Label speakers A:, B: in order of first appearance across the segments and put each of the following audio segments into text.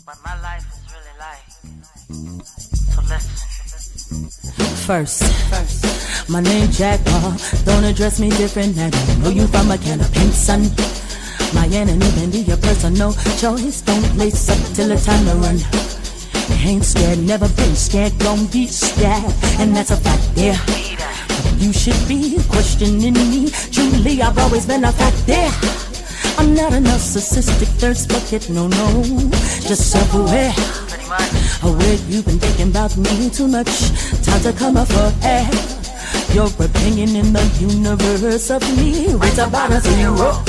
A: what my life is really like. So listen.
B: First, my name Jaguar. Don't address me different. I don't know you from a can of paint, son. My enemy can be your personal choice. Don't lace up till it's time to run. Ain't scared, never been scared, gon' be scared, and that's a fact, yeah. You should be questioning me. Truly, I've always been a fact, yeah. I'm not a narcissistic thirst bucket, no, just self-aware. Aware you've been thinking about me too much. Time to come up for air. Your opinion in the universe of me rates about a 0.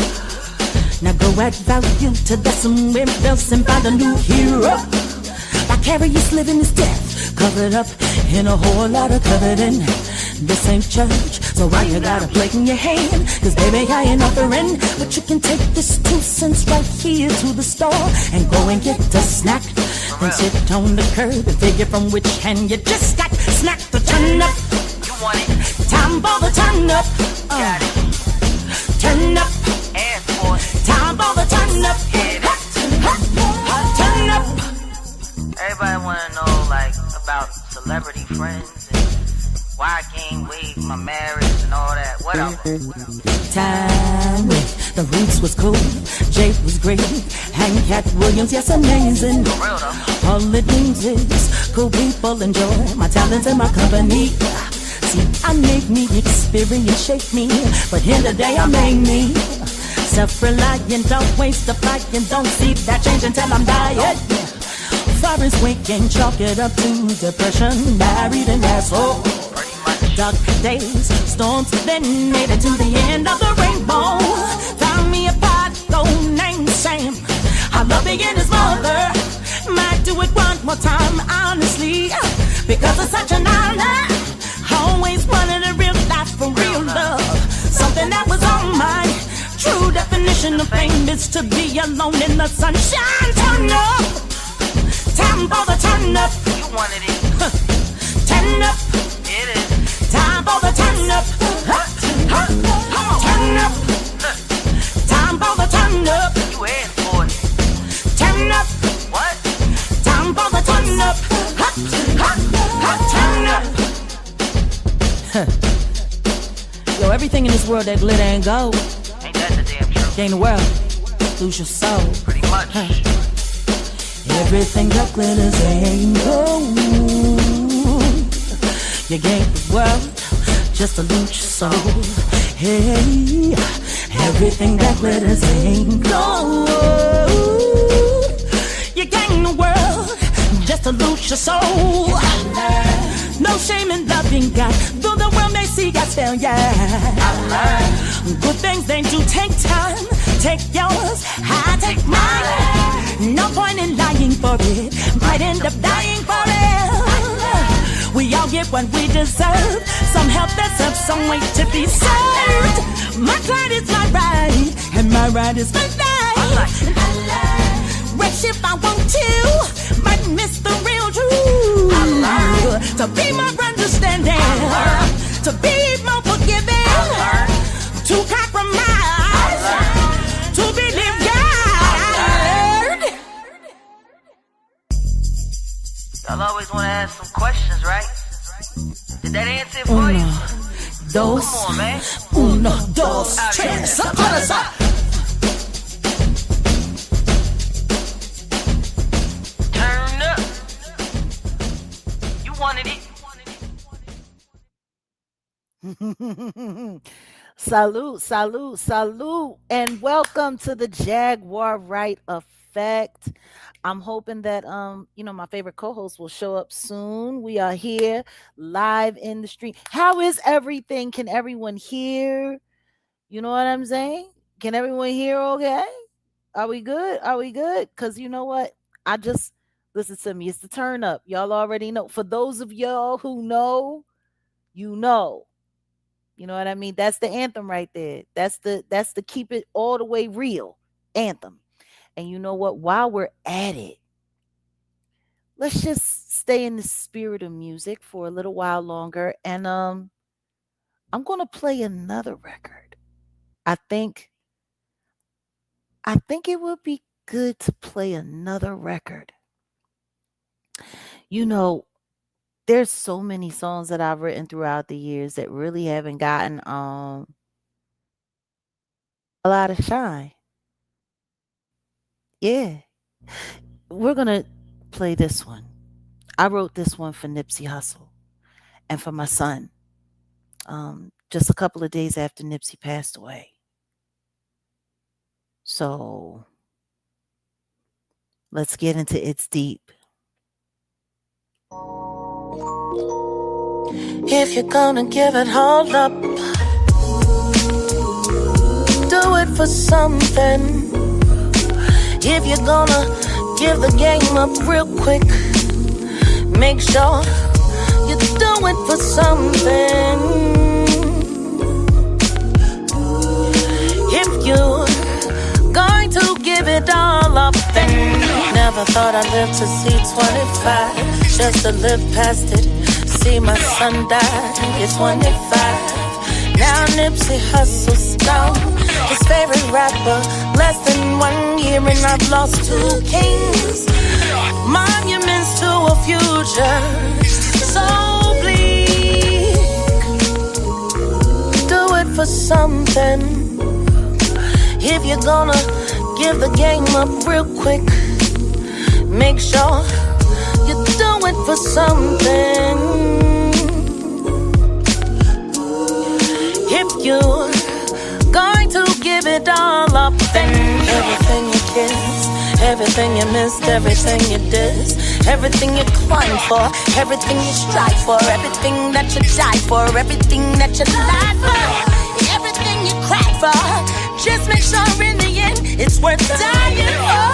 B: Now go add value to that somewhere else and find a new hero. Vicarious living is death, covered up in a whole lot of coveting. This ain't church, so why you got a plate in your hand? Cause baby I ain't offering, but you can take this 2 cents right here to the store and go and get a snack. Then sit on the curb and figure from which hand you just got snack to turn up.
A: You want it?
B: Time for the turn up.
A: Got it.
B: Turn up.
A: Air Force.
B: Time for the turn up. Turn up.
A: Everybody wanna know like about celebrity friends and why I gained weight, my marriage and all that. Whatever.
B: Time with the Roots was cool, Jake was great, and Cat Williams, yes, amazing.
A: For real though.
B: All it means is cool people enjoy my talents and my company. See, I made me experience, shape me, but in the day I made me self-reliant, don't waste the fight, and don't see that change until I'm dying. Far as waking, chalk it up to depression, married and asshole. Dark days, storms, then made it to the end of the rainbow. Found me a pot, gold named Sam. I love being his mother. Might do it one more time, honestly, because it's such an honor. Always wanted a real life for real love, something that was on my true definition of fame is to be alone in the sunshine. Turn up, time for the turn up.
A: You wanted it.
B: Turn up.
A: It is.
B: Time for the turn up. Turn up. Time for the turn up.
A: You Air Force.
B: Turn up.
A: What?
B: Time for the turn up. Turn up. Yo, everything in this world that glitter ain't gold.
A: Ain't that the damn truth?
B: Gain the world, lose your soul.
A: Pretty much.
B: Everything that glitters ain't gold. You gain the world just to lose your soul. Hey, everything that glitters ain't gold. You gain the world just to lose your soul. No shame in loving God, though the world may see God's failure. Good things they do take time. Take yours, I take mine. No point in lying for it, might end up dying for it. We all get what we deserve. Some help deserves some way to be served. My pride is my right, and my right is my life. Rich if I want to, might miss the real truth. To be more understanding, to be more forgiving, to compromise, to believe God.
A: Y'all always want to ask some questions, right? Did that answer it for you?
B: Dos,
A: Come on, man.
B: uno, dos, tres, up.
A: Turn up. You wanted it.
C: Salute, salute, salute, and welcome to the Jaguar Wright Effect. I'm hoping that my favorite co-host will show up soon. We are here live in the stream. How is everything? Can everyone hear? You know what I'm saying? Can everyone hear okay? Are we good? Are we good? Because you know what? Listen to me. It's the turn up. Y'all already know. For those of y'all who know, you know. You know what I mean? That's the anthem right there. That's the keep it all the way real anthem. And you know what? While we're at it, let's just stay in the spirit of music for a little while longer. And I'm gonna play another record. I think it would be good to play another record. You know, there's so many songs that I've written throughout the years that really haven't gotten a lot of shine. Yeah. We're gonna play this one. I wrote this one for Nipsey Hussle and for my son. Just a couple of days after Nipsey passed away. So let's get into It's Deep. If you're gonna give it all up, do it for something. If you're gonna give the game up real quick, make sure you do it for something. If you're going to give it all up, then never thought I'd live to see 25. Just to live past it, see my son die. It's 25. Now Nipsey Hussle's gone, his favorite rapper. Less than 1 year and I've lost 2 kings. Monuments to a future so bleak. Do it for something. If you're gonna give the game up real quick, make sure you do it for something. If you're going to give it all up, then everything you kiss, everything you missed, everything you diss, everything you climb for, everything you strive for, everything that you die for, everything that you lied for, everything you cried for. Just make sure in the end it's worth dying for.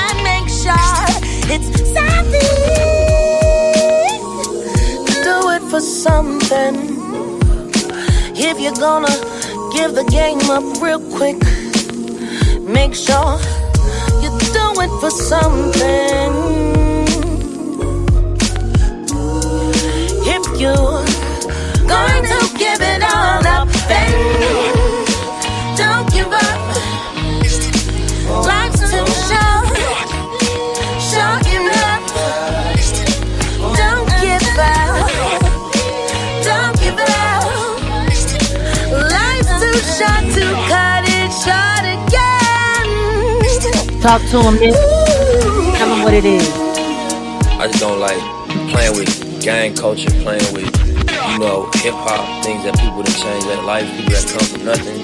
C: And make sure it's something. Do it for something. If you're gonna give the game up real quick, make sure you do it for something. If you're going to give it all up, then don't give up. Life's too short. Short give up. Don't give up. Don't give up. Life's too short to cut it short again. Talk to him, miss. Tell him what it is.
D: I just don't like playing with gang culture, playing with, hip-hop, things that people that change their life, people that come from nothing,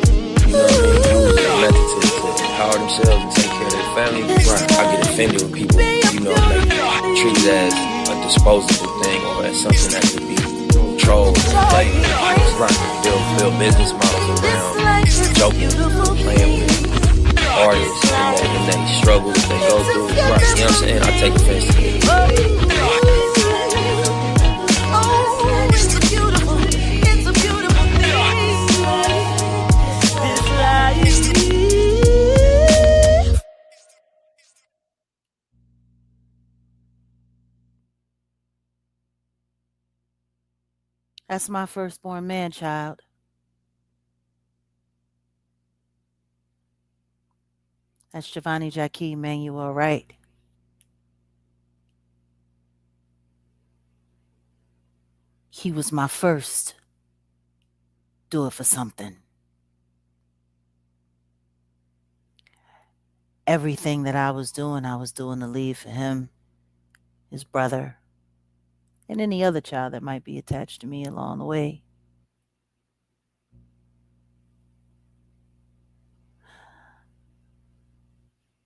D: use their method to empower themselves and take care of their family. Right. I get offended when people, they treat it as a disposable thing or as something that could be controlled, like, build business models around joking, playing with artists and they struggles they go through. Right. You know what I'm saying? I take offense to it.
C: That's my firstborn man child. That's Jaguar Wright. He was my first. Do it for something. Everything that I was doing to leave for him, his brother, and any other child that might be attached to me along the way.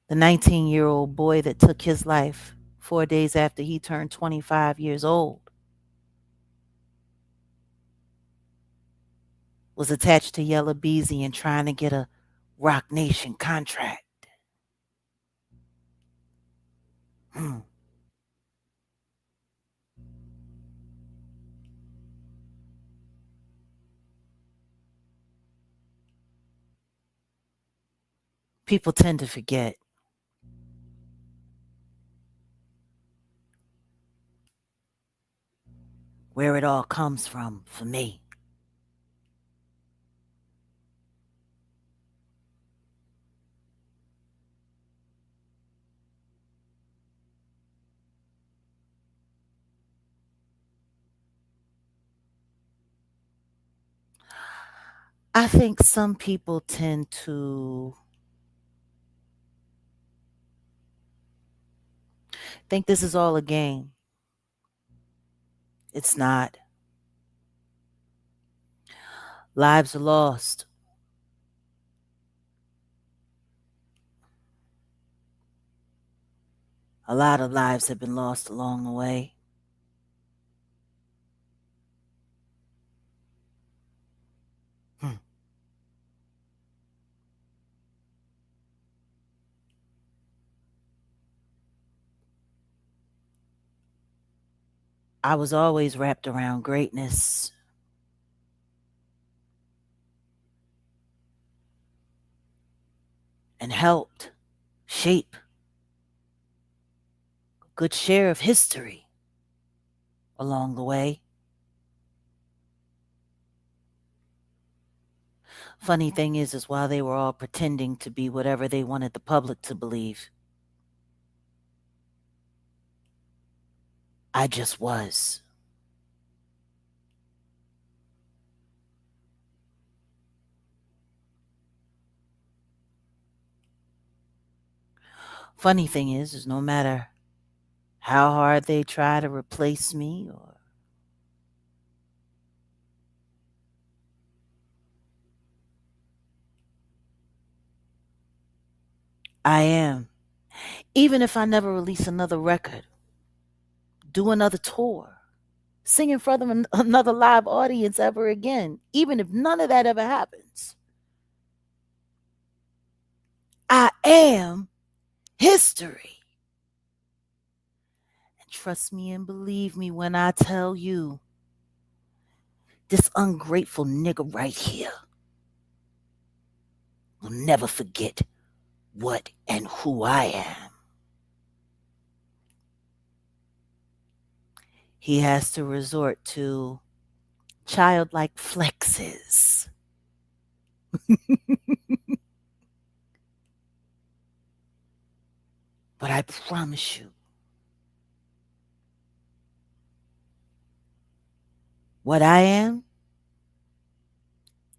C: The 19-year-old boy that took his life 4 days after he turned 25 years old was attached to Yella Beezy and trying to get a Rock Nation contract. People tend to forget. Where it all comes from for me. I think some people tend to think this is all a game. It's not. Lives are lost. A lot of lives have been lost along the way. I was always wrapped around greatness. And helped shape a good share of history along the way. Funny thing is while they were all pretending to be whatever they wanted the public to believe, I just was. Funny thing is no matter how hard they try to replace me or I am. Even if I never release another record, do another tour, sing in front of another live audience ever again, even if none of that ever happens, I am history. And trust me and believe me when I tell you, this ungrateful nigga right here will never forget what and who I am. He has to resort to childlike flexes. But I promise you, what I am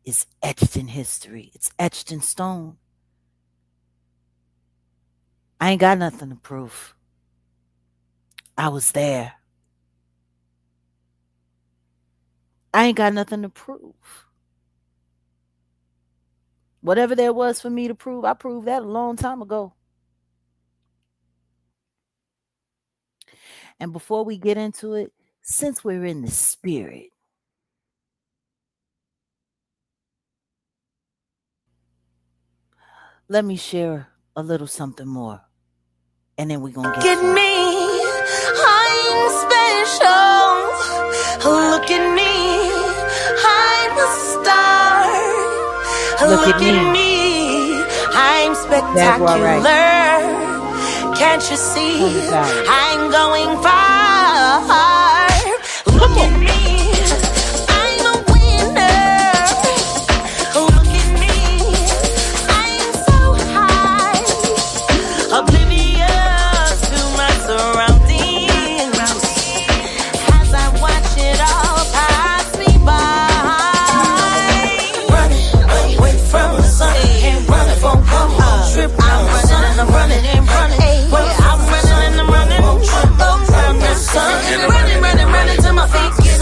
C: is etched in history. It's etched in stone. I ain't got nothing to prove. I was there. I ain't got nothing to prove. Whatever there was for me to prove, I proved that a long time ago. And before we get into it, since we're in the spirit, let me share a little something more. And then we're going to
B: get me. I'm special. Look at me. I'm a star. Look at me. I'm spectacular. Can't you see? I'm going far. Look at me. I'm a winner. Look at me. I'm so high. Oblivious to my surroundings. As I watch it all pass me by. Running away from the sun. Ain't running for one trip. I'm running and I'm running and running. I'm running and I'm running. Running, running, running till my feet get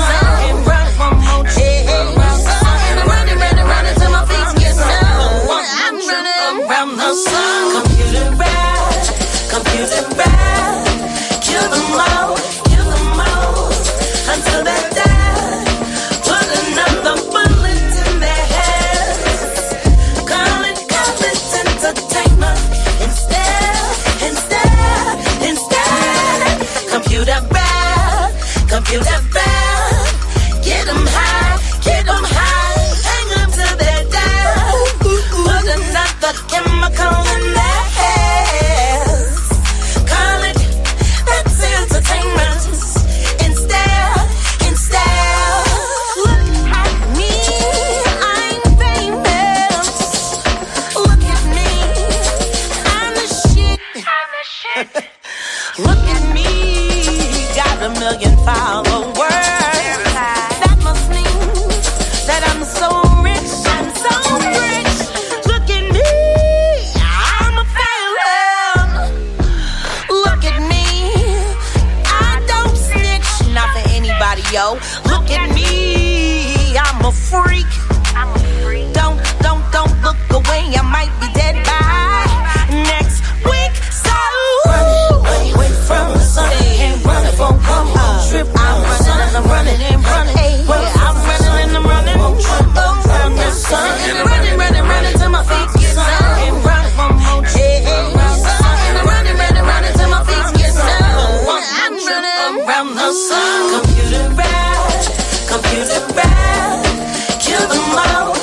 B: yo. Look at me, I'm a freak. Don't look away, I might be dead by next week. So running away from the sun and running for one more trip. I'm running and I'm running and running. I'm running and I'm running around the sun. Running till my feet get numb. And running one more trip. Running till my feet get numb. I'm running around the sun. Computer rap, kill them all.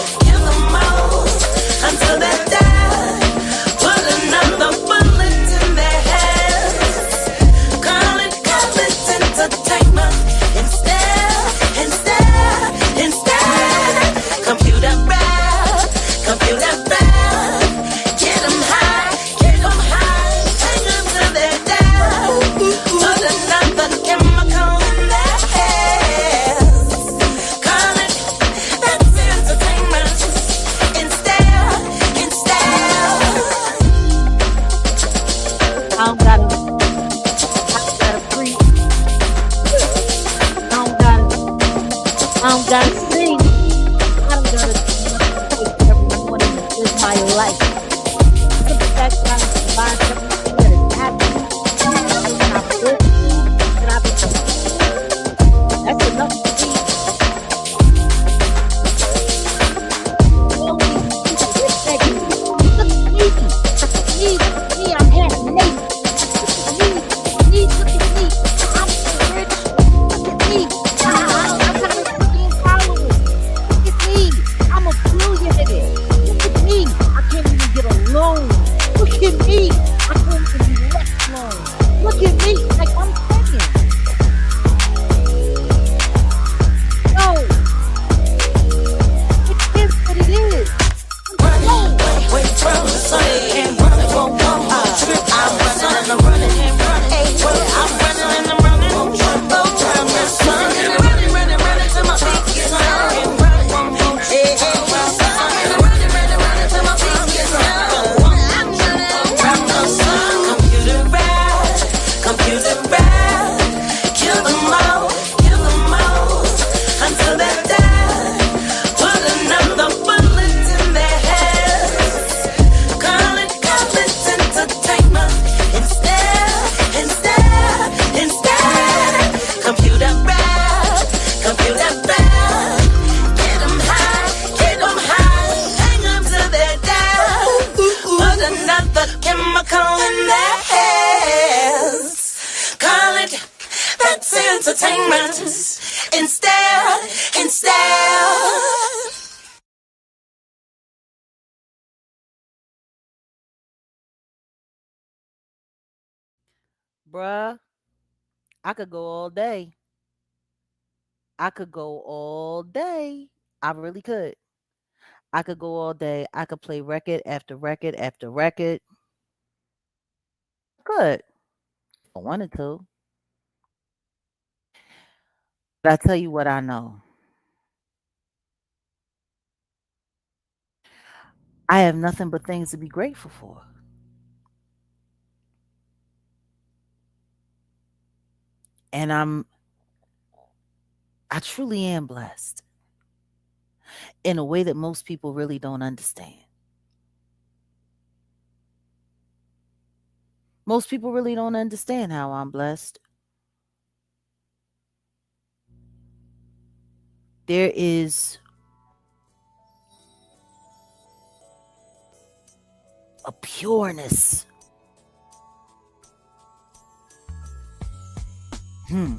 B: Until they die, put another bullet in their heads. Call it entertainment instead. Computer rap, get them high, hang them till they die. Put another chemical in their heads. Call it, that's entertainment instead.
C: I don't gotta preach. I don't gotta sing. I don't gotta take everyone in to live my life. Look at that guy who buys everything that is happening. And I live and I become. That's enough for me. All these people, they're begging me. Look at me, I'm half naked. Look at me, I'm so rich. Look at me, I got a million followers. Look at me, I'm a billionaire. Look at me, I can't even get a loan. Look at me, I can't even be left alone. Look at me, like I'm begging. No, it is what it is.
B: Running away from the sun and running for one more trip. I'm running and I'm running and running. I'm running and I'm running around the sun. Running till my feet get numb. And running one more trip around the sun. Running till my feet get numb. I'm running around the sun. Computer rap, kill them all until they die. Put another bullet in their heads. Call it entertainment instead. Computer rap, get them high, hang them till they die. Put another chemical in their heads. Call it, that's entertainment instead.
C: Bruh, I could go all day. I could go all day. I really could. I could go all day. I could play record after record after record. Good. I wanted to. But I tell you what I know. I have nothing but things to be grateful for. And I truly am blessed in a way that most people really don't understand. Most people really don't understand how I'm blessed. There is a pureness. In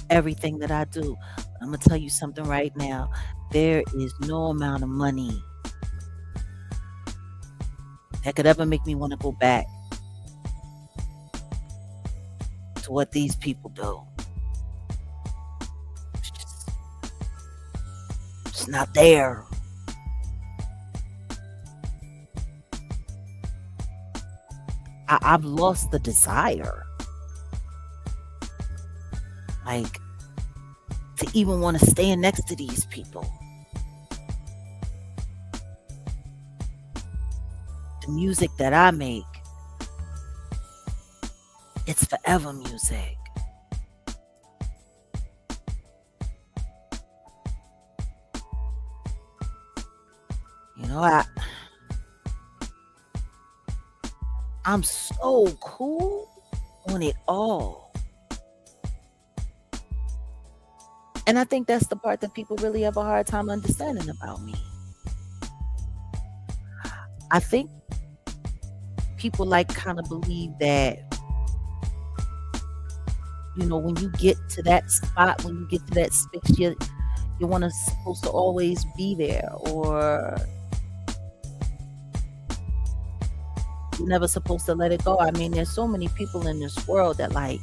C: everything that I do. I'm going to tell you something right now. There is no amount of money that could ever make me want to go back to what these people do. It's not there. I've lost the desire. Like, to even want to stand next to these people. The music that I make, it's forever music. know, I'm so cool on it all. And I think that's the part that people really have a hard time understanding about me. I think people like kind of believe that, you know, when you get to that spot, when you get to that space, you're supposed to always be there, or you're never supposed to let it go. I mean, there's so many people in this world that like,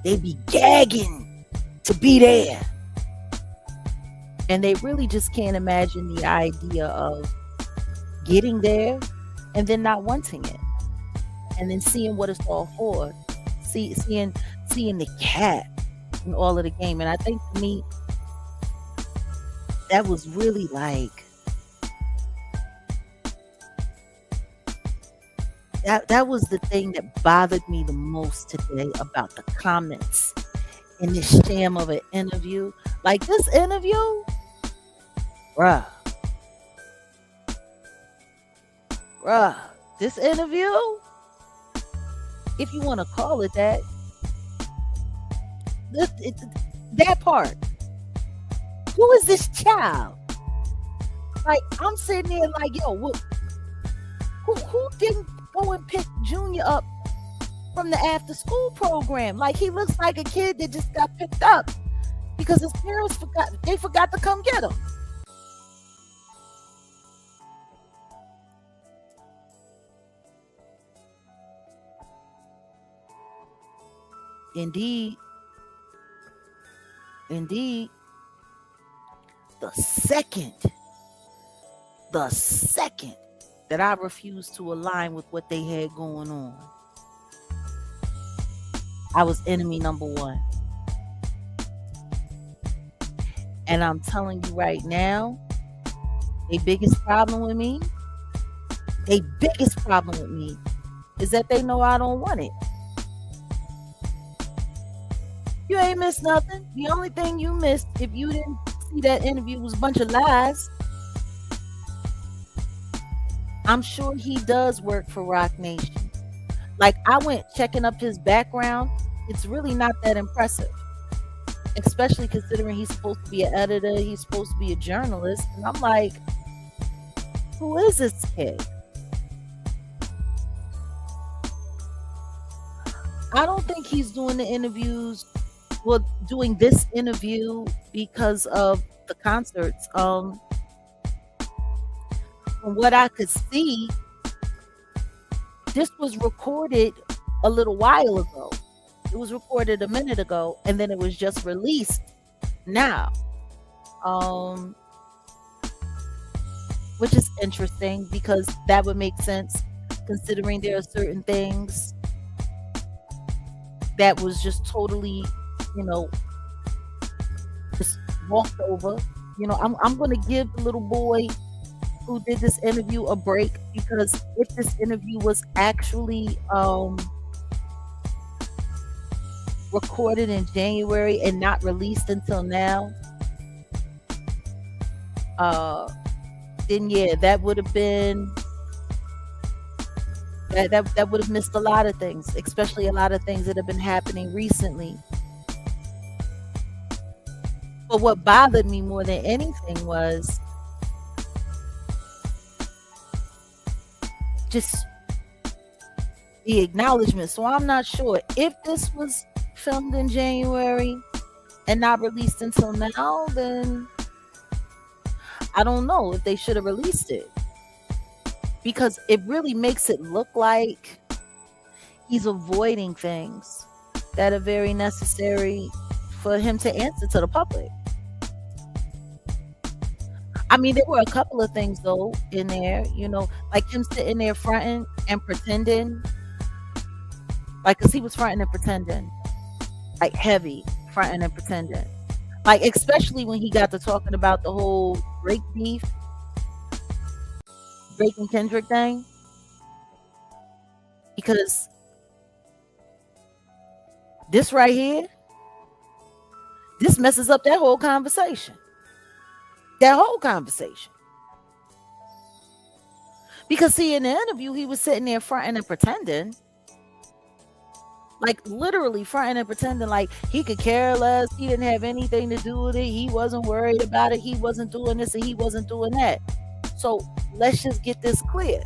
C: they be gagging to be there. And they really just can't imagine the idea of getting there and then not wanting it. And then seeing what it's all for. Seeing the cat in all of the game. And I think for me, that was really like, that was the thing that bothered me the most today about the comments in this sham of an interview. Like this interview, bruh, this interview, if you want to call it that, that part. Who is this child? Like, I'm sitting there like, yo, who didn't go and pick Junior up from the after school program? Like, he looks like a kid that just got picked up because his parents forgot to come get him. Indeed. The second that I refused to align with what they had going on, I was enemy number one. And I'm telling you right now, their biggest problem with me is that they know I don't want it. You ain't missed nothing. The only thing you missed, if you didn't see that interview, was a bunch of lies. I'm sure he does work for Roc Nation. Like, I went checking up his background. It's really not that impressive, especially considering he's supposed to be an editor. He's supposed to be a journalist. And I'm like, who is this kid? I don't think he's doing the interviews, well, doing this interview because of the concerts. From what I could see, this was recorded a little while ago. It was recorded a minute ago, and then it was just released now. Which is interesting because that would make sense considering there are certain things that was just totally, just walked over. I'm going to give the little boy who did this interview a break, because if this interview was actually recorded in January and not released until now, then yeah, that would have been that would have missed a lot of things, especially a lot of things that have been happening recently. But what bothered me more than anything was just the acknowledgement. So I'm not sure if this was filmed in January and not released until now, then I don't know if they should have released it, because it really makes it look like he's avoiding things that are very necessary for him to answer to the public. I mean, there were a couple of things though in there, like him sitting there fronting and pretending, like, cause he was fronting and pretending, like heavy fronting and pretending, like especially when he got to talking about the whole Drake beef, Drake and Kendrick thing, because this right here, this messes up that whole conversation. Because see, in the interview, he was sitting there fronting and pretending. Like literally fronting and pretending like he could care less. He didn't have anything to do with it. He wasn't worried about it. He wasn't doing this and he wasn't doing that. So let's just get this clear.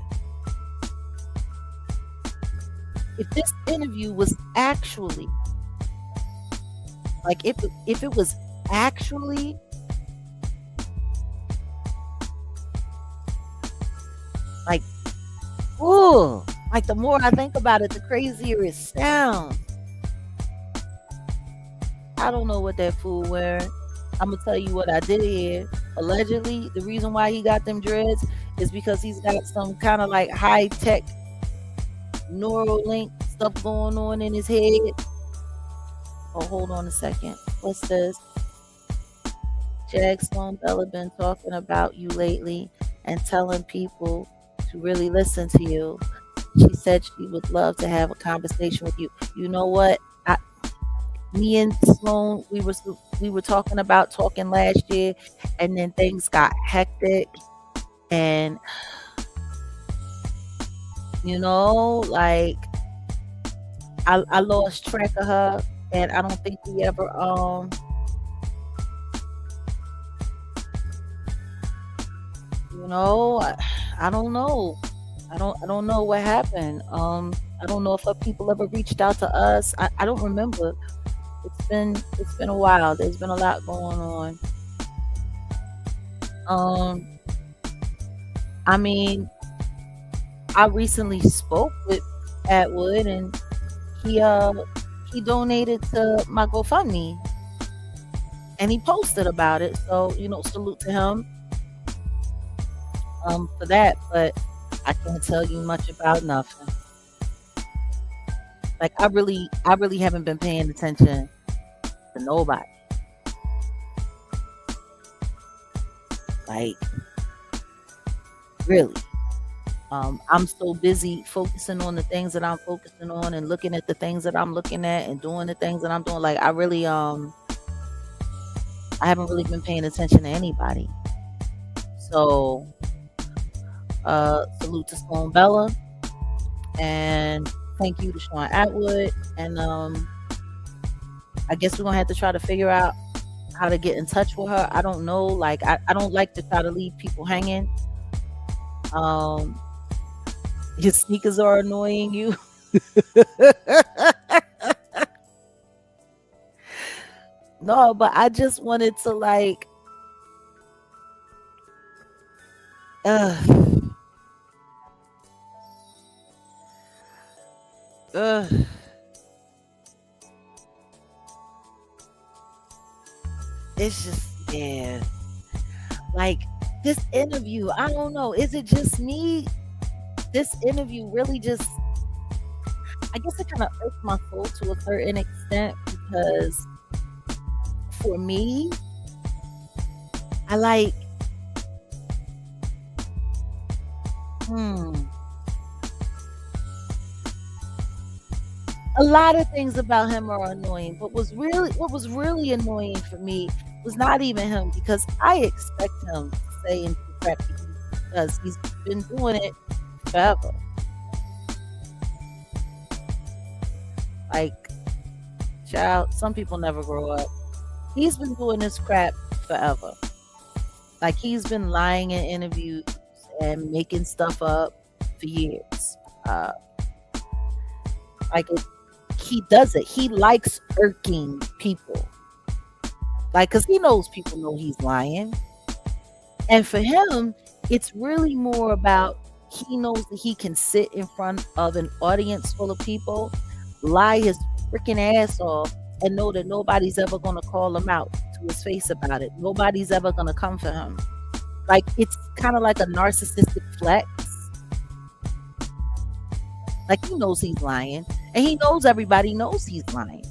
C: If this interview was actually like if it was actually like, ooh, like the more I think about it, the crazier it sounds. I don't know what that fool wearing. I'm gonna tell you what I did hear. Allegedly, the reason why he got them dreads is because he's got some kind of like high tech Neuralink stuff going on in his head. Oh, hold on a second. What's this? Jag Sloan Bella been talking about you lately and telling people to really listen to you. She said she would love to have a conversation with you. You know what? Me and Sloan, we were talking about talking last year, and then things got hectic, and you know, like I lost track of her, and I don't think we ever you know, I don't know. I don't know what happened. I don't know if her people ever reached out to us. I don't remember. It's been a while. There's been a lot going on. I mean, I recently spoke with Atwood, and he donated to my GoFundMe, and he posted about it. So you know, salute to him for that. But I can't tell you much about nothing. Like I really haven't been paying attention to nobody. Like really. I'm so busy focusing on the things that I'm focusing on and looking at the things that I'm looking at and doing the things that I'm doing. Like I really I haven't really been paying attention to anybody. So salute to Sloan Bella, and thank you to Sean Atwood. And I guess we're gonna have to try to figure out how to get in touch with her. I don't know. Like I don't like to try to leave people hanging. His sneakers are annoying you. No, but I just wanted to like it's just, yeah, like this interview, I don't know, is it just me? This interview really just, I guess it kind of irked my soul to a certain extent, because for me, I like a lot of things about him are annoying, but what was really annoying for me was not even him, because I expect him to say and do crap because he's been doing it forever. Like, child, some people never grow up. He's been doing this crap forever. Like, he's been lying in interviews and making stuff up for years. He does it. He likes irking people. Like, because he knows people know he's lying. And for him, it's really more about, he knows that he can sit in front of an audience full of people, lie his freaking ass off, and know that nobody's ever going to call him out to his face about it. Nobody's ever going to come for him. Like, it's kind of like a narcissistic flex. Like, he knows he's lying, and he knows everybody knows he's lying.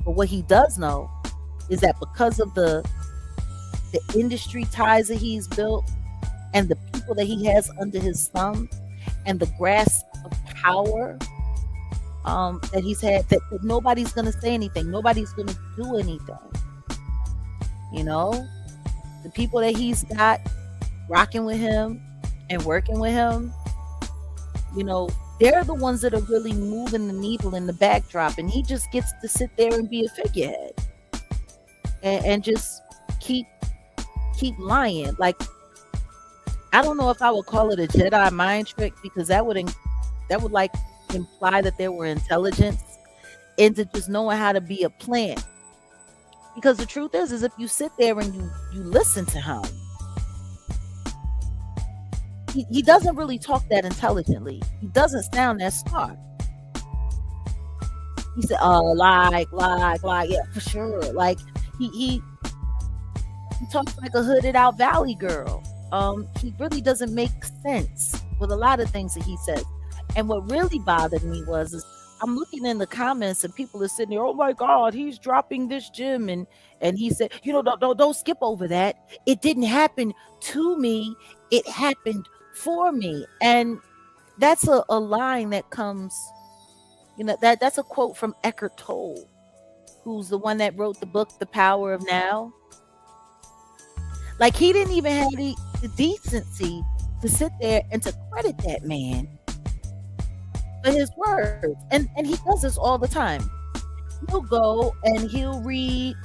C: But what he does know is that because of the industry ties that he's built, and the people that he has under his thumb, and the grasp of power that he's had, that nobody's going to say anything. Nobody's going to do anything. You know? The people that he's got rocking with him and working with him, you know, they're the ones that are really moving the needle in the backdrop, and he just gets to sit there and be a figurehead and just keep lying. Like, I don't know if I would call it a Jedi mind trick, because that would like imply that there were intelligence into just knowing how to be a plant. Because the truth is if you sit there and you listen to him, he doesn't really talk that intelligently. He doesn't sound that smart. He said, like, yeah, for sure. Like, he talks like a hooded out valley girl. He really doesn't make sense with a lot of things that he says. And what really bothered me is I'm looking in the comments and people are sitting there, oh my God, he's dropping this gem. And he said, you know, don't skip over that. It didn't happen to me. It happened for me. And that's a line that comes, you know, that's a quote from Eckhart Tolle, who's the one that wrote the book, The Power of Now. Like, he didn't even have the decency to sit there and to credit that man for his words. And he does this all the time. He'll go and he'll read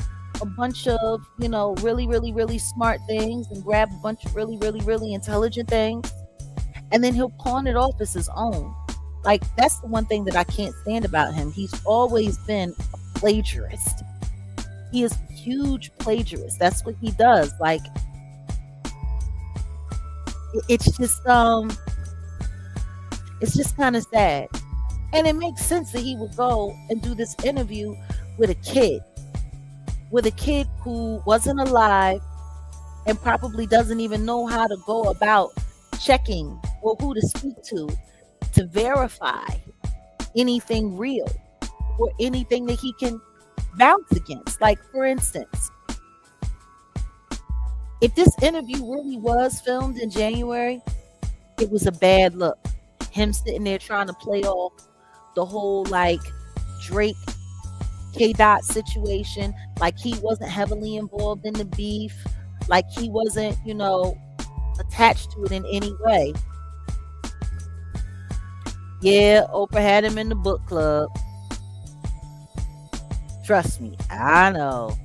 C: a bunch of, you know, really, really, really smart things and grab a bunch of really, really, really intelligent things. And then he'll pawn it off as his own. Like, that's the one thing that I can't stand about him. He's always been a plagiarist. He is a huge plagiarist. That's what he does. Like, it's just kind of sad. And it makes sense that he would go and do this interview with a kid who wasn't alive and probably doesn't even know how to go about checking or who to speak to verify anything real or anything that he can bounce against. Like, for instance, if this interview really was filmed in January, it was a bad look. Him sitting there trying to play off the whole, like, Drake K-Dot situation, like he wasn't heavily involved in the beef, like he wasn't, you know, attached to it in any way. Yeah, Oprah had him in the book club. Trust me, I know.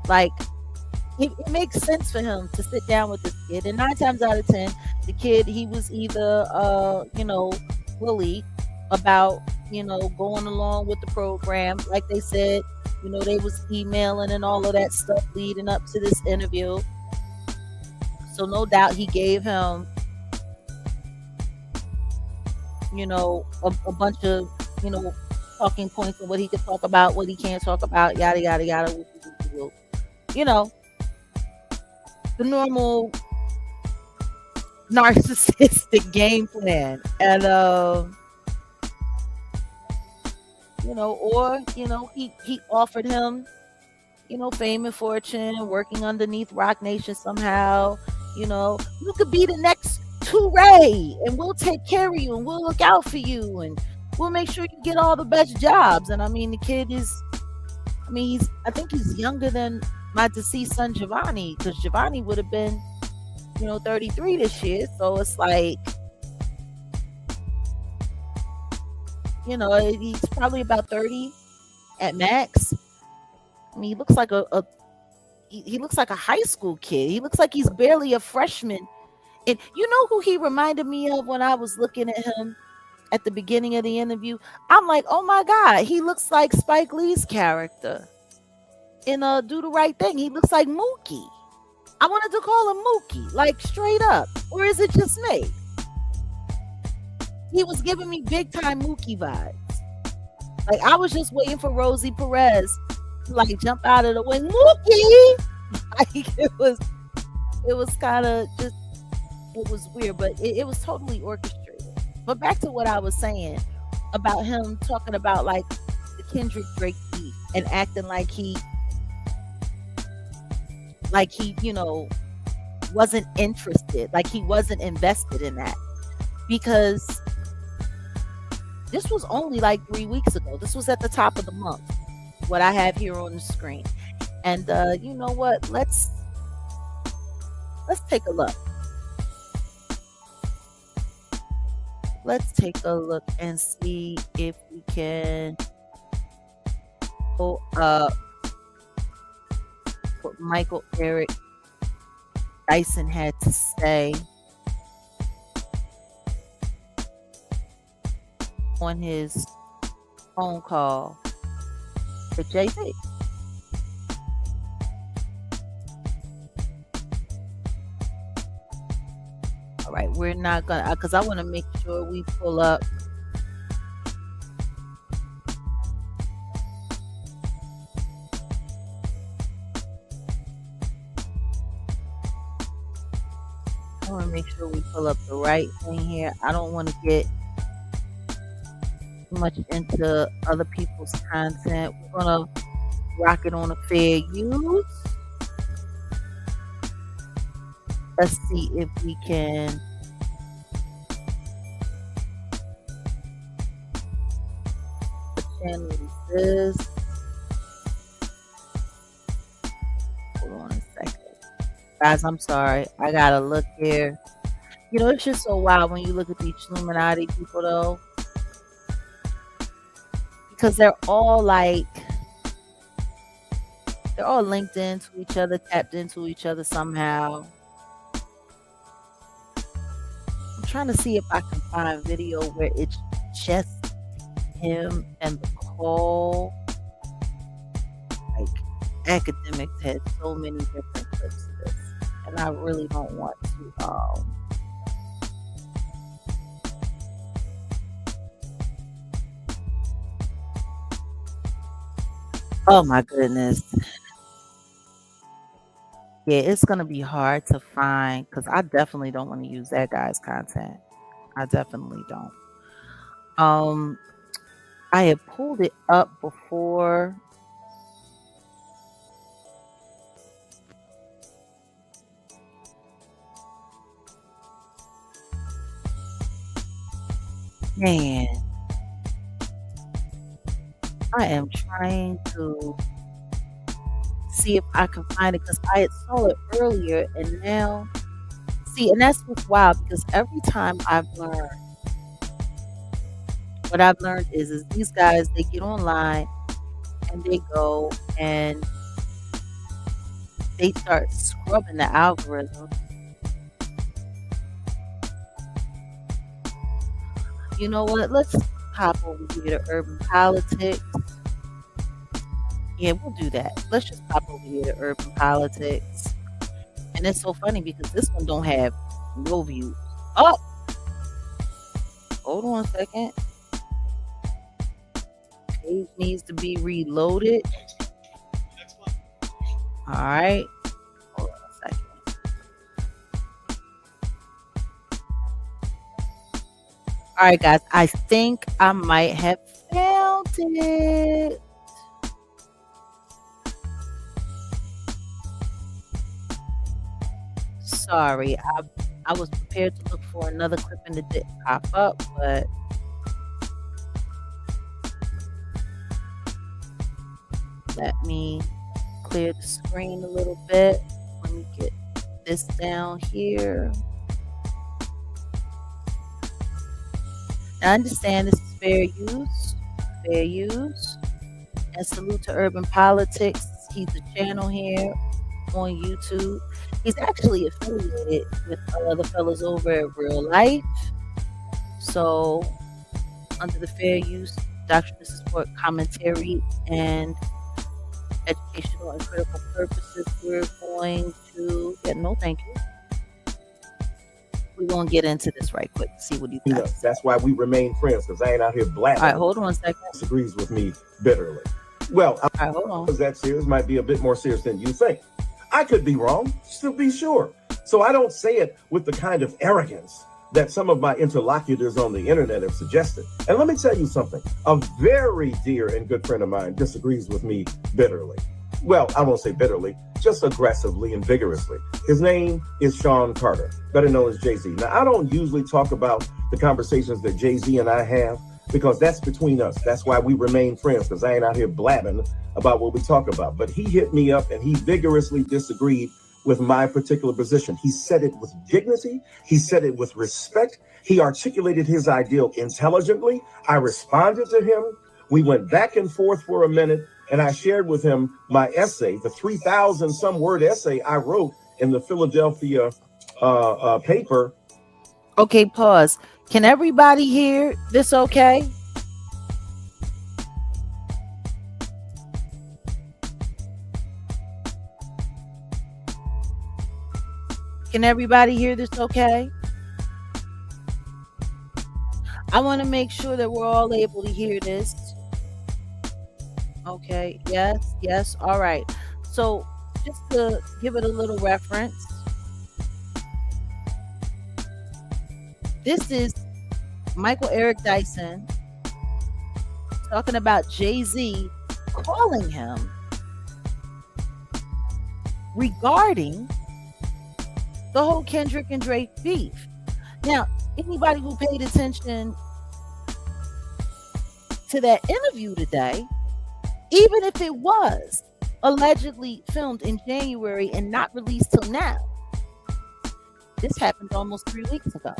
C: Like, it makes sense for him to sit down with this kid, and 9 times out of 10, the kid, he was either you know, bullied about, you know, going along with the program. Like they said, you know, they was emailing and all of that stuff leading up to this interview. So no doubt he gave him, you know, a bunch of, you know, talking points of what he could talk about, what he can't talk about, yada yada yada. You know, the normal narcissistic game plan. And you know, or, you know, he offered him, you know, fame and fortune, working underneath Rock Nation somehow. You know, you could be the next Touré, and we'll take care of you, and we'll look out for you, and we'll make sure you get all the best jobs. And I mean, the kid is, I mean, I think he's younger than my deceased son Giovanni, because Giovanni would have been, you know, 33 this year. So it's like, you know, he's probably about 30 at max. I mean, he looks like he looks like a high school kid. He looks like he's barely a freshman. And you know who he reminded me of when I was looking at him at the beginning of the interview? I'm like, oh my God, he looks like Spike Lee's character in Do the Right Thing. He looks like Mookie. I wanted to call him Mookie, like straight up. Or is it just me? He was giving me big time Mookie vibes. Like, I was just waiting for Rosie Perez to like jump out of the way. Mookie! Like, it was kind of just, it was weird, but it was totally orchestrated. But back to what I was saying about him talking about like the Kendrick Drake beat and acting like he, you know, wasn't interested, like he wasn't invested in that. Because this was only like 3 weeks ago. This was at the top of the month, what I have here on the screen. And you know what? Let's take a look. let's take a look and see if we can pull up what Michael Eric Dyson had to say on his phone call with Jay-Z. All right, we're not gonna, because I want to make sure we pull up the right thing here. I don't want to get too much into other people's content. We're gonna rock it on a fair use. Let's see if we can what channel is this? Hold on a second. Guys, I'm sorry. I gotta look here. You know, it's just so wild when you look at these Illuminati people, though, because they're all linked into each other, tapped into each other somehow. I'm trying to see if I can find video where it's just him and the call. Like, academics had so many different clips of this, and I really don't want to oh my goodness. Yeah, it's going to be hard to find because I definitely don't want to use that guy's content. I definitely don't. I had pulled it up before. Man, I am trying to see if I can find it because I had saw it earlier and now see, and that's what's wild because every time what I've learned is these guys, they get online and they go and they start scrubbing the algorithm. You know what? Let's hop over here to urban politics. Yeah, we'll do that. Let's just pop over here to urban politics. And it's so funny because this one don't have no views. Oh! Hold on a second. Page needs to be reloaded. Alright. Hold on a second. Alright, guys. I think I might have found it. Sorry, I was prepared to look for another clip and it didn't pop up, but let me clear the screen a little bit. Let me get this down here. I understand this is fair use, and salute to Urban Politics. He's a channel here on YouTube. He's actually affiliated with the fellas over at Real Life. So, under the fair use, doctrine to support commentary and educational and critical purposes, we're going to no thank you. We're going to get into this right quick to see what he thinks.
E: That's why we remain friends, because I ain't out here blabbing.
C: All right, hold on a second.
E: Disagrees with me bitterly. Well,
C: all right, hold on.
E: Because that serious might be a bit more serious than you think. I could be wrong, still be sure. So I don't say it with the kind of arrogance that some of my interlocutors on the internet have suggested. And let me tell you something. A very dear and good friend of mine disagrees with me bitterly. Well, I won't say bitterly, just aggressively and vigorously. His name is Sean Carter, better known as Jay-Z. Now, I don't usually talk about the conversations that Jay-Z and I have because that's between us. That's why we remain friends, because I ain't out here blabbing about what we talk about. But he hit me up and he vigorously disagreed with my particular position. He said it with dignity. He said it with respect. He articulated his ideal intelligently. I responded to him. We went back and forth for a minute, and I shared with him my essay, the 3,000 some word essay I wrote in the Philadelphia paper.
C: Okay, pause. Can everybody hear this okay? Can everybody hear this okay? I want to make sure that we're all able to hear this. Okay, yes, all right. So just to give it a little reference, this is Michael Eric Dyson talking about Jay-Z calling him regarding the whole Kendrick and Drake beef. Now, anybody who paid attention to that interview today, even if it was allegedly filmed in January and not released till now, this happened almost 3 weeks ago.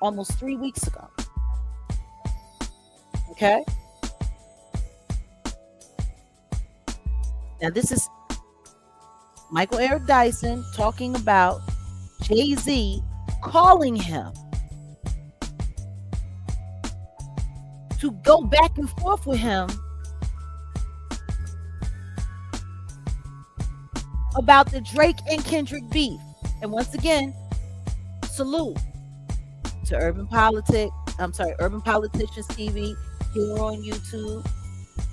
C: Almost 3 weeks ago. Okay? Now, this is Michael Eric Dyson talking about Jay-Z calling him to go back and forth with him about the Drake and Kendrick beef. And once again, salute to Urban Politicians TV here on YouTube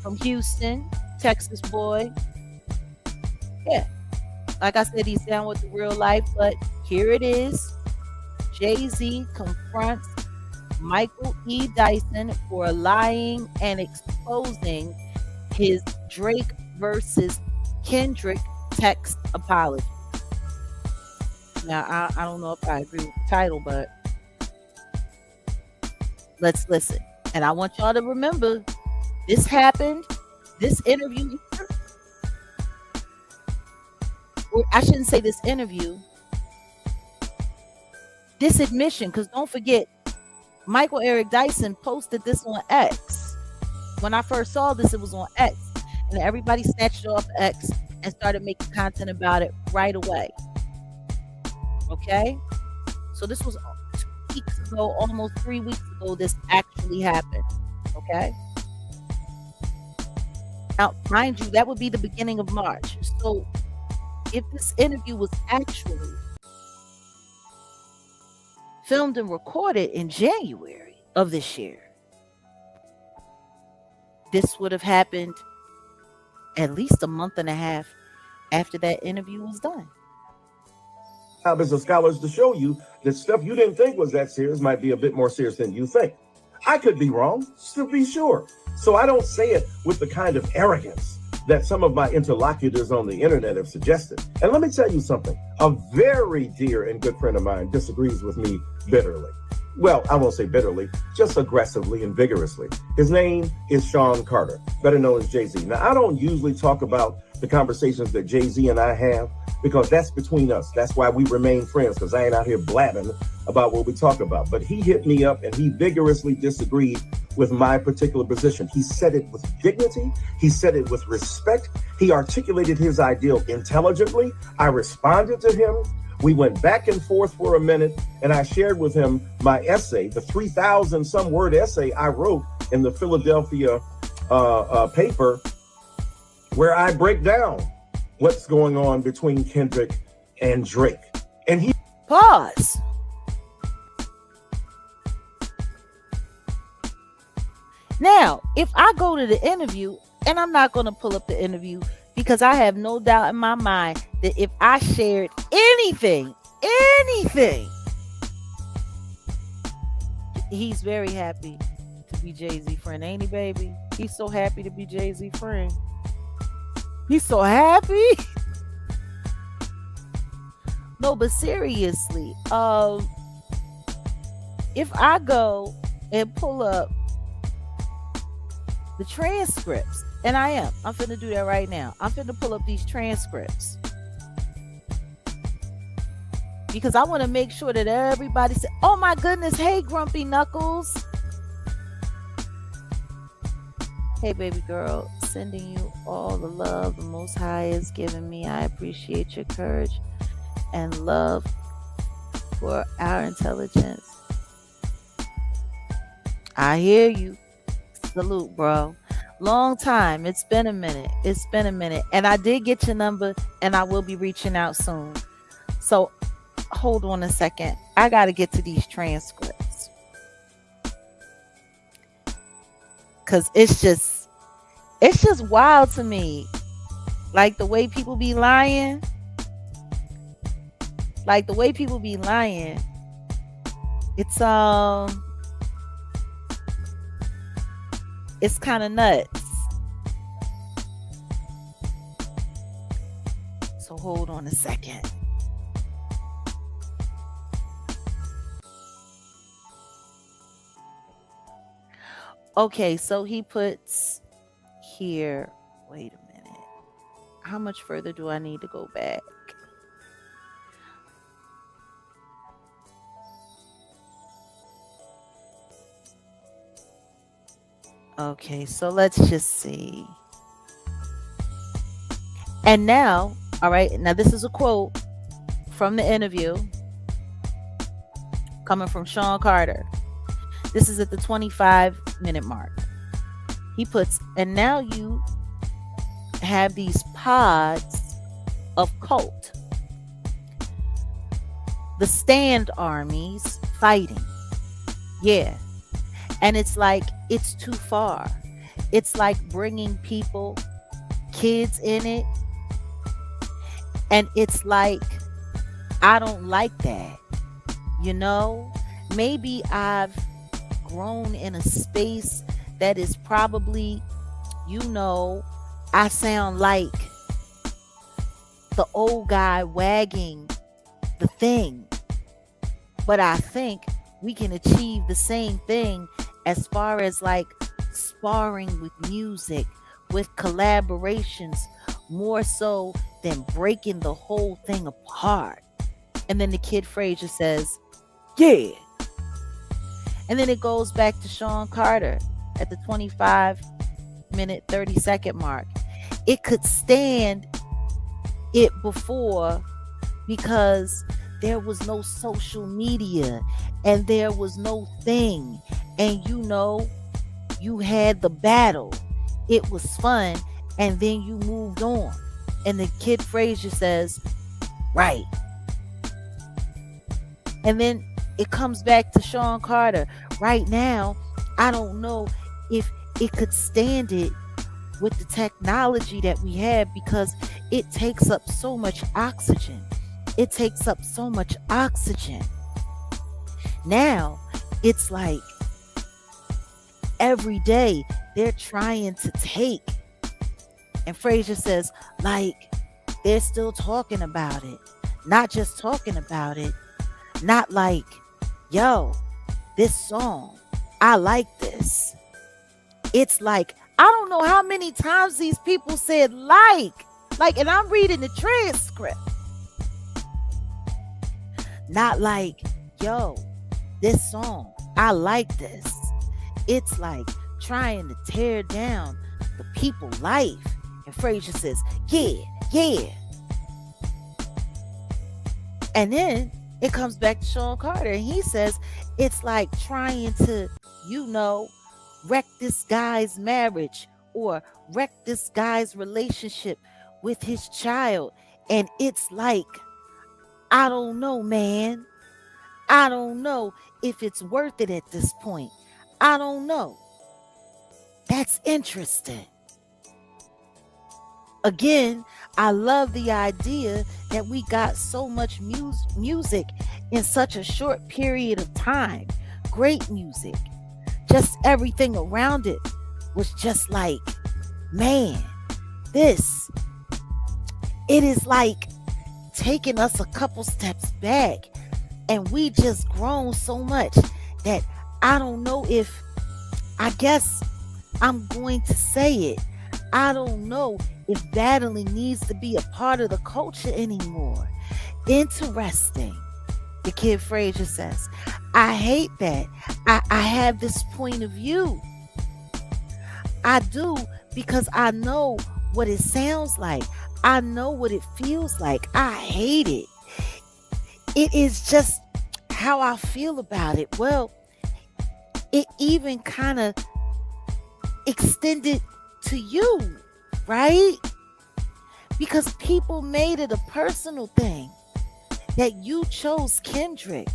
C: from Houston, Texas boy. Yeah. Like I said, he's down with the real life, but here it is. Jay-Z confronts Michael E. Dyson for lying and exposing his Drake versus Kendrick text apology. Now, I don't know if I agree with the title, but let's listen. And I want y'all to remember, this happened, this interview, or I shouldn't say this interview, this admission, because don't forget, Michael Eric Dyson posted this on X. When I first saw this, it was on X. And everybody snatched it off X and started making content about it right away. Okay? So this was 2 weeks ago, almost 3 weeks ago, this actually happened. Okay? Now, mind you, that would be the beginning of March. So if this interview was actually filmed and recorded in January of this year, this would have happened at least a month and a half after that interview was done.
E: As a scholars to show you that stuff you didn't think was that serious might be a bit more serious than you think. I could be wrong, to be sure. So I don't say it with the kind of arrogance that some of my interlocutors on the internet have suggested. And let me tell you something. A very dear and good friend of mine disagrees with me bitterly. Well, I won't say bitterly, just aggressively and vigorously. His name is Sean Carter, better known as Jay-Z. Now, I don't usually talk about the conversations that Jay-Z and I have because that's between us. That's why we remain friends, because I ain't out here blabbing about what we talk about. But he hit me up and he vigorously disagreed with my particular position. He said it with dignity. He said it with respect. He articulated his ideal intelligently. I responded to him. We went back and forth for a minute, and I shared with him my essay, the 3,000 some word essay I wrote in the Philadelphia paper, where I break down what's going on between Kendrick and Drake. And he
C: pause. Now, if I go to the interview, and I'm not going to pull up the interview because I have no doubt in my mind that if I shared anything, he's very happy to be Jay-Z friend, ain't he, baby? He's so happy to be Jay-Z friend. He's so happy. No, but seriously, if I go and pull up the transcripts, and I'm finna do that right now. I'm finna pull up these transcripts because I want to make sure that everybody says, oh my goodness, hey Grumpy Knuckles. Hey baby girl, sending you all the love the Most High has given me. I appreciate your courage and love for our intelligence. I hear you. Salute, bro. Long time. It's been a minute. And I did get your number, and I will be reaching out soon. So hold on a second. I got to get to these transcripts. Because it's just wild to me. Like the way people be lying. It's kind of nuts. So hold on a second. Okay, so he puts here, wait a minute. How much further do I need to go back? Okay, so let's just see. And now, all right, now this is a quote from the interview coming from Sean Carter. This is at the 25-minute mark. He puts, and now you have these pods of cult. The stand armies fighting. Yeah. And it's like, it's too far. It's like bringing people, kids in it. And it's like, I don't like that. You know, maybe I've grown in a space that is probably, you know, I sound like the old guy wagging the thing. But I think we can achieve the same thing as far as like sparring with music, with collaborations, more so than breaking the whole thing apart. And then the Kid Frazier says, yeah. And then it goes back to Sean Carter at the 25-minute, 30-second mark. It could stand it before because there was no social media and there was no thing. And you know, you had the battle. It was fun. And then you moved on. And the Kid Frazier says, right. And then it comes back to Sean Carter. Right now, I don't know if it could stand it with the technology that we have because it takes up so much oxygen. Now, it's like every day they're trying to take. And Frazier says, like, they're still talking about it. Not just talking about it. Not like, yo, this song, I like this. It's like, I don't know how many times these people said like, and I'm reading the transcript. Not like, yo, this song, I like this. It's like trying to tear down the people's life. And Frazier says, yeah. And then it comes back to Sean Carter and he says, it's like trying to, you know, wreck this guy's marriage or wreck this guy's relationship with his child. And it's like, I don't know, man. I don't know if it's worth it at this point. I don't know. That's interesting. Again, I love the idea that we got so much music in such a short period of time. Great music. Just everything around it was just like, man, it is like taking us a couple steps back. And we just grown so much that I don't know if, I guess I'm going to say it. I don't know if battling needs to be a part of the culture anymore. Interesting. The kid Frazier says, I hate that. I have this point of view. I do, because I know what it sounds like. I know what it feels like. I hate it. It is just how I feel about it. Well, it even kind of extended to you, right? Because people made it a personal thing that you chose Kendrick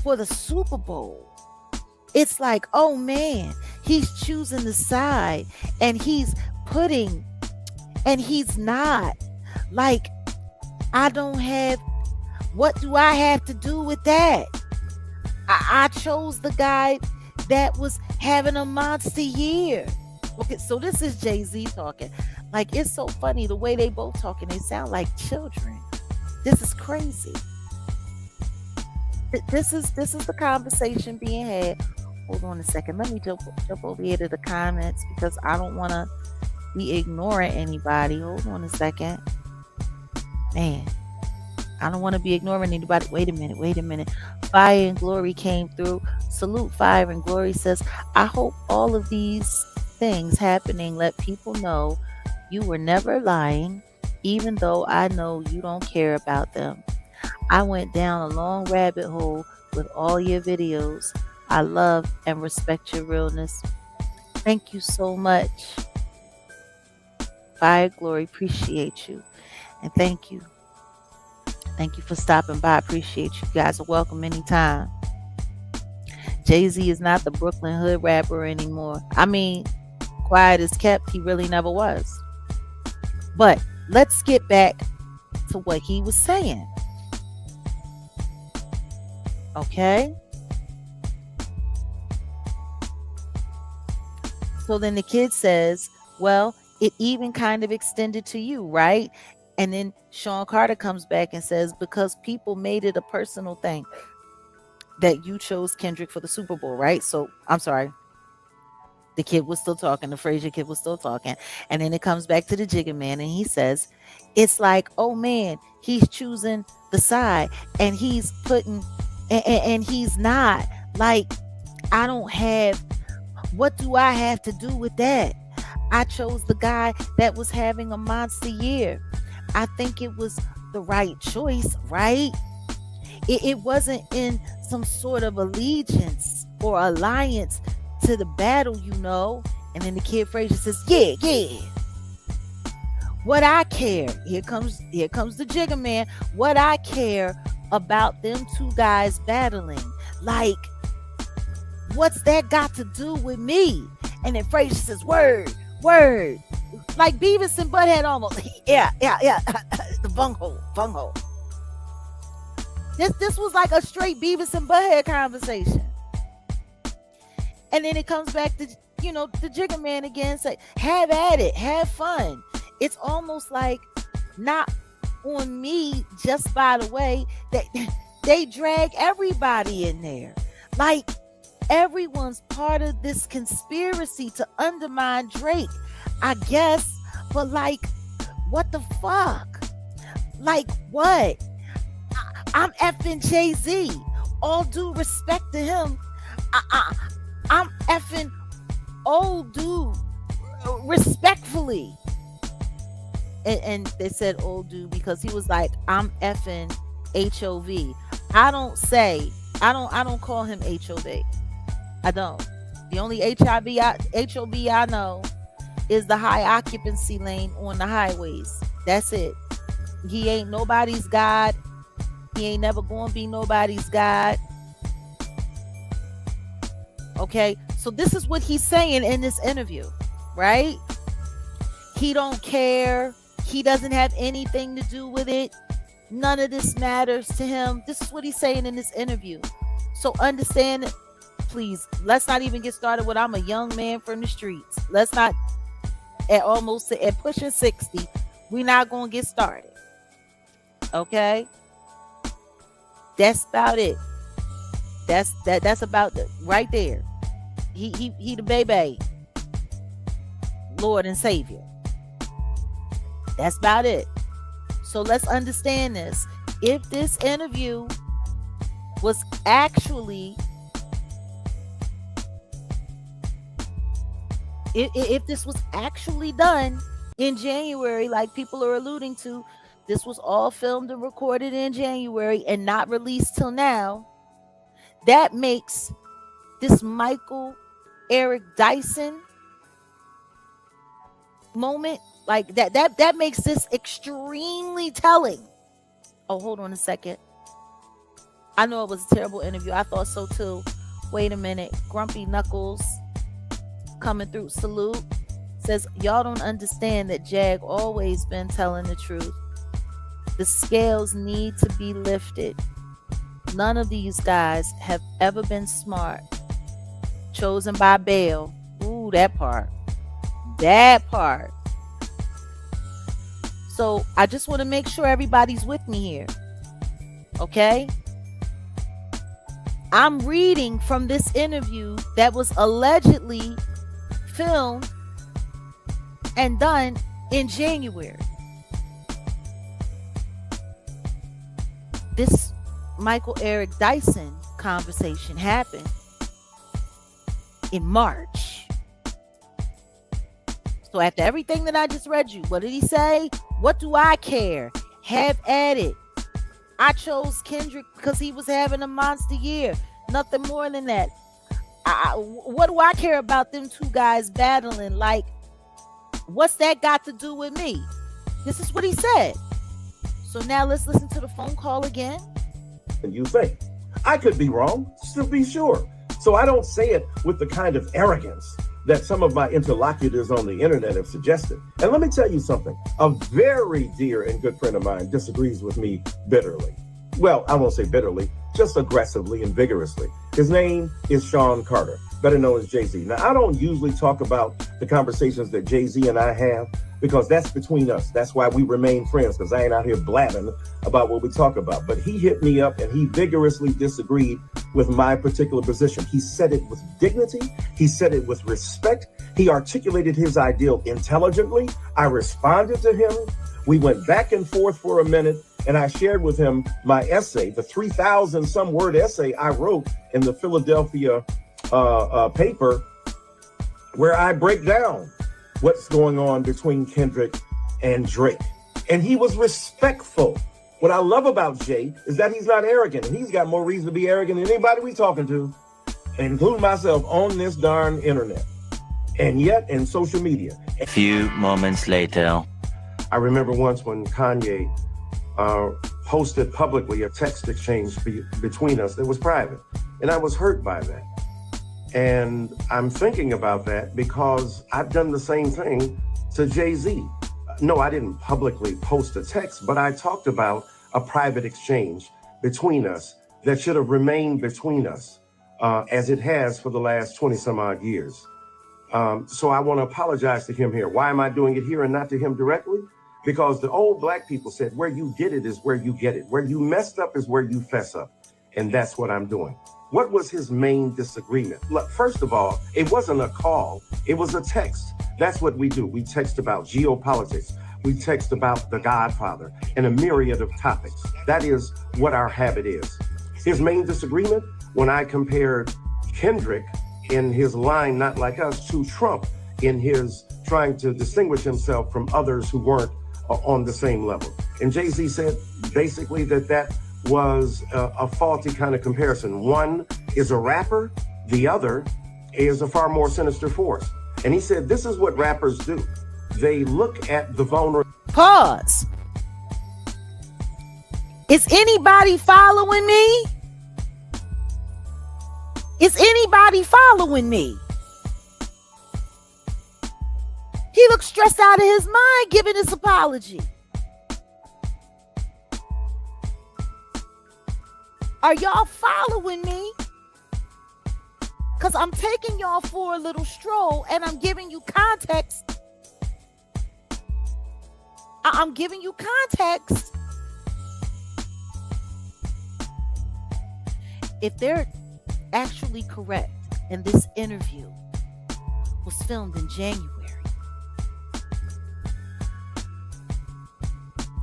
C: for the Super Bowl. It's like, oh man, he's choosing the side and he's putting, and he's not. Like, I don't have, what do I have to do with that? I chose the guy that was having a monster year. Okay, so this is Jay-Z talking. Like, it's so funny the way they both talking. They sound like children. This is crazy. This is the conversation being had. Hold on a second. Let me jump over here to the comments because I don't want to be ignoring anybody. Hold on a second. Man, I don't want to be ignoring anybody. Wait a minute. Fire and Glory came through. Salute Fire and Glory says, I hope all of these things happening let people know you were never lying, even though I know you don't care about them. I went down a long rabbit hole with all your videos. I love and respect your realness. Thank you so much. Fire Glory, appreciate you. And thank you. Thank you for stopping by. Appreciate you guys. Are welcome anytime. Jay-Z is not the Brooklyn hood rapper anymore. I mean, quiet as kept, he really never was. But let's get back to what he was saying. Okay? So then the kid says, well, it even kind of extended to you, right? And then Sean Carter comes back and says, because people made it a personal thing that you chose Kendrick for the Super Bowl, right? So I'm sorry. The kid was still talking. The Frazier kid was still talking. And then it comes back to the Jigga Man and he says, it's like, oh man, he's choosing the side and he's putting, and he's not. Like, I don't have, what do I have to do with that? I chose the guy that was having a monster year. I think it was the right choice, right? It wasn't in some sort of allegiance or alliance to the battle, you know. And then the kid Frazier says, yeah. What I care, here comes the Jigga Man. What I care about them two guys battling, like, what's that got to do with me? And then Frazier says, word. Like Beavis and Butthead almost. Yeah. The bunghole. This was like a straight Beavis and Butthead conversation. And then it comes back to, you know, the Jigga Man again, say, have at it, have fun. It's almost like not on me, just by the way, that they drag everybody in there. Like, everyone's part of this conspiracy to undermine Drake, I guess. But like, what the fuck? Like, what? I'm effing Jay-Z. All due respect to him. I'm effing old dude, respectfully. And they said old dude because he was like, I'm effing HOV. I don't call him HOV. I don't. The only HOV I know is the high occupancy lane on the highways. That's it. He ain't nobody's God. He ain't never gonna be nobody's God. Okay, so this is what he's saying in this interview, right? He don't care. He doesn't have anything to do with it. None of this matters to him. This is what he's saying in this interview. So understand, please, let's not even get started with I'm a young man from the streets. Let's not, at pushing 60, we're not going to get started. Okay? That's about it. That's about it right there. He the baby, Lord and Savior. That's about it. So let's understand this. If this interview was actually, if this was actually done in January, like people are alluding to, this was all filmed and recorded in January and not released till now. That makes this Eric Dyson moment, like that makes this extremely telling. Oh, hold on a second. I know it was a terrible interview. I thought so too. Wait a minute. Grumpy Knuckles coming through. Salute. Says, y'all don't understand that Jag always been telling the truth. The scales need to be lifted. None of these guys have ever been smart. Chosen by Baal. Ooh, that part. That part. So I just want to make sure everybody's with me here. Okay? I'm reading from this interview that was allegedly filmed and done in January. This Eric Dyson conversation happened in March. So after everything that I just read you, what did he say? What do I care? Have at it. I chose Kendrick because he was having a monster year. Nothing more than that. What do I care about them two guys battling? Like, what's that got to do with me? This is what he said. So now let's listen to the phone call again.
E: And you think, I could be wrong, still be sure. So I don't say it with the kind of arrogance that some of my interlocutors on the internet have suggested. And let me tell you something. A very dear and good friend of mine disagrees with me bitterly. Well, I won't say bitterly, just aggressively and vigorously. His name is Sean Carter, better known as Jay-Z. Now, I don't usually talk about the conversations that Jay-Z and I have because that's between us. That's why we remain friends, because I ain't out here blabbing about what we talk about. But he hit me up and he vigorously disagreed with my particular position. He said it with dignity. He said it with respect. He articulated his ideal intelligently. I responded to him. We went back and forth for a minute, and I shared with him my essay, the 3,000 some word essay I wrote in the Philadelphia paper, where I break down what's going on between Kendrick and Drake. And he was respectful. What I love about Jay is that he's not arrogant, and he's got more reason to be arrogant than anybody we talking to, including myself, on this darn internet and yet in social media.
F: A few moments later.
G: I remember once when Kanye posted publicly a text exchange between us that was private, and I was hurt by that. And I'm thinking about that because I've done the same thing to Jay-Z. No, I didn't publicly post a text, but I talked about a private exchange between us that should have remained between us as it has for the last 20 some odd years. So I want to apologize to him here. Why am I doing it here and not to him directly? Because the old black people said, where you get it is where you get it. Where you messed up is where you fess up. And that's what I'm doing. What was his main disagreement? Look, first of all, it wasn't a call. It was a text. That's what we do. We text about geopolitics. We text about The Godfather and a myriad of topics. That is what our habit is. His main disagreement, when I compared Kendrick in his line, Not Like Us, to Trump in his trying to distinguish himself from others who weren't on the same level. And Jay-Z said basically that was a faulty kind of comparison. One is a rapper, the other is a far more sinister force. And he said, this is what rappers do. They look at the vulnerable.
C: Pause. Is anybody following me? Is anybody following me? He looks stressed out of his mind giving his apology. Are y'all following me? Because I'm taking y'all for a little stroll and I'm giving you context. I'm giving you context. If they're actually correct and this interview was filmed in January,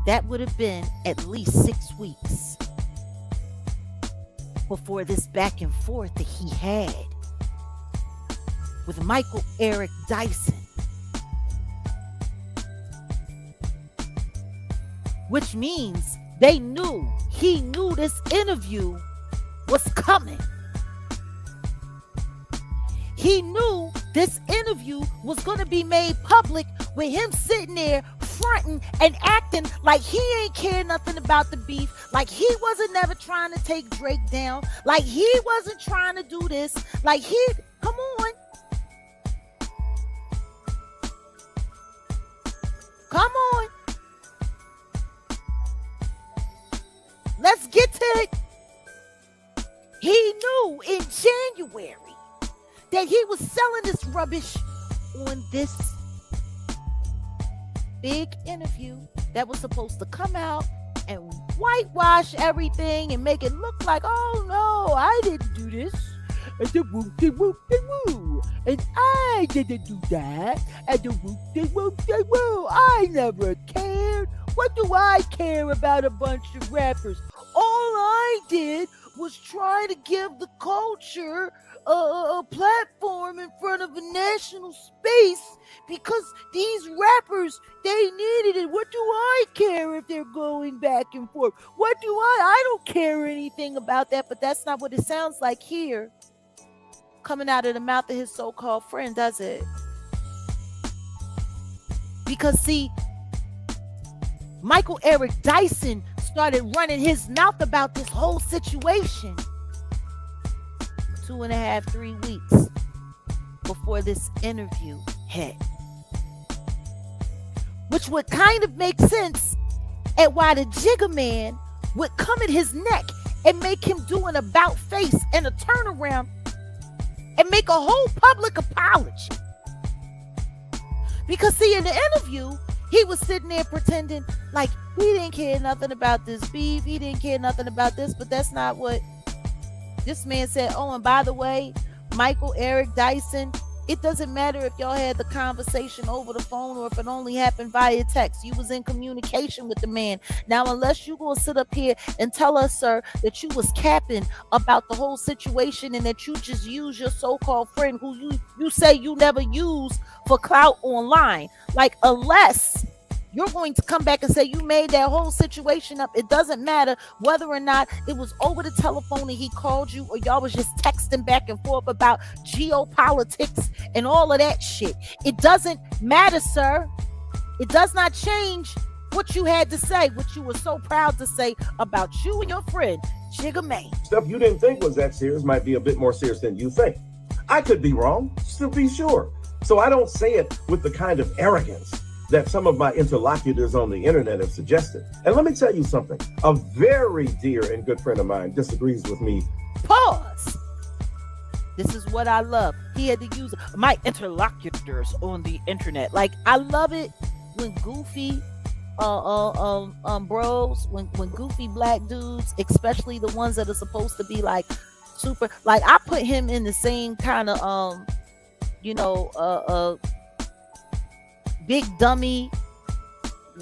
C: that would have been at least 6 weeks before this back and forth that he had with Michael Eric Dyson, which means he knew this interview was coming. He knew this interview was going to be made public with him sitting there fronting and acting like he ain't care nothing about the beef, like he wasn't never trying to take Drake down, like he wasn't trying to do this, like he, come on. Come on. Let's get to it. He knew in January that he was selling this rubbish on this big interview that was supposed to come out and whitewash everything and make it look like, oh no, I didn't do this. And the whoop-de-whoop-de-woo. And I didn't do that. And the whoop-de-whoop-de-woo. I never cared. What do I care about a bunch of rappers? All I did was try to give the culture a platform in front of a national space because these rappers, they needed it. What do I care if they're going back and forth? What do I don't care anything about that, but that's not what it sounds like here coming out of the mouth of his so-called friend, does it? Because see, Michael Eric Dyson started running his mouth about this whole situation 2.5, 3 weeks before this interview hit, which would kind of make sense at why the Jigga Man would come at his neck and make him do an about face and a turnaround and make a whole public apology. Because see, in the interview, he was sitting there pretending like he didn't care nothing about this beef. He didn't care nothing about this, but that's not what this man said. Oh, and by the way, Michael Eric Dyson, it doesn't matter if y'all had the conversation over the phone or if it only happened via text. You was in communication with the man. Now, unless you gonna sit up here and tell us, sir, that you was capping about the whole situation and that you just use your so-called friend who you say you never use for clout online. Like, unless you're going to come back and say you made that whole situation up, it doesn't matter whether or not it was over the telephone and he called you or y'all was just texting back and forth about geopolitics and all of that shit. It doesn't matter, sir. It does not change what you had to say, what you were so proud to say about you and your friend, Jigga Man.
E: Stuff you didn't think was that serious might be a bit more serious than you think. I could be wrong, still be sure. So I don't say it with the kind of arrogance that some of my interlocutors on the internet have suggested. And let me tell you something. A very dear and good friend of mine disagrees with me.
C: Pause. This is what I love. He had to use my interlocutors on the internet. Like, I love it when goofy bros, when goofy black dudes, especially the ones that are supposed to be like super, like I put him in the same kind of big dummy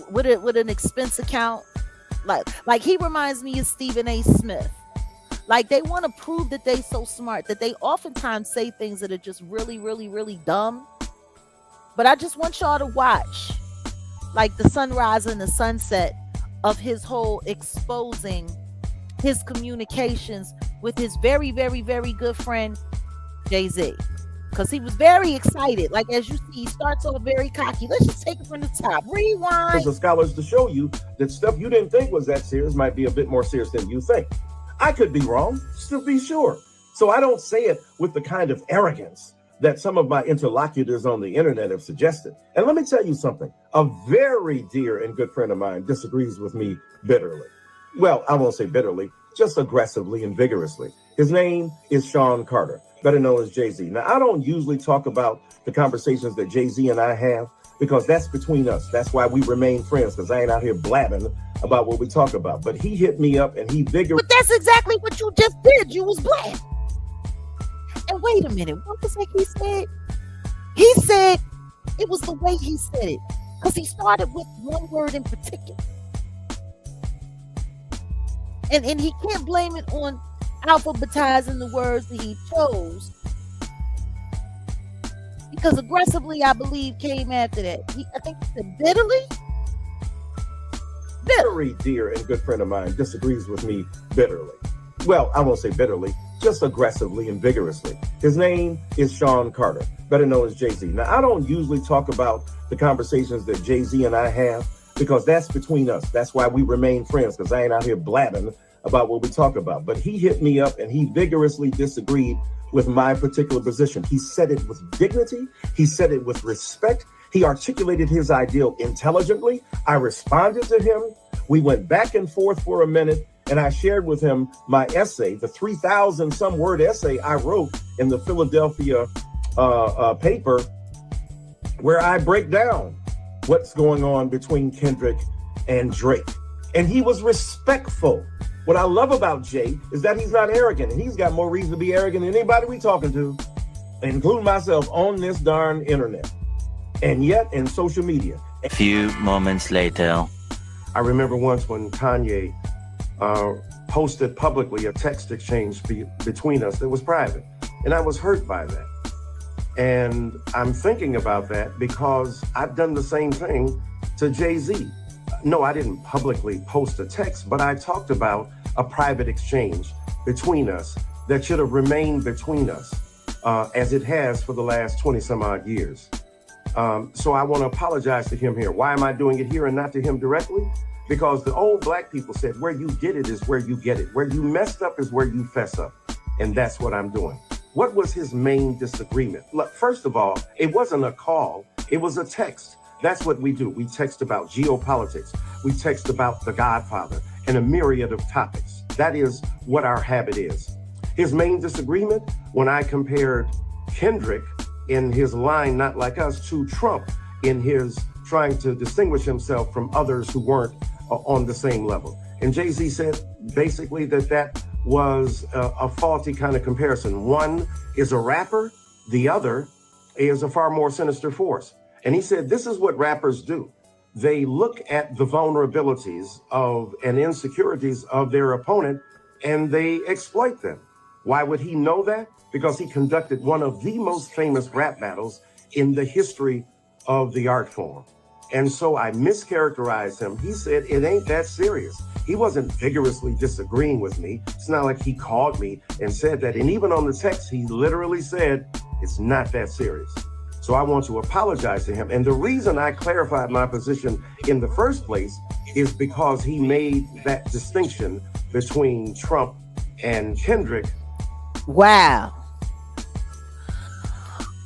C: with an expense account. Like he reminds me of Stephen A. Smith. Like, they want to prove that they so smart that they oftentimes say things that are just really, really, really dumb. But I just want y'all to watch like the sunrise and the sunset of his whole exposing his communications with his very, very, very good friend Jay-Z. Because he was very excited. Like, as you see, he starts off very cocky. Let's just take it from the top. Rewind.
E: Because the scholars to show you that stuff you didn't think was that serious might be a bit more serious than you think. I could be wrong, still be sure. So I don't say it with the kind of arrogance that some of my interlocutors on the internet have suggested. And let me tell you something. A very dear and good friend of mine disagrees with me bitterly. Well, I won't say bitterly, just aggressively and vigorously. His name is Sean Carter, better known as Jay-Z. Now, I don't usually talk about the conversations that Jay-Z and I have because that's between us. That's why we remain friends, because I ain't out here blabbing about what we talk about. But he hit me up and he vigorously...
C: But that's exactly what you just did. You was blabbing. And wait a minute. What was it he said? He said it was the way he said it. Because he started with one word in particular. And he can't blame it on alphabetizing the words that he chose. Because aggressively, I believe, came after that. I think he said bitterly.
E: Very dear and good friend of mine disagrees with me bitterly. Well, I won't say bitterly, just aggressively and vigorously. His name is Sean Carter, better known as Jay-Z. Now, I don't usually talk about the conversations that Jay-Z and I have because that's between us. That's why we remain friends, because I ain't out here blabbing about what we talk about. But he hit me up and he vigorously disagreed with my particular position. He said it with dignity. He said it with respect. He articulated his ideal intelligently. I responded to him. We went back and forth for a minute, and I shared with him my essay, the 3,000 some word essay I wrote in the Philadelphia paper, where I break down what's going on between Kendrick and Drake. And he was respectful. What I love about Jay is that he's not arrogant, and he's got more reason to be arrogant than anybody we talking to, including myself, on this darn internet. And yet in social media.
F: A few moments later.
G: I remember once when Kanye posted publicly a text exchange between us that was private, and I was hurt by that. And I'm thinking about that because I've done the same thing to Jay-Z. No, I didn't publicly post a text, but I talked about a private exchange between us that should have remained between us as it has for the last 20 some odd years. So I want to apologize to him here. Why am I doing it here and not to him directly? Because the old black people said, where you get it is where you get it. Where you messed up is where you fess up. And that's what I'm doing. What was his main disagreement? Look, first of all, it wasn't a call. It was a text. That's what we do. We text about geopolitics. We text about The Godfather and a myriad of topics. That is what our habit is. His main disagreement, when I compared Kendrick in his line, Not Like Us, to Trump in his trying to distinguish himself from others who weren't on the same level. And Jay-Z said basically that was a faulty kind of comparison. One is a rapper, the other is a far more sinister force. And he said, this is what rappers do. They look at the vulnerabilities of and insecurities of their opponent and they exploit them. Why would he know that? Because he conducted one of the most famous rap battles in the history of the art form. And so I mischaracterized him. He said, it ain't that serious. He wasn't vigorously disagreeing with me. It's not like he called me and said that. And even on the text, he literally said, it's not that serious. So I want to apologize to him. And the reason I clarified my position in the first place is because he made that distinction between Trump and Kendrick.
C: Wow.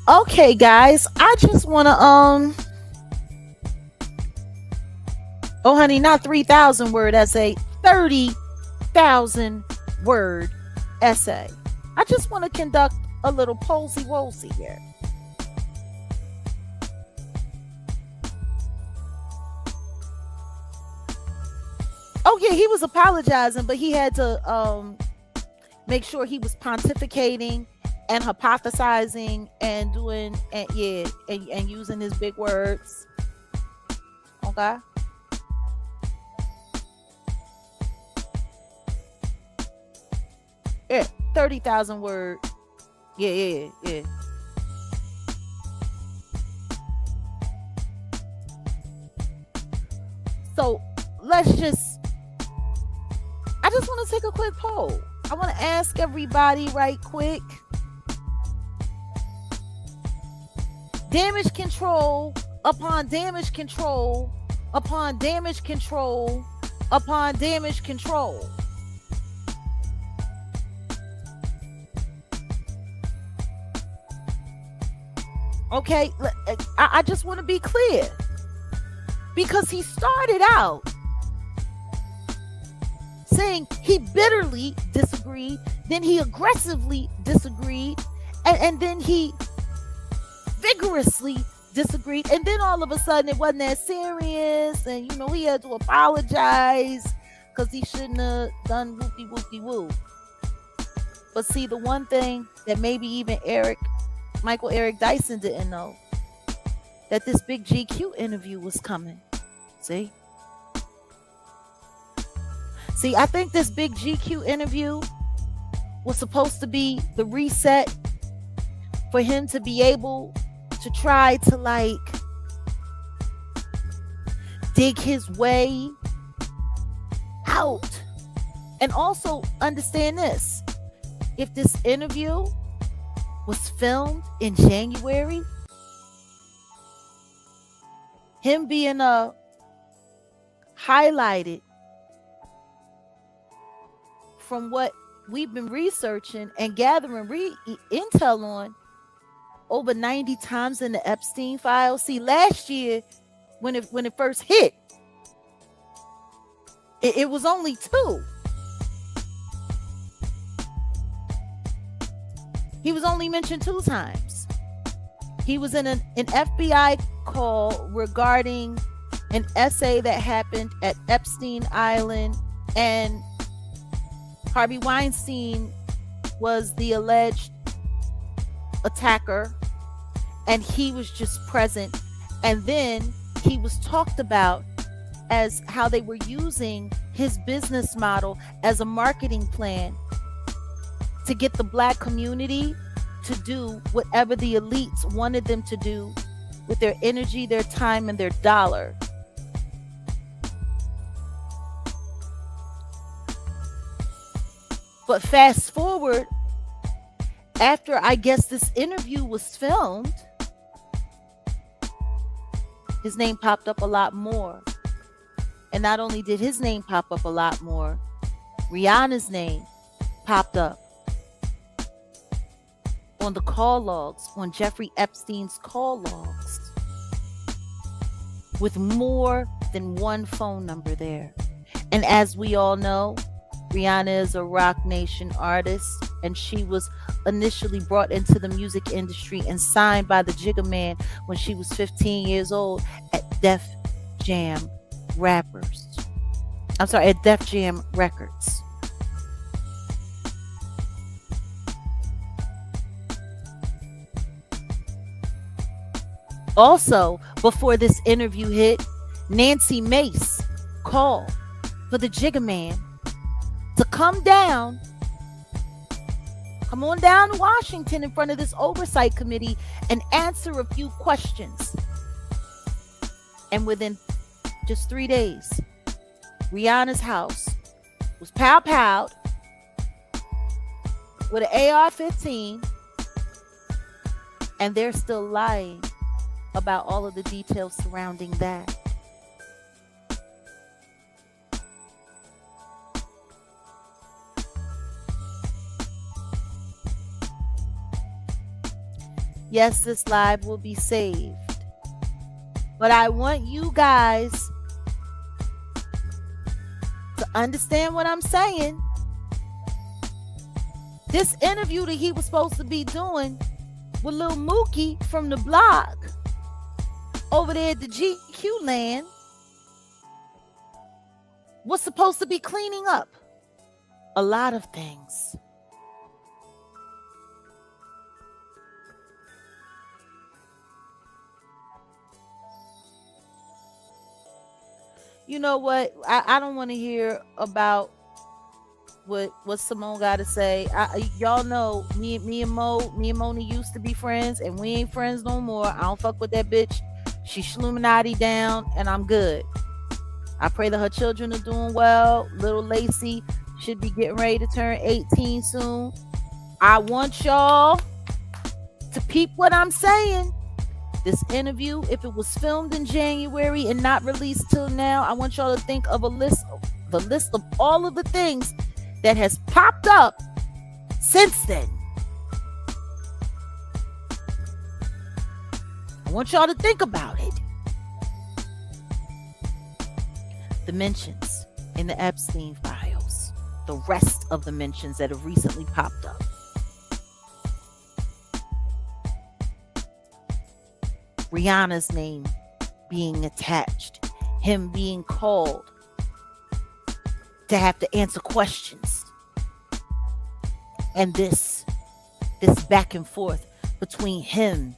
C: Okay, guys, I just want to oh honey, not 3,000 word essay, 30,000 word essay. I just want to conduct a little polsy-wolsy here. Oh yeah, he was apologizing, but he had to make sure he was pontificating and hypothesizing and doing and using his big words. Okay. Yeah, 30,000 word. Yeah. So I just want to take a quick poll. I want to ask everybody right quick. Damage control upon damage control upon damage control upon damage control. Okay, I just want to be clear. Because he started out saying he bitterly disagreed, then he aggressively disagreed, and then he vigorously disagreed, and then all of a sudden it wasn't that serious, and he had to apologize because he shouldn't have done whoopty-whoopty-woo. But see, the one thing that maybe even Eric Dyson didn't know, that this big GQ interview was coming. See, I think this big GQ interview was supposed to be the reset for him to be able to try to like dig his way out. And also understand this, if this interview was filmed in January, him being highlighted from what we've been researching and gathering intel on over 90 times in the Epstein files. See, last year when it first hit, it was only 2. He was only mentioned 2 times. He was in an FBI call regarding an essay that happened at Epstein Island, and Harvey Weinstein was the alleged attacker, and he was just present. And then he was talked about as how they were using his business model as a marketing plan to get the Black community to do whatever the elites wanted them to do with their energy, their time, and their dollar. But fast forward, after I guess this interview was filmed, his name popped up a lot more. And not only did his name pop up a lot more, Rihanna's name popped up on the call logs, on Jeffrey Epstein's call logs, with more than one phone number there. And as we all know, Rihanna is a Rock Nation artist, and she was initially brought into the music industry and signed by the Jigga Man when she was 15 years old at Def Jam at Def Jam Records. Also, before this interview hit, Nancy Mace called for the Jigga Man to come on down to Washington in front of this oversight committee and answer a few questions. And within just 3 days, Rihanna's house was pow-powed with an AR-15, and they're still lying about all of the details surrounding that. Yes, this live will be saved, but I want you guys to understand what I'm saying. This interview that he was supposed to be doing with Lil Mookie from the block over there at the GQ land was supposed to be cleaning up a lot of things. You know what? I don't want to hear about what Simone got to say. Y'all know me and Moni used to be friends, and we ain't friends no more. I don't fuck with that bitch. She Shluminati down, and I'm good. I pray that her children are doing well. Little Lacey should be getting ready to turn 18 soon. I want y'all to peep what I'm saying. This interview, if it was filmed in January and not released till now, I want y'all to think of the list of all of the things that has popped up since then. I want y'all to think about it. The mentions in the Epstein files, the rest of the mentions that have recently popped up. Rihanna's name being attached, him being called to have to answer questions, and this back and forth between him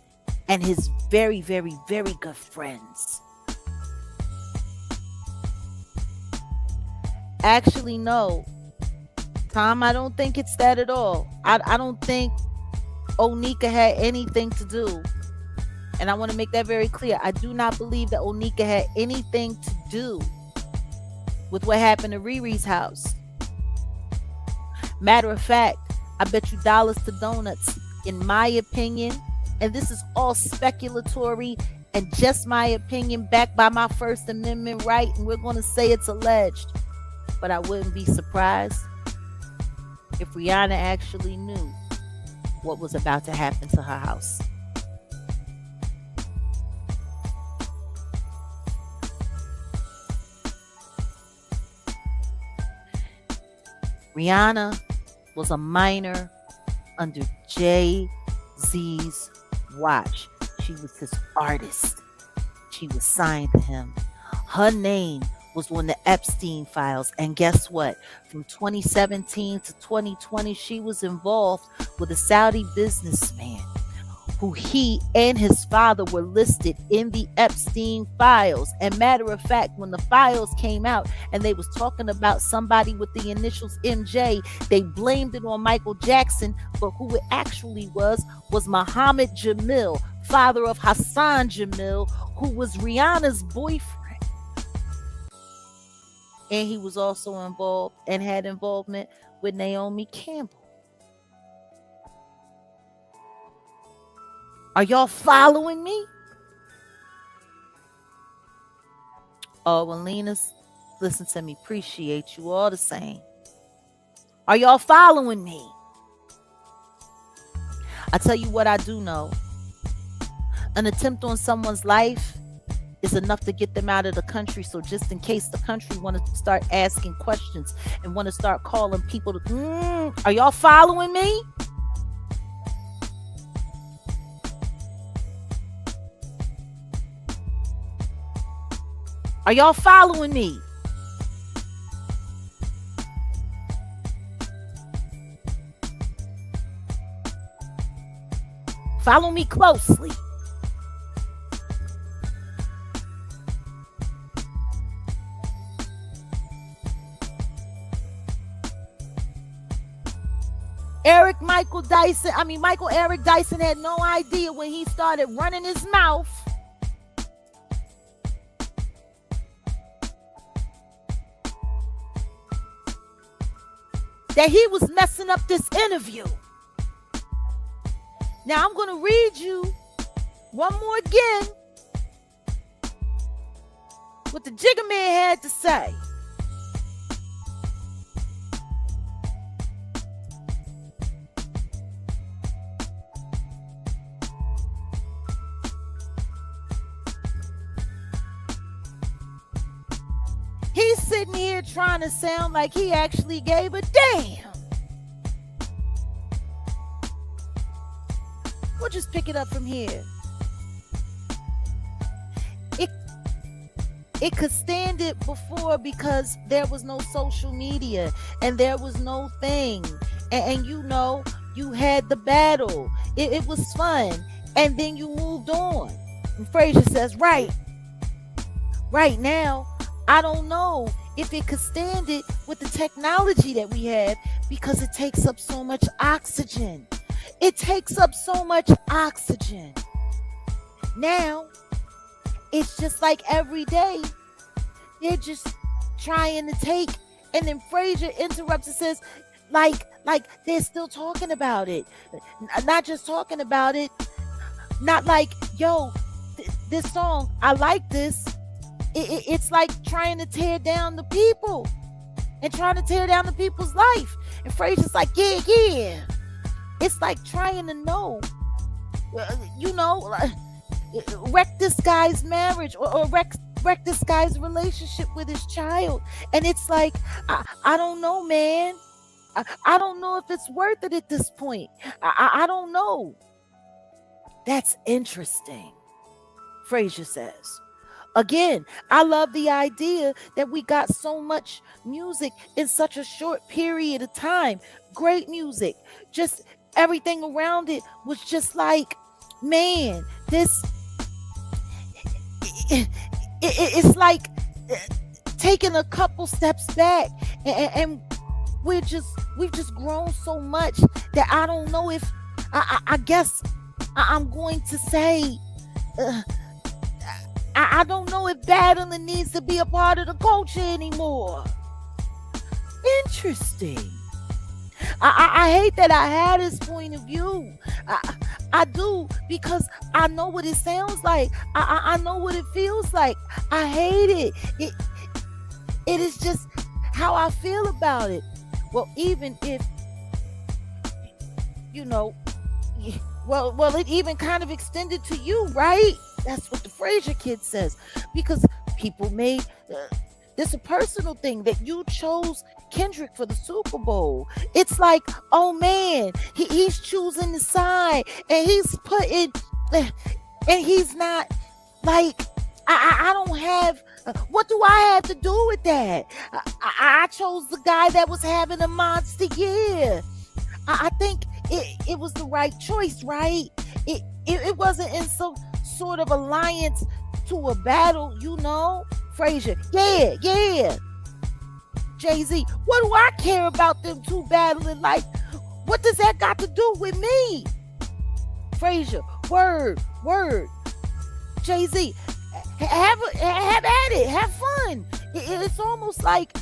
C: and his very, very, very good friends. Actually, no, Tom, I don't think it's that at all. I don't think Onika had anything to do. And I want to make that very clear. I do not believe that Onika had anything to do with what happened to Riri's house. Matter of fact, I bet you dollars to donuts, in my opinion, and this is all speculatory and just my opinion, backed by my First Amendment right, and we're going to say it's alleged. But I wouldn't be surprised if Rihanna actually knew what was about to happen to her house. Rihanna was a minor under Jay-Z's watch. She was his artist. She was signed to him. Her name was on the Epstein files. And guess what? From 2017 to 2020, she was involved with a Saudi businessman who he and his father were listed in the Epstein files. And matter of fact, when the files came out and they was talking about somebody with the initials MJ, they blamed it on Michael Jackson, but who it actually was Muhammad Jamil, father of Hassan Jamil, who was Rihanna's boyfriend. And he was also involved and had involvement with Naomi Campbell. Are y'all following me? Oh, well, Lena's, listen to me. Appreciate you all the same. Are y'all following me? I tell you what I do know. An attempt on someone's life is enough to get them out of the country. So just in case the country want to start asking questions and want to start calling people to, are y'all following me? Are y'all following me? Follow me closely. Michael Eric Dyson had no idea when he started running his mouth that he was messing up this interview. Now I'm going to read you one more again what the Jigga Man had to say. He's sitting here trying to sound like he actually gave a damn. We'll just pick it up from here. It could stand it before because there was no social media and there was no thing. And you know, you had the battle. It was fun. And then you moved on. And Frazier says, right now, I don't know if it could stand it with the technology that we have because it takes up so much oxygen. It takes up so much oxygen. Now, it's just like every day, they're just trying to take, and then Frazier interrupts and says, like they're still talking about it. Not just talking about it, not like, yo, this song, I like this. It's like trying to tear down the people and trying to tear down the people's life. And Frazier's like, yeah. It's like trying to know, wreck this guy's marriage or wreck this guy's relationship with his child. And it's like, I don't know, man. I don't know if it's worth it at this point. I don't know. That's interesting, Frazier says. Again, I love the idea that we got so much music in such a short period of time. Great music. Just everything around it was just like, man, it's like taking a couple steps back and we've just grown so much that I don't know if I guess I'm going to say I don't know if battling needs to be a part of the culture anymore. Interesting. I hate that I had this point of view. I do, because I know what it sounds like. I know what it feels like. I hate it. It is just how I feel about it. Well, even if, well, it even kind of extended to you, right? That's what the Frazier kid says. Because people made this a personal thing that you chose Kendrick for the Super Bowl. It's like, oh man, he's choosing the side, and he's putting, and he's not like, I don't have, what do I have to do with that? I chose the guy that was having a monster year. I think it was the right choice, right? It wasn't in some sort of alliance to a battle, Frazier, yeah. Jay-Z, what do I care about them two battling? Like, what does that got to do with me? Frazier, word. Jay-Z, have at it, have fun. It's almost like,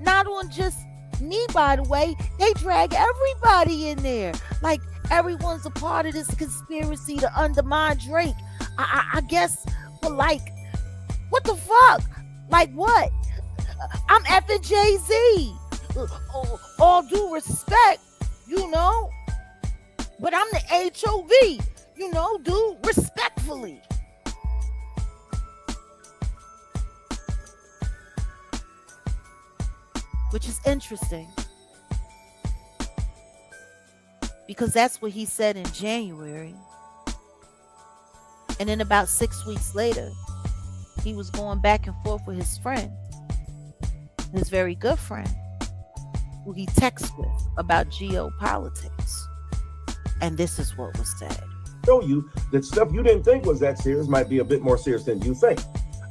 C: not on just me, by the way, they drag everybody in there. Like, everyone's a part of this conspiracy to undermine Drake. I guess, but like, what the fuck? Like what? I'm effing Jay-Z. All due respect, but I'm the HOV, dude, respectfully. Which is interesting, because that's what he said in January. And then about 6 weeks later, he was going back and forth with his friend, his very good friend, who he texts with about geopolitics. And this is what was said.
E: Show you that stuff you didn't think was that serious might be a bit more serious than you think.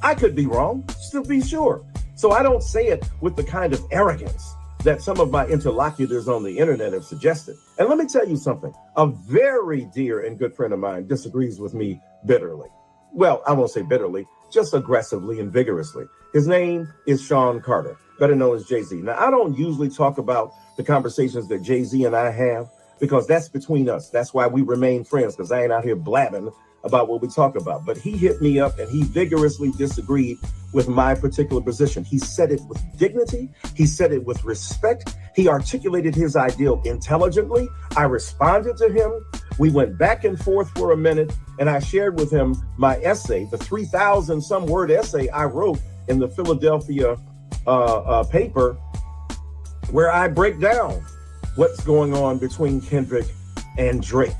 E: I could be wrong, still be sure. So I don't say it with the kind of arrogance that some of my interlocutors on the internet have suggested. And let me tell you something. A very dear and good friend of mine disagrees with me bitterly. Well, I won't say bitterly, just aggressively and vigorously. His name is Sean Carter, better known as Jay-Z. Now, I don't usually talk about the conversations that Jay-Z and I have, because that's between us. That's why we remain friends, because I ain't out here blabbing about what we talk about. But he hit me up and he vigorously disagreed with my particular position. He said it with dignity. He said it with respect. He articulated his ideal intelligently. I responded to him. We went back and forth for a minute, and I shared with him my essay, the 3,000 some word essay I wrote in the Philadelphia paper, where I break down what's going on between Kendrick and Drake.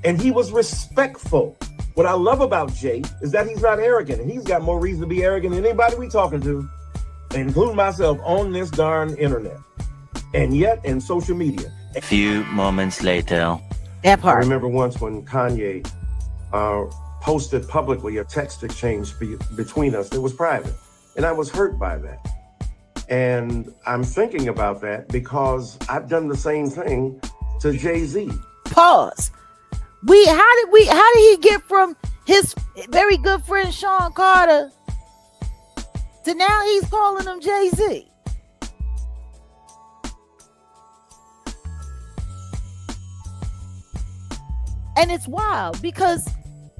E: And he was respectful. What I love about Jay is that he's not arrogant, and he's got more reason to be arrogant than anybody we talking to, including myself, on this darn internet, and yet in social media.
F: A few moments later.
C: That part.
G: I remember once when Kanye posted publicly a text exchange between us that was private, and I was hurt by that. And I'm thinking about that because I've done the same thing to Jay-Z.
C: Pause. How did he get from his very good friend Sean Carter to now he's calling him Jay-Z? And it's wild because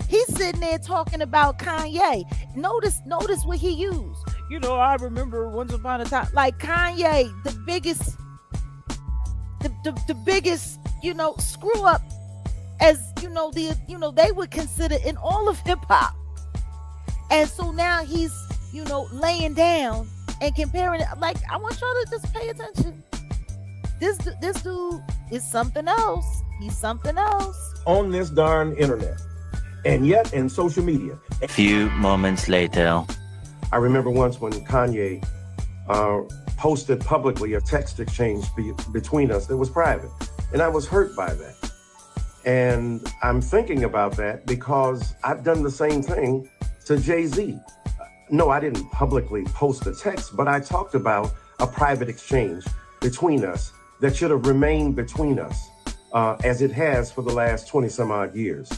C: he's sitting there talking about Kanye. Notice what he used. I remember once upon a time, like Kanye, the biggest, screw up, as they would consider in all of hip hop. And so now he's, laying down and comparing it. Like, I want y'all to just pay attention. This dude is something else. He's something else.
E: On this darn internet, and yet in social media.
F: A few moments later.
G: I remember once when Kanye posted publicly a text exchange between us that was private, and I was hurt by that. And I'm thinking about that because I've done the same thing to Jay-Z. No, I didn't publicly post the text, but I talked about a private exchange between us that should have remained between us as it has for the last 20 some odd years.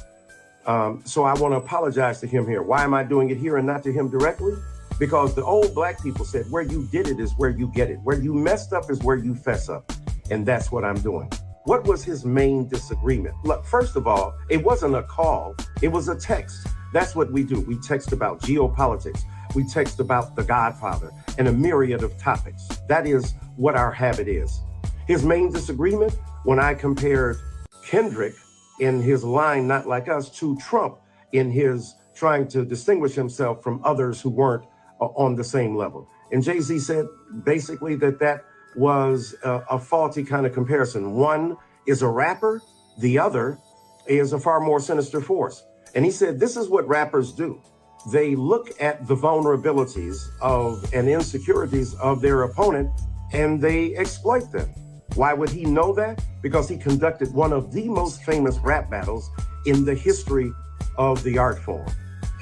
G: So I want to apologize to him here. Why am I doing it here and not to him directly? Because the old black people said, where you did it is where you get it. Where you messed up is where you fess up. And that's what I'm doing. What was his main disagreement? Look, first of all, it wasn't a call. It was a text. That's what we do. We text about geopolitics. We text about The Godfather and a myriad of topics. That is what our habit is. His main disagreement, when I compared Kendrick in his line, Not Like Us, to Trump in his trying to distinguish himself from others who weren't on the same level. And Jay-Z said basically that was a faulty kind of comparison. One is a rapper, the other is a far more sinister force. And he said, this is what rappers do. They look at the vulnerabilities of and insecurities of their opponent and they exploit them. Why would he know that? Because he conducted one of the most famous rap battles in the history of the art form.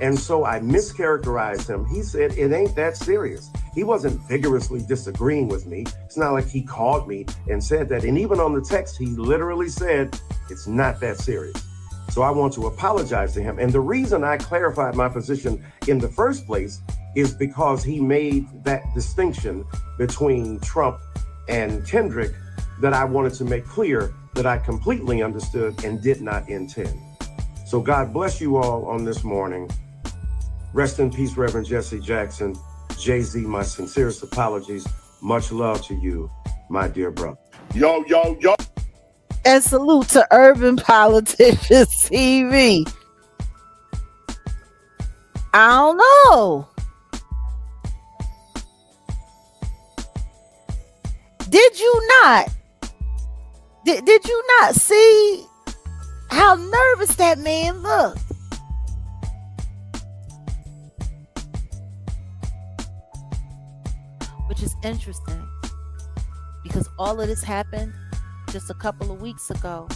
G: And so I mischaracterized him. He said, it ain't that serious. He wasn't vigorously disagreeing with me. It's not like he called me and said that. And even on the text, he literally said, it's not that serious. So I want to apologize to him. And the reason I clarified my position in the first place is because he made that distinction between Trump and Kendrick that I wanted to make clear that I completely understood and did not intend. So God bless you all on this morning. Rest in peace, Reverend Jesse Jackson. Jay-Z, my sincerest apologies. Much love to you, my dear brother.
H: Yo, yo, yo.
C: And salute to Urban Politicians TV. I don't know. Did you not? Did you not see how nervous that man looked? Which is interesting because all of this happened just a couple of weeks ago,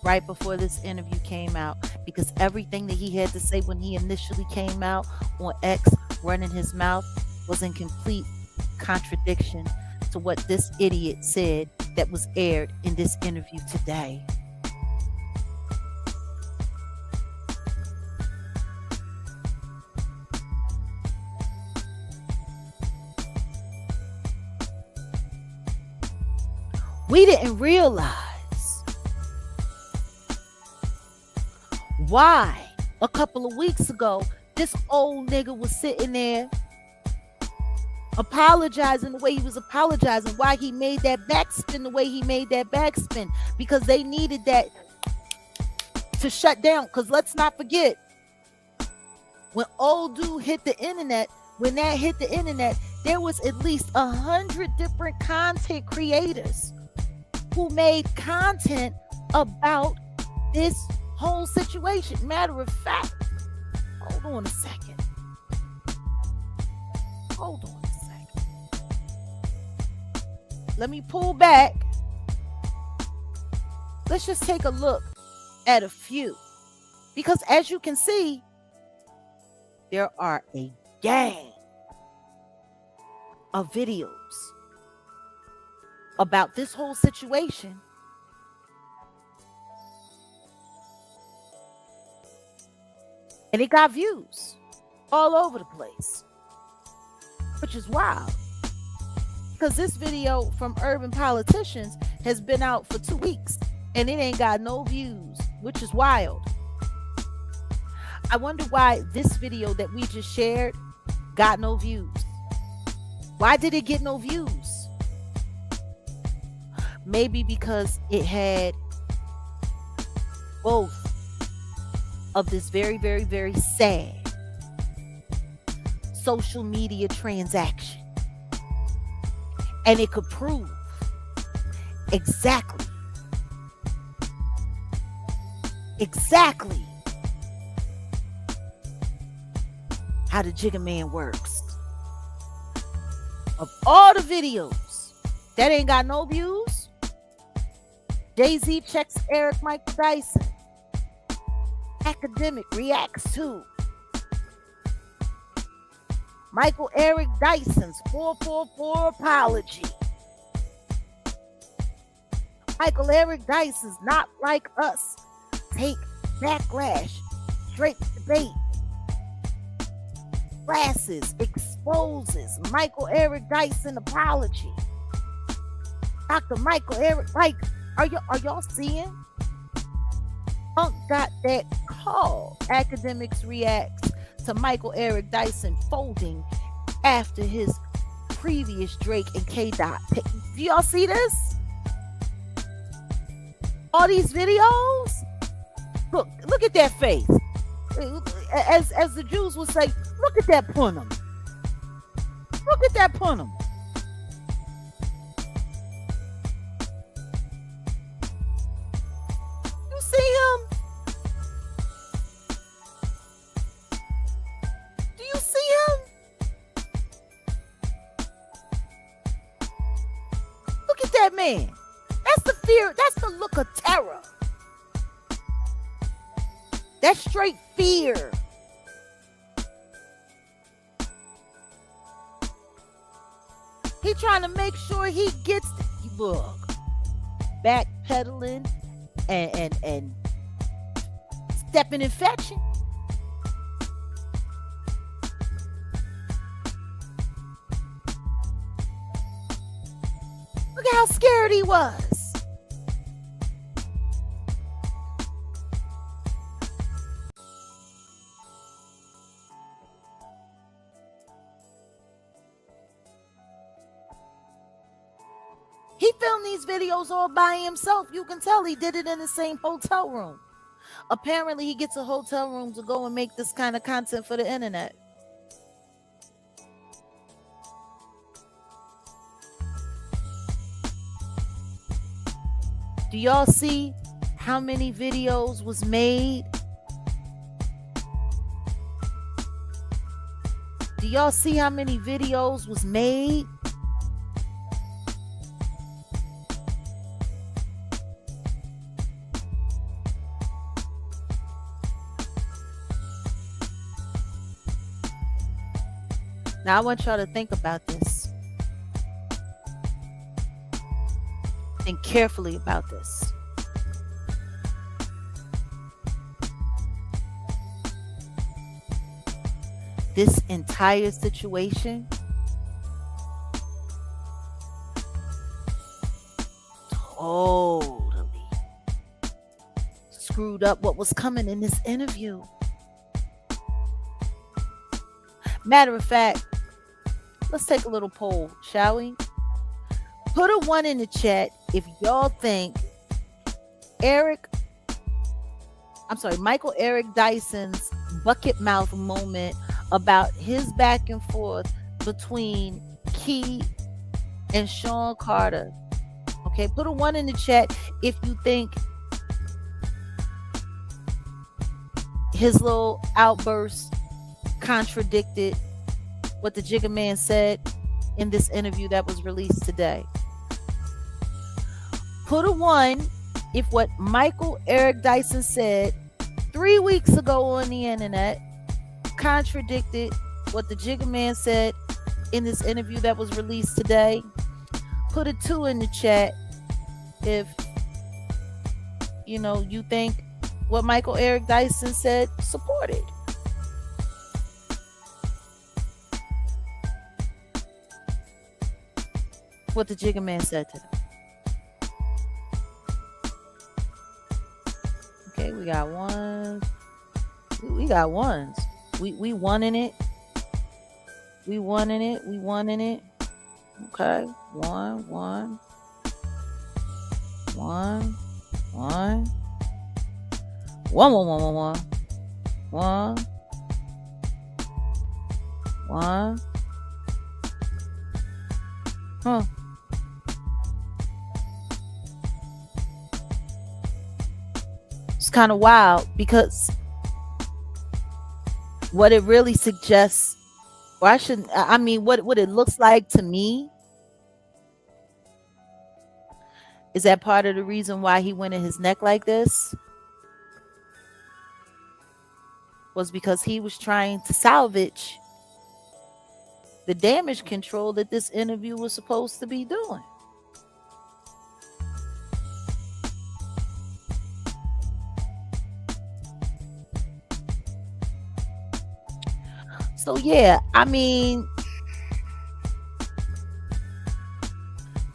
C: right before this interview came out, because everything that he had to say when he initially came out on X, running his mouth, was in complete contradiction to what this idiot said that was aired in this interview today. We didn't realize why a couple of weeks ago this old nigga was sitting there apologizing the way he was apologizing, why he made that backspin the way he made that backspin, because they needed that to shut down. Because let's not forget, when old dude hit the internet, when that hit the internet, there was at least 100 different content creators who made content about this whole situation. Matter of fact, hold on a second. Hold on a second. Let me pull back. Let's just take a look at a few. Because as you can see, there are a gang of videos about this whole situation. And it got views all over the place, which is wild. Because this video from Urban Politicians has been out for 2 weeks and it ain't got no views, which is wild. I wonder why this video that we just shared got no views. Why did it get no views? Maybe because it had both of this very, very, very sad social media transaction. And it could prove exactly how the Jigga Man works. Of all the videos that ain't got no views, Jay-Z checks Eric Dyson. Academic reacts to. Michael Eric Dyson's 444 apology. Michael Eric Dyson's Not Like Us. Take backlash. Straight debate. Glasses exposes Michael Eric Dyson apology. Dr. Michael Eric, like, are y'all seeing? Punk got that call. Academics reacts to Michael Eric Dyson folding after his previous Drake and K-Dot. Do y'all see this? All these videos? Look at that face. As the Jews would say, look at that punum. Look at that punum. You see him? Do you see him? Look at that man. That's the fear. That's the look of terror. That's straight fear. He trying to make sure he gets look backpedaling and stepping infection. Look at how scared he was. He filmed these videos all by himself. You can tell he did it in the same hotel room. Apparently, he gets a hotel room to go and make this kind of content for the internet. Do y'all see how many videos was made? Do y'all see how many videos was made? Now, I want y'all to think about this. Think carefully about this. This entire situation totally screwed up what was coming in this interview. Matter of fact, let's take a little poll, shall we? Put a 1 in the chat if y'all think Michael Eric Dyson's bucket mouth moment about his back and forth between Key and Sean Carter. Okay, put a 1 in the chat if you think his little outburst contradicted what the Jigga Man said in this interview that was released today. Put a 1 if what Michael Eric Dyson said 3 weeks ago on the internet contradicted what the Jigga Man said in this interview that was released today. Put a 2 in the chat if you think what Michael Eric Dyson said supported. What the Jigga Man said to them. Okay, we got ones. We got ones. We won in it. We won in it. We won in it. Okay. One. One. One. Huh. It's kind of wild because what it really suggests, or what it looks like to me is that part of the reason why he went in his neck like this was because he was trying to salvage the damage control that this interview was supposed to be doing. So yeah, I mean,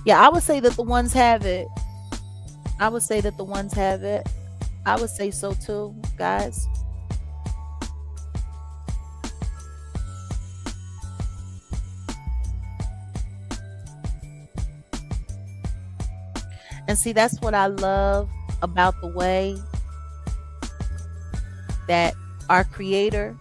C: yeah, I would say that the ones have it. I would say that the ones have it. I would say so too, guys. And see, that's what I love about the way that our creator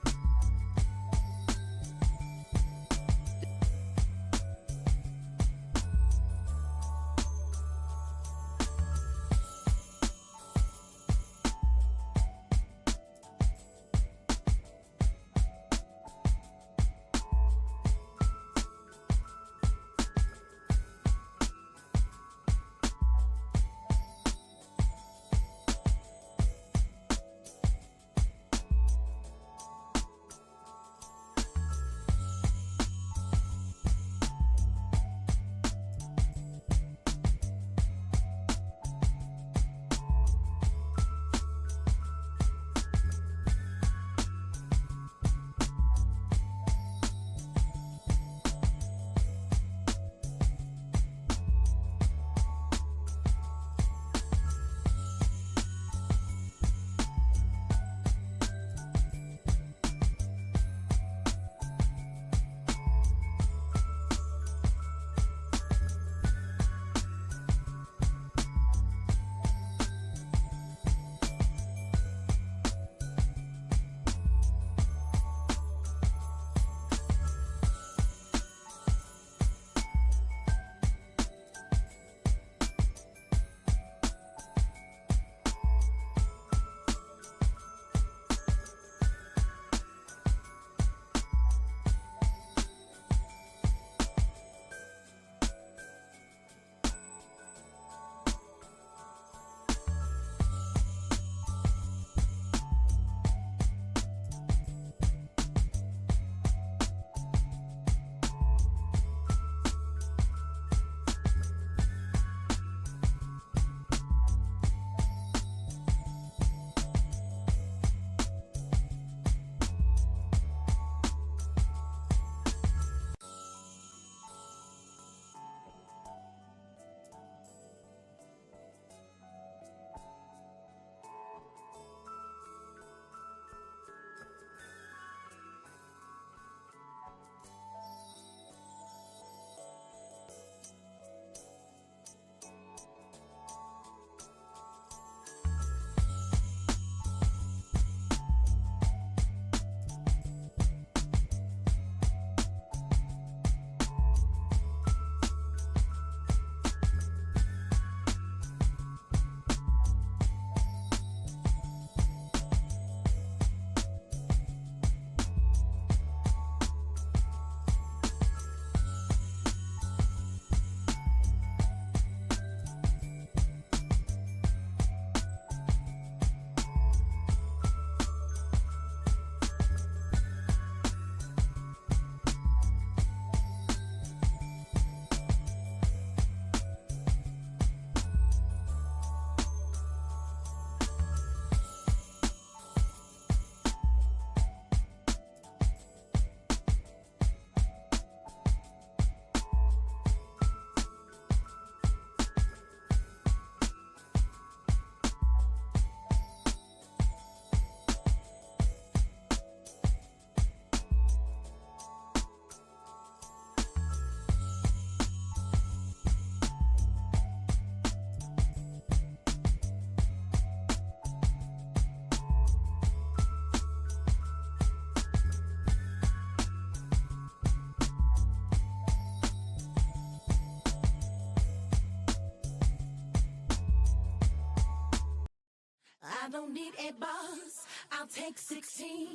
B: I don't need 8 bars, I'll take 16.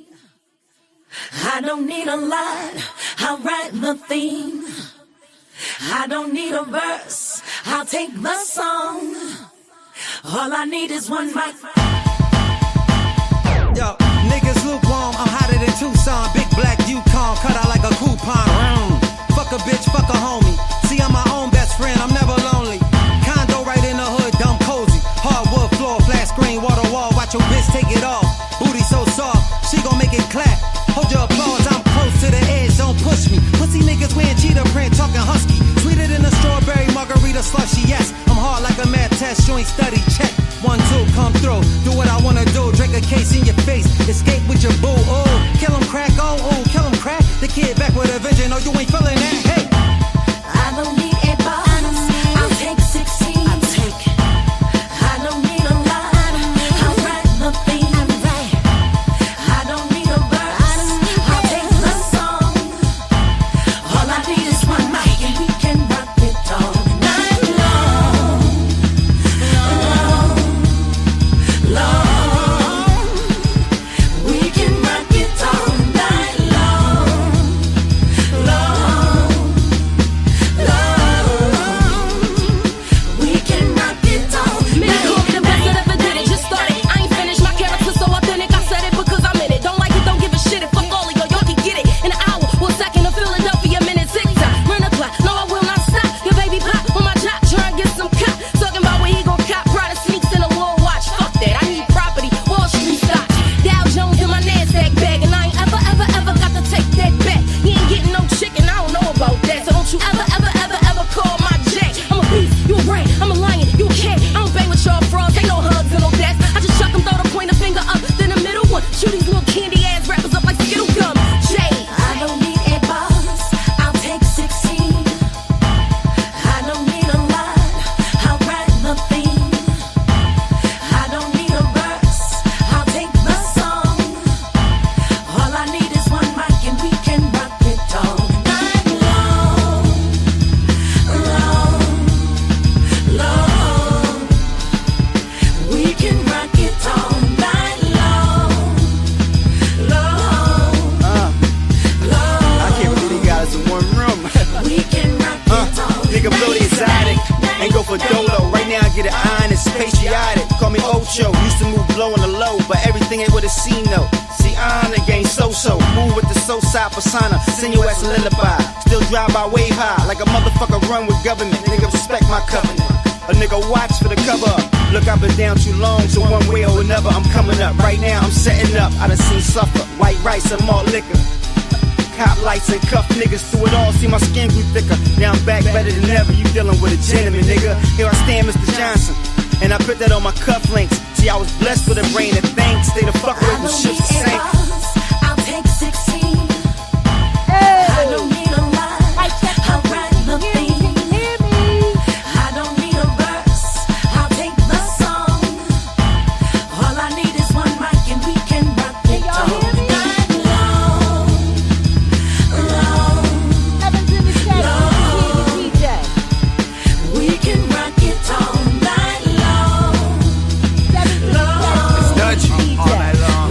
B: I don't need a line, I'll write the theme. I don't need a verse, I'll take the song. All I need is one mic.
H: Yo, niggas lukewarm, I'm hotter than Tucson. Big black Yukon, cut out like a coupon. Watch your bitch take it off. Booty so soft, she gon' make it clap. Hold your applause, I'm close to the edge, don't push me. Pussy niggas wearing cheetah print, talking husky. Sweeter than a strawberry margarita slushy, yes. I'm hard like a math test, you ain't study, check. 1, 2, come through, do what I wanna do. Drink a case in your face, escape with your boo, ooh. Kill him crack, oh, ooh, kill him crack. The kid back with a vision, oh, you ain't feeling that, hey.
B: I don't need a boss, I'll take 16. I'll take. I don't need a lot, I'll write nothing. I don't need a verse, I'll take the song. All I need is one mic and we can rock it all night long. Long. We can rock it all night long. Long. We can rock it all
I: Man, call me the best that ever did it. Just started. I ain't finished. My character so authentic. I said it because I'm in it. Don't like it, don't give a shit. If fuck all of y'all can get it in an hour or second of Philadelphia minute. TikTok, run a clock. No, I will not stop. Your baby pop on my job, try and get some cop. Talking about where he gon' cop. Prada sneaks in a little watch. Fuck that. I need property. Wall Street stock. Dow Jones in my NASDAQ bag, and I ain't ever got to take that back. You ain't getting no chicken. I don't know about that. So don't you ever call my jack. I'm a beast. You a rat. I'm a lion. You a cat. I don't bang with y'all frauds. Ain't no hugs and no daps. I just chuck 'em, throw the pointer finger up, then the middle one. Shoot these little candy ass rappers up like Skittle gum. Jay.
B: I don't need a boss, I'll take 16. I don't need a lot, I'll write nothing. I don't need a verse, I'll take the song. All I need is one mic and we can rock it all night long. Long. We can rock it all night long.
J: I can't believe they got us in one room.
B: We can rock it all.
J: Nigga blow the exotic and go for dolo. Right now I get it iron, it's patriotic. Call me Ocho, used to move blow on the low, but everything ain't what it seem though. See, on the game so-so, move with the so-side persona. Send your ass a lullaby, still drive by wave high. Like a motherfucker run with government, nigga respect my covenant. A nigga watch for the cover up. Look, I've been down too long, so one way or another I'm coming up. Right now I'm setting up, I done seen suffer. White rice and malt liquor. Cop lights and cuff niggas through it all, see my skin grew thicker. Now I'm back better than ever, you dealing with a gentleman, nigga. Here I stand, Mr. Johnson, and I put that on my cufflinks. See, I was blessed with a brain that thinks. Stay the fuck away from ships to sink.
B: I'll take 16. I don't need a lot, I'll write nothing. I don't need a verse, I'll take the song. All I need is one mic and we can rock it all night long. We can rock it all night long.
K: It's Dutch all night long.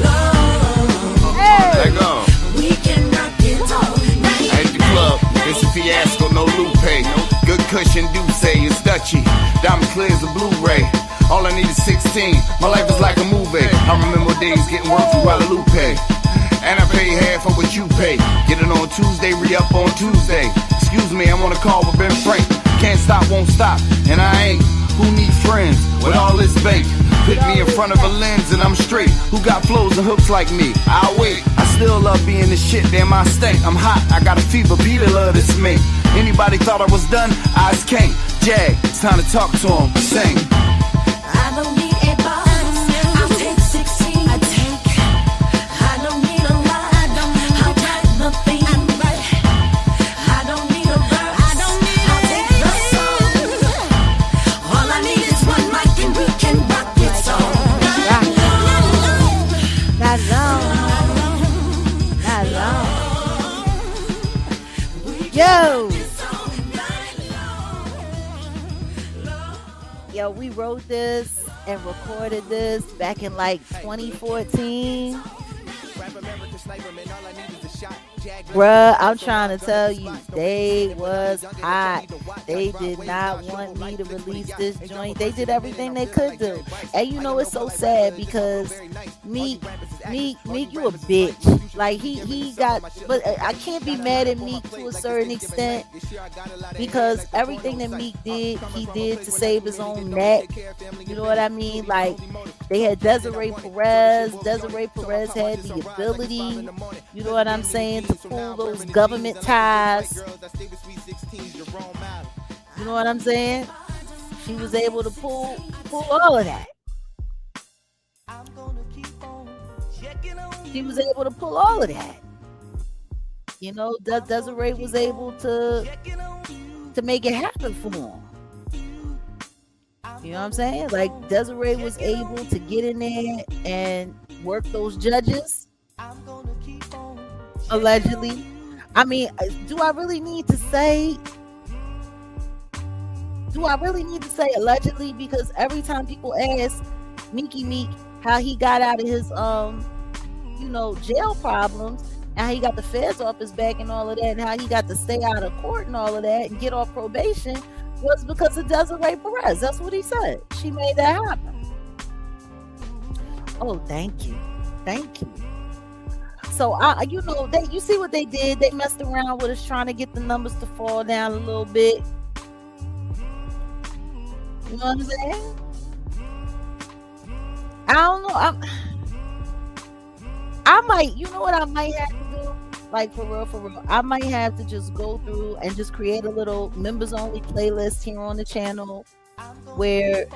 K: Let go.
B: We can rock it all night.
K: At the club, it's a fiasco, no Lupe. Good cushion, do say it's Dutchy. Diamond clear as a Blu-ray. All I need is 16. My life is like a movie. I remember days getting work through Guadalupe. And I pay half of what you pay. Get it on Tuesday, re-up on Tuesday. Excuse me, I'm on a call with Ben Frank. Can't stop, won't stop, and I ain't. Who need friends with all this bank? Put me in front of a lens and I'm straight. Who got flows and hooks like me? I'll wait. I still love being the shit, damn I stink. I'm hot, I got a fever, Peter love this me. Anybody thought I was done? Eyes can't. Jag, it's time to talk to him, sing.
B: I don't need a boss, I'll take 16. I don't need a lot, I'll write nothing. I don't need a verse, I'll take the song. All I need is one mic and we can rock it all night long.
C: Not long. Yo. Yo, we wrote this and recorded this back in like 2014. Bruh, I'm trying to tell you, they was hot. They did not want me to release this joint. They did everything they could do. And you know, it's so sad because Meek, you a bitch. Like he got, but I can't be mad at Meek to a certain extent because everything that Meek did, he did to save his own neck. You know what I mean? Like they had Desiree Perez. Desiree Perez had the ability, you know what I'm saying, to pull those government ties. You know what I'm saying? She was able to pull all of that. She was able to pull all of that. You know, Desiree was able to make it happen for him. You know what I'm saying? Like Desiree was able to get in there and work those judges. Allegedly. I mean, do I really need to say allegedly? Because every time people ask Meek how he got out of his jail problems and how he got the feds off his back and all of that, and how he got to stay out of court and all of that and get off probation, was because of Desiree Perez. That's what he said. She made that happen. Oh, thank you. So you see what they did? They messed around with us trying to get the numbers to fall down a little bit. You know what I'm saying? I don't know. I might, you know what I might have to do? Like for real. I might have to just go through and just create a little members only playlist here on the channel where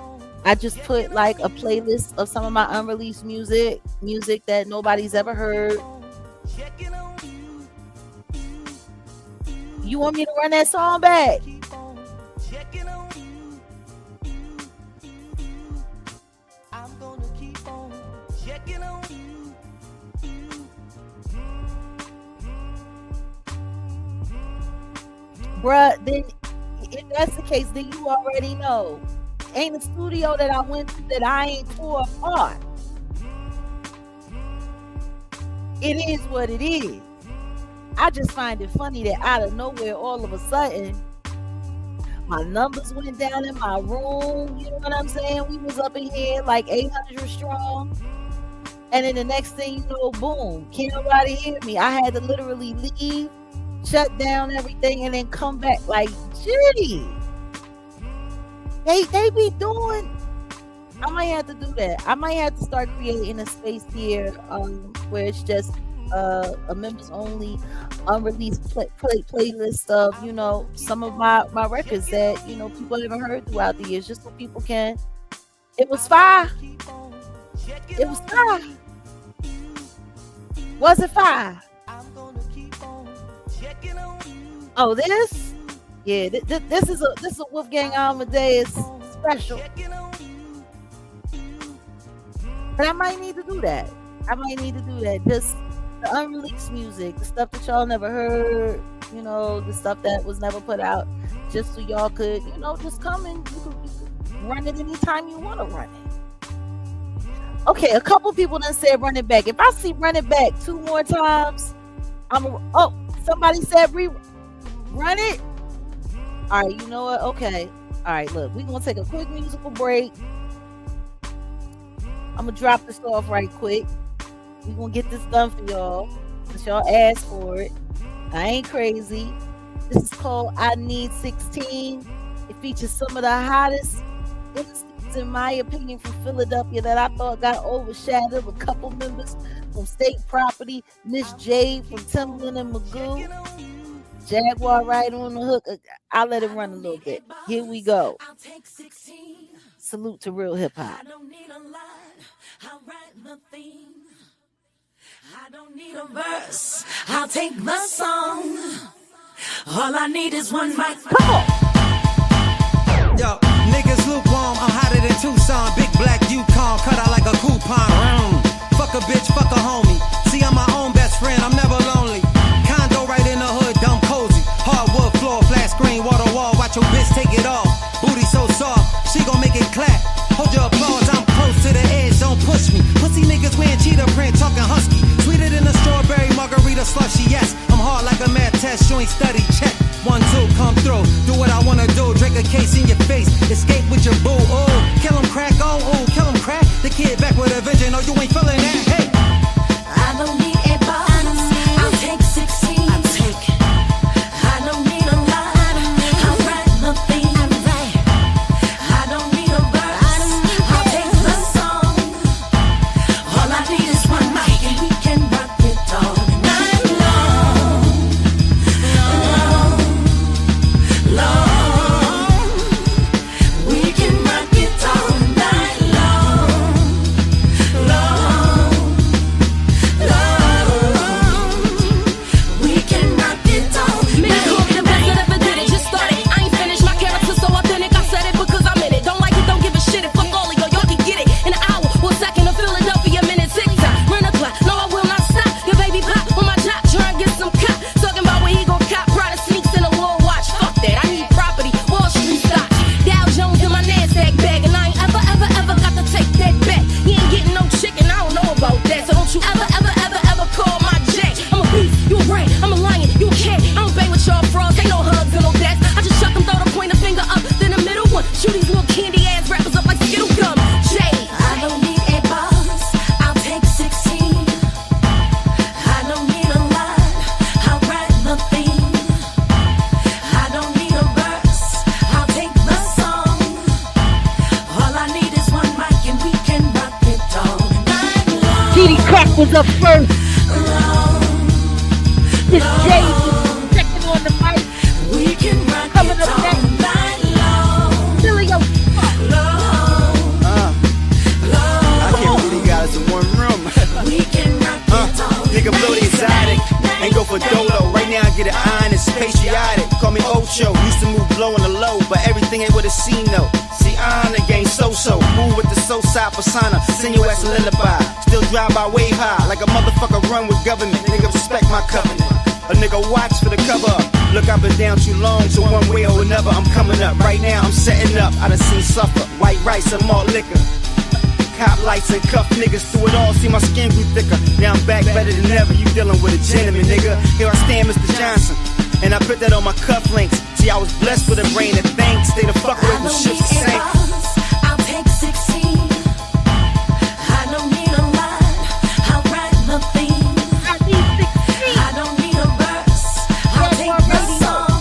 C: I just put like a playlist of some of my unreleased music that nobody's ever heard. You want me to run that song back? Bruh, then if that's the case, then you already know. Ain't a studio that I went to that I ain't tore apart. It is what it is. I just find it funny that out of nowhere, all of a sudden, my numbers went down in my room. You know what I'm saying? We was up in here like 800 strong. And then the next thing you know, boom, can't nobody hear me. I had to literally leave, shut down everything, and then come back. Like, gee, they be doing. I might have to do that. I might have to start creating a space here where it's just a members only unreleased playlist of, you know, some of my records that, you know, people haven't heard throughout the years, just so people can. It was fire. It was fire. Was it fire? Oh, this? Yeah, this is a Wolfgang Amadeus special. But I might need to do that. Just the unreleased music, the stuff that y'all never heard, you know, the stuff that was never put out, just so y'all could, you know, just come and you could run it anytime you want to run it. Okay, a couple people done said run it back. If I see run it back 2 more times, somebody said run it. All right, you know what? Okay. All right, look, we're going to take a quick musical break. I'm going to drop this off right quick. We're going to get this done for y'all, since y'all asked for it. I ain't crazy. This is called I Need 16. It features some of the hottest instances, in my opinion, from Philadelphia that I thought got overshadowed. A couple members from State Property, Miss Jade from Timberland and Magoo, Jaguar Wright on the hook. I'll let it run a little bit. Here we go. Salute to real hip hop.
L: I don't need a line, I'll write the theme. I don't need a verse, I'll take the song. All I need is one mic.
C: Come on.
H: Yo, niggas lukewarm, I'm hotter than Tucson. Big black Yukon, cut out like a coupon. Fuck a bitch, fuck a homie. See, I'm my own best friend, I'm never lonely. Condo right in the hood, dumb cozy. Hardwood floor, flat screen, water wall. Watch your bitch take it off. Booty so soft, she gon' make it clap. Hold your applause, I'm close to the edge, don't push me. Pussy niggas wearing cheetah print, talking husky. Sweeter than a strawberry margarita slushy, yes. I'm hard like a math test, you ain't study, check. 1, 2, come through, do what I wanna do. Drink a case in your face, escape with your boo, ooh. Kill him crack, oh, ooh, kill him crack. The kid back with a vision, oh, you ain't
C: Diddy Crack was up first. This Jay was second on the mic.
L: We can rock
C: Coming
L: it
C: up
L: all
C: next.
L: night long.
C: Silly yo.
J: I can't believe you guys in one room.
L: We can rock it all
J: Nigga blow the exotic and go for dolo. Right now I get it iron, it's patriotic. Call me Ocho, used to move blow on the low, but everything ain't what it seem though. See, on the game so-so, move with the so-side persona, send your ass a lullaby. Still drive by way high, like a motherfucker run with government. Nigga respect my covenant. A nigga watch for the cover up. Look, I've been down too long, so one way or another I'm coming up. Right now I'm setting up, I done seen suffer. White rice and malt liquor. Cop lights and cuff niggas through it all, see my skin grew thicker. Now I'm back better than ever, you dealing with a gentleman, nigga. Here I stand, Mr. Johnson, and I put that on my cufflinks. See, I was blessed with a brain that thinks. Stay the fuck away from shit to sink.
L: I'll take 16. I don't need a line, I'll write nothing.
C: I need 16.
L: I don't need a verse, I'll take the song.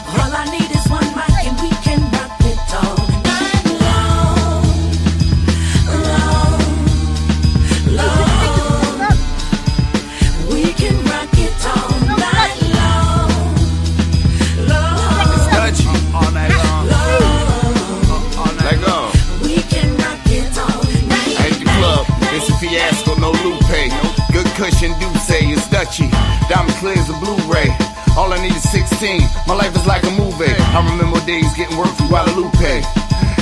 L: All I need is one mic and we can rock it all night long. We can rock it all night long.
K: Touchy. All night long. All night. Let go.
L: We can rock it all night.
K: I hit the club, it's a fiasco, no Lupe. Good cushion, Duce, it's Dutchy. Diamond clear as a Blu-ray. All I need is 16. My life is like a movie. I remember days getting work through Guadalupe.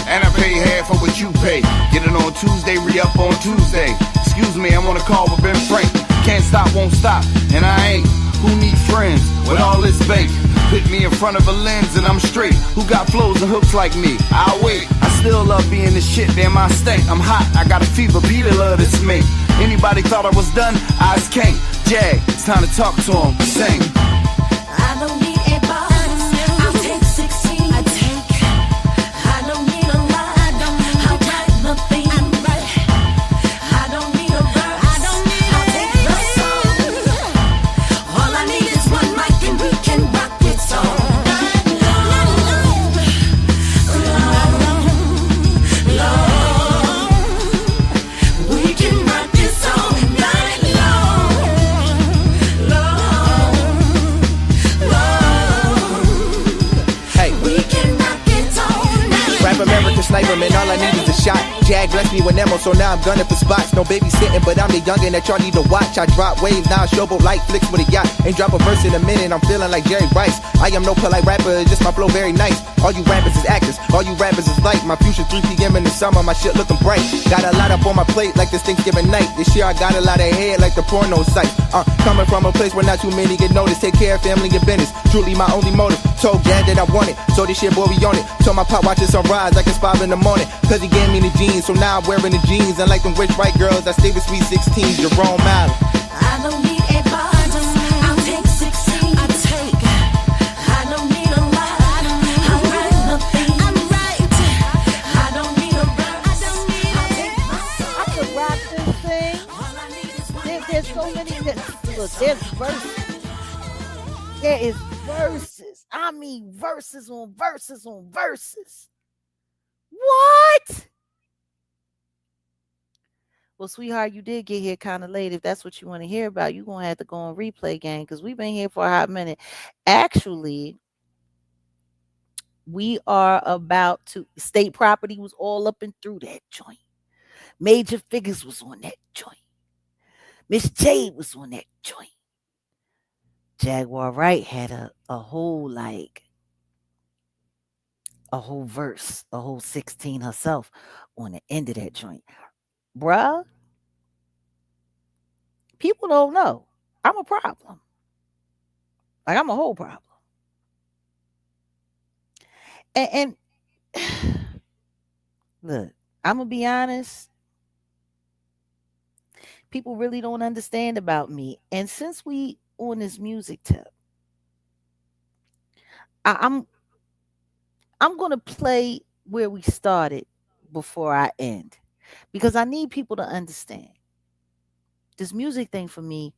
K: And I pay half of what you pay. Get it on Tuesday, re-up on Tuesday. Excuse me, I'm on a call with Ben Frank. Can't stop, won't stop, and I ain't. Who need friends with all this bank? Put me in front of a lens and I'm straight. Who got flows and hooks like me? I'll wait. I still love being the shit, damn I stink. I'm hot, I got a fever, Peter love this me. Anybody thought I was done? Eyes can't. Jag, it's time to talk to him, sing.
L: I don't need a boss, I'll take 16. I don't need a line, I'll write nothing. I don't need a verse, I'll take the song. All I need is one mic and we can rock it all night long. We can rock this all night
M: Hey,
L: we can rock it all night.
M: rap American sniper, man, all I need is a shot. Jag blessed me with ammo, so now I'm gunning for spots. No babysitting, but I'm the youngin' that y'all need to watch. I drop waves, now I showboat like flicks with a yacht. Ain't drop a verse in a minute, I'm feeling like Jerry Rice. I am no polite rapper, it's just my flow very nice. All you rappers is actors, all you rappers is light. My future 3 p.m. in the summer, my shit looking bright. Got a lot up on my plate like this Thanksgiving night. This year I got a lot of head like the porno site. Coming from a place where not too many get noticed. Take care of family and business, truly my only motive. Told Dad that I want it, so this shit boy we on it. Told my pop watch the sunrise like it's 5 in the morning. Cause he gave me the jeans, so now I'm wearing the jeans. And like them rich white girls, I stay with sweet 16, Jerome Allen.
L: I don't need a boss, I'll take 16. I don't need a line, I'll write nothing. I don't need a verse, I'll take my song.
C: I could rap this thing.
L: All I need is one mic
C: There's so many. Look, there's verses. There is verses. I mean verses on verses on verses. What? Well, sweetheart, you did get here kind of late. If that's what you want to hear about, you're going to have to go on replay game because we've been here for a hot minute. Actually, we are about to. State Property was all up and through that joint. Major Figures was on that joint. Miss Jade was on that joint. Jaguar Wright had a whole verse, a whole 16 herself on the end of that joint. Bruh, people don't know. I'm a problem. Like, I'm a whole problem. And look, I'm going to be honest. People really don't understand about me. And since we on this music tip, I'm going to play where we started before I end. Because I need people to understand. This music thing for me,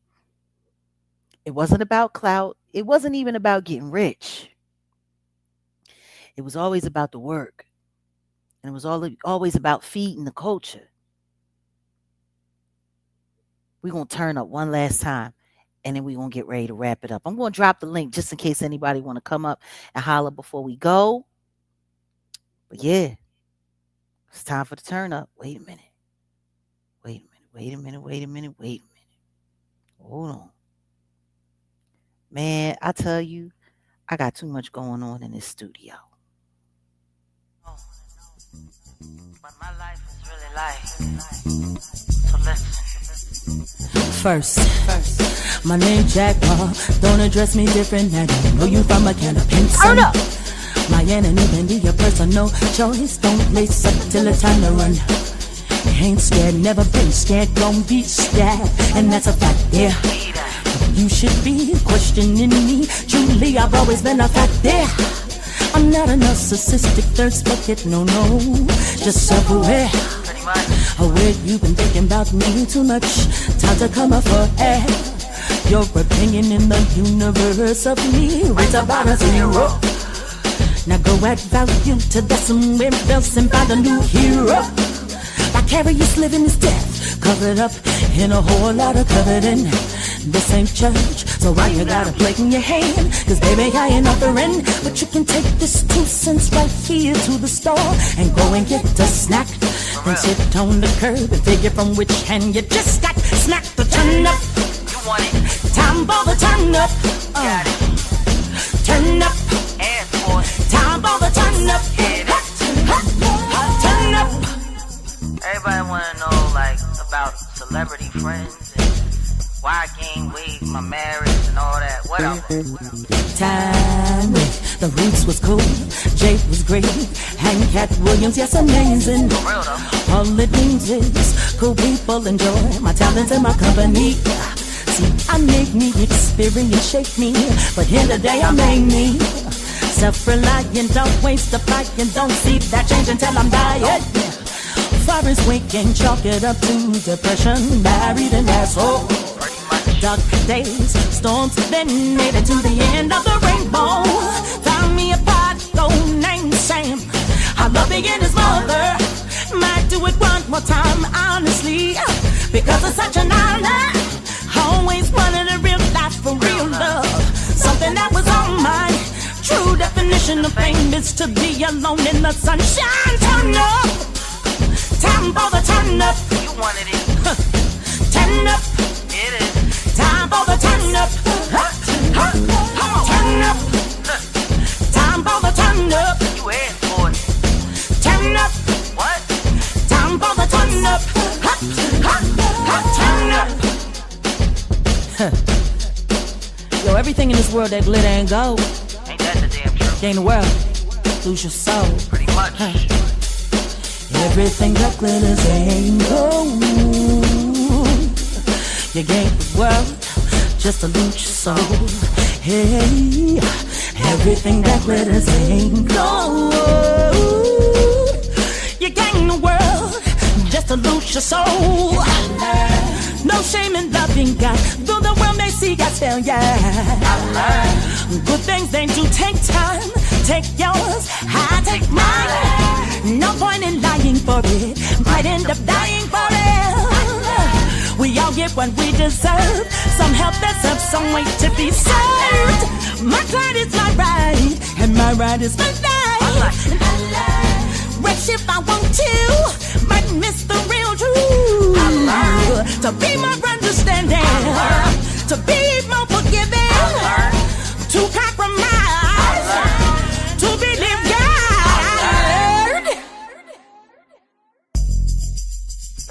C: it wasn't about clout. It wasn't even about getting rich. It was always about the work. And it was always about feeding the culture. We're gonna turn up one last time, and then we're gonna get ready to wrap it up. I'm gonna drop the link just in case anybody wanna come up and holler before we go. But yeah, it's time for the turn up. Wait a minute. Wait a minute. Wait a minute. Wait a minute. Wait a minute. Hold on. Man, I tell you, I got too much going on in this studio.
A: But my life is really life. So listen.
B: First, my name Jaguar. Don't address me different. I don't know you from a can of pink sun. My enemy can be a personal choice. Don't lace up till it's time to run. Ain't scared, never been scared, gon' be scared. And that's a fact, yeah. You should be questioning me. Truly, I've always been a fact, yeah. I'm not a narcissistic thirst bucket, no. Just self-aware. Aware you've been thinking about me too much. Time to come up for air. Your opinion in the universe of me rates about a 0. Now go add value to that somewhere else and find a new hero. Vicarious living is death, covered up in a whole lot of coveting. This ain't church, so why you got a plate in your hand? Cause baby, I ain't offering. But you can take this 2 cents right here to the store and go and get a snack. Then sit on the curb and figure from which hand you just got smacked the turn up.
A: You want it?
B: Time for the turn up.
A: Got it.
B: Turn up.
A: Ass boy.
B: Time for the turn up. Turn up.
A: Everybody wanna know like about celebrity friends and why I gained weight, my marriage and all that. What else?
B: Time with the Roots was cool, Jake was great, and Cat Williams, yes, amazing.
A: For real though.
B: All it means is cool people enjoy my talents and my company. See, I make me experience, shape me, but here today I made me self-reliant, don't waste a fight, and don't see that change until I'm dying. Forest waking, chalk it up to depression, married an asshole. Dark days, storms, then made it to the end of the rainbow. Found me a pot, named Sam. I love being his mother. Might do it one more time, honestly, because it's such an honor. Always wanted a real life for real love, something that was on my true definition of fame is to be alone in the sunshine. Turn up, time for the turn up.
A: You wanted it.
B: Turn up.
A: It is.
B: Time for the turn up. Turn up. Time for the turn up.
A: You asked for it.
B: Turn up.
A: What?
B: Time for the turn up. Turn up. Yo, everything in this world that glitter and gold.
A: Ain't that the damn truth?
B: Gain the world, lose your soul.
A: Pretty much.
B: Everything that glitters ain't gold. You gain the world just to lose your soul. Hey, everything that glitters ain't gold. You gain the world just to lose your soul. No shame in loving God, though the world may see God still, yeah. Good things they do take time. Take yours, I take mine. No point in lying for it. Might end up dying for it. We all get what we deserve. Some help that's up, some way to be served. My pride is my right, and my right is my life. Rich if I want to, might miss the real truth. To be more understanding, to be more forgiving, to compromise, to believe God.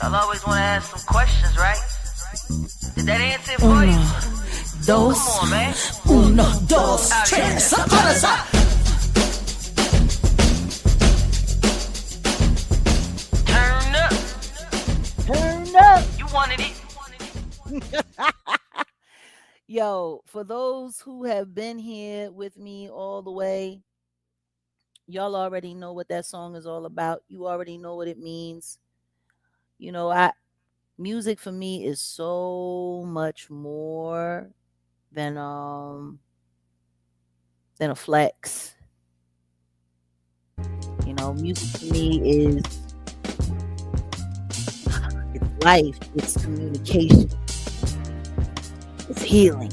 A: Y'all always want to ask some questions, right? Did that answer it for you?
B: Dos,
A: come on, man.
B: Uno, dos, tres,
A: Turn up.
C: Turn up.
A: You wanted it.
C: Yo, for those who have been here with me all the way, y'all already know what that song is all about. You already know what it means. You know, music for me is so much more than a flex. You know, music for me is it's life, it's communication. It's healing.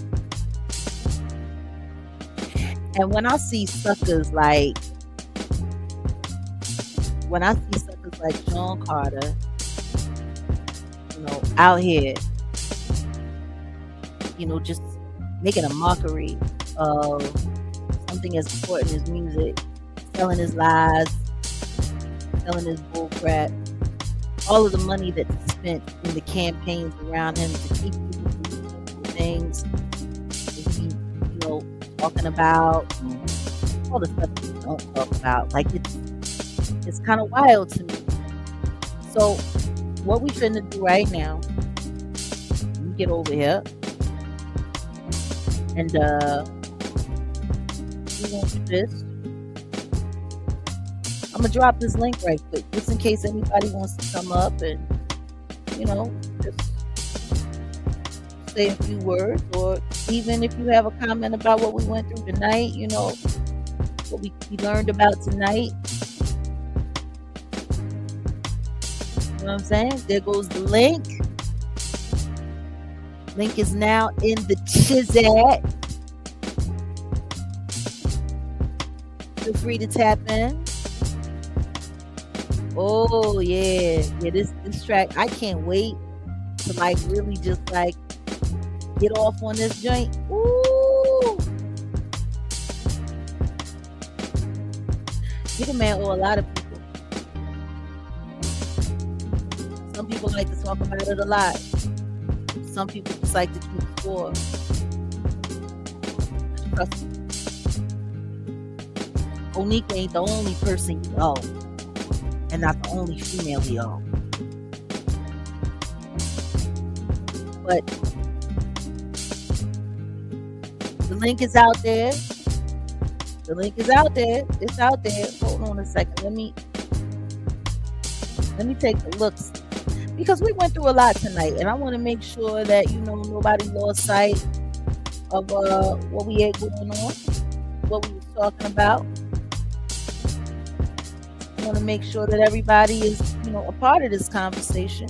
C: And when I see suckers like John Carter, out here, just making a mockery of something as important as music, selling his lies, selling his bull crap, all of the money that's spent in the campaigns around him to keep people doing things, talking about all the stuff you don't talk about. Like, it's kind of wild to me. So what we finna do right now, you get over here, and we gonna do this. I'm gonna drop this link right quick, just in case anybody wants to come up and just say a few words, or even if you have a comment about what we went through tonight, what we learned about tonight. You know what I'm saying? There goes the link. Link is now in the chat. Feel free to tap in. Oh yeah, this track, I can't wait to really just get off on this joint. Ooh. Nigga Man owe a lot of people. Some people like to talk about it a lot. Some people just like to keep score. Trust me. Onika ain't the only person you owe. And not the only female he owe. But the link is out there. It's out there. Hold on a second. Let me take a look, because we went through a lot tonight, and I want to make sure that nobody lost sight of what we had going on, what we were talking about. I want to make sure that everybody is, a part of this conversation.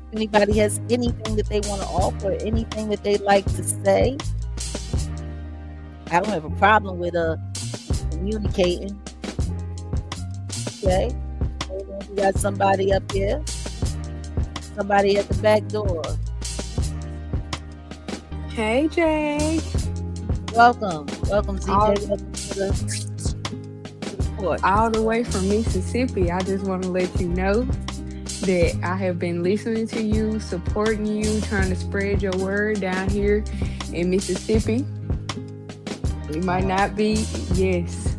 C: If anybody has anything that they want to offer, anything that they'd like to say, I don't have a problem with communicating. Okay, we got somebody up here, somebody at the back door.
N: Hey, Jay.
C: Welcome, CJ. Welcome to the court.
N: All the way from Mississippi. I just want to let you know that I have been listening to you, supporting you, trying to spread your word down here in Mississippi. It might not be, yes.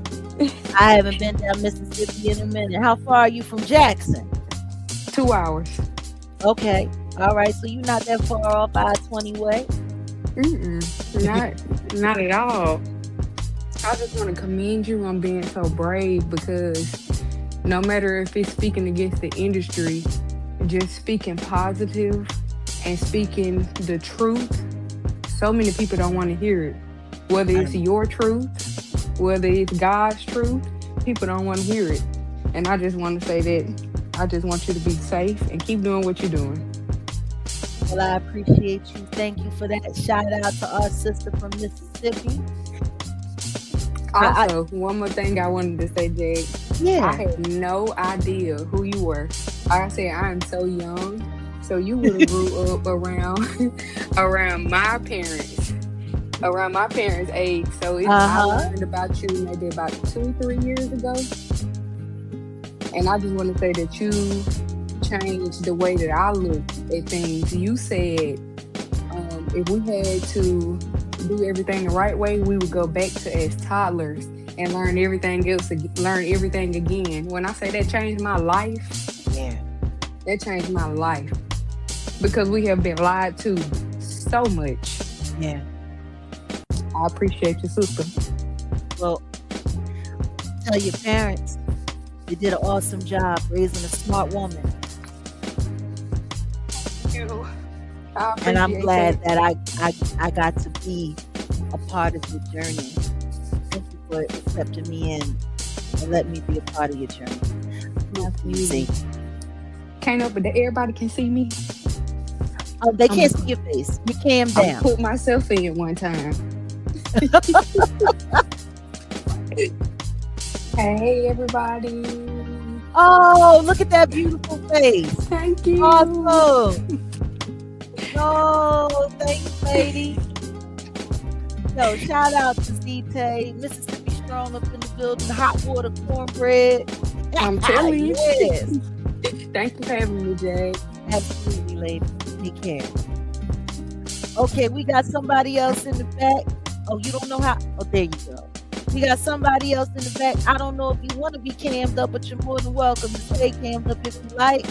C: I haven't been down Mississippi in a minute. How far are you from Jackson?
N: 2 hours.
C: Okay. All right. So you're not that far off I-20 way?
N: Not at all. I just want to commend you on being so brave, because no matter if it's speaking against the industry, just speaking positive and speaking the truth, so many people don't want to hear it. Whether it's your truth, whether it's God's truth, people don't want to hear it. And I just want to say that I just want you to be safe and keep doing what you're doing.
C: Well, I appreciate you. Thank you for that. Shout out to our sister from Mississippi.
N: Also, one more thing I wanted to say, Jay.
C: Yeah.
N: I had no idea who you were. Like I said, I am so young. So you would have grew up around my parents' age. So I learned about you maybe about 2-3 years ago. And I just want to say that you changed the way that I look at things. You said if we had to do everything the right way, we would go back to as toddlers and learn everything again. When I say that changed my life, that changed my life, because we have been lied to so much.
C: Yeah,
N: I appreciate you, sister.
C: Well, tell your parents they did an awesome job raising a smart woman. And I'm glad that I got to be a part of your journey. Thank you for accepting me in and letting me be a part of your journey. Easy.
N: Can't open that. Everybody can see me.
C: Oh, they can't see your face. You cam
N: I
C: down.
N: put myself in one time. Hey, everybody.
C: Oh, look at that beautiful face.
N: Thank you.
C: Awesome. No, thanks, lady. Yo, shout out to Z-Tay, Mississippi Strong up in the building, hot water cornbread.
N: I'm telling you.
C: Yes.
N: Thanks for having me, Jay.
C: Absolutely, lady. Take care. Okay, we got somebody else in the back. Oh, you don't know how? Oh, there you go. We got somebody else in the back. I don't know if you want to be cammed up, but you're more than welcome to stay cammed up if you like.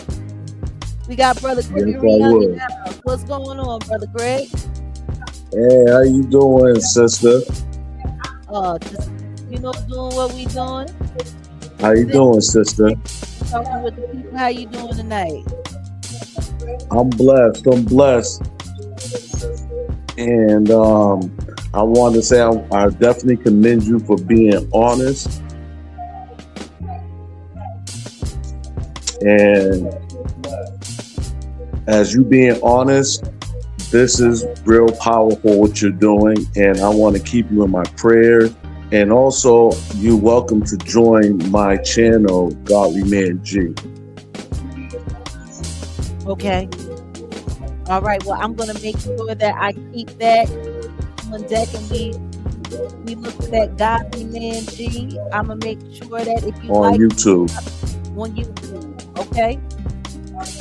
C: We got Brother Gregory Young in the house. What's going on, Brother Greg?
O: Hey, how you doing, sister?
C: Just, doing what we doing.
O: How you doing, sister?
C: Talking with the people. How you doing tonight?
O: I'm blessed. And I want to say I definitely commend you for being honest. And as you being honest, this is real powerful what you're doing, and I want to keep you in my prayers. And also, you're welcome to join my channel, Godly Man G.
C: Okay. All right. Well, I'm gonna make sure that I keep that on deck, and we look at that Godly Man G. I'm gonna make sure that if you
O: on
C: like
O: YouTube.
C: On YouTube, okay.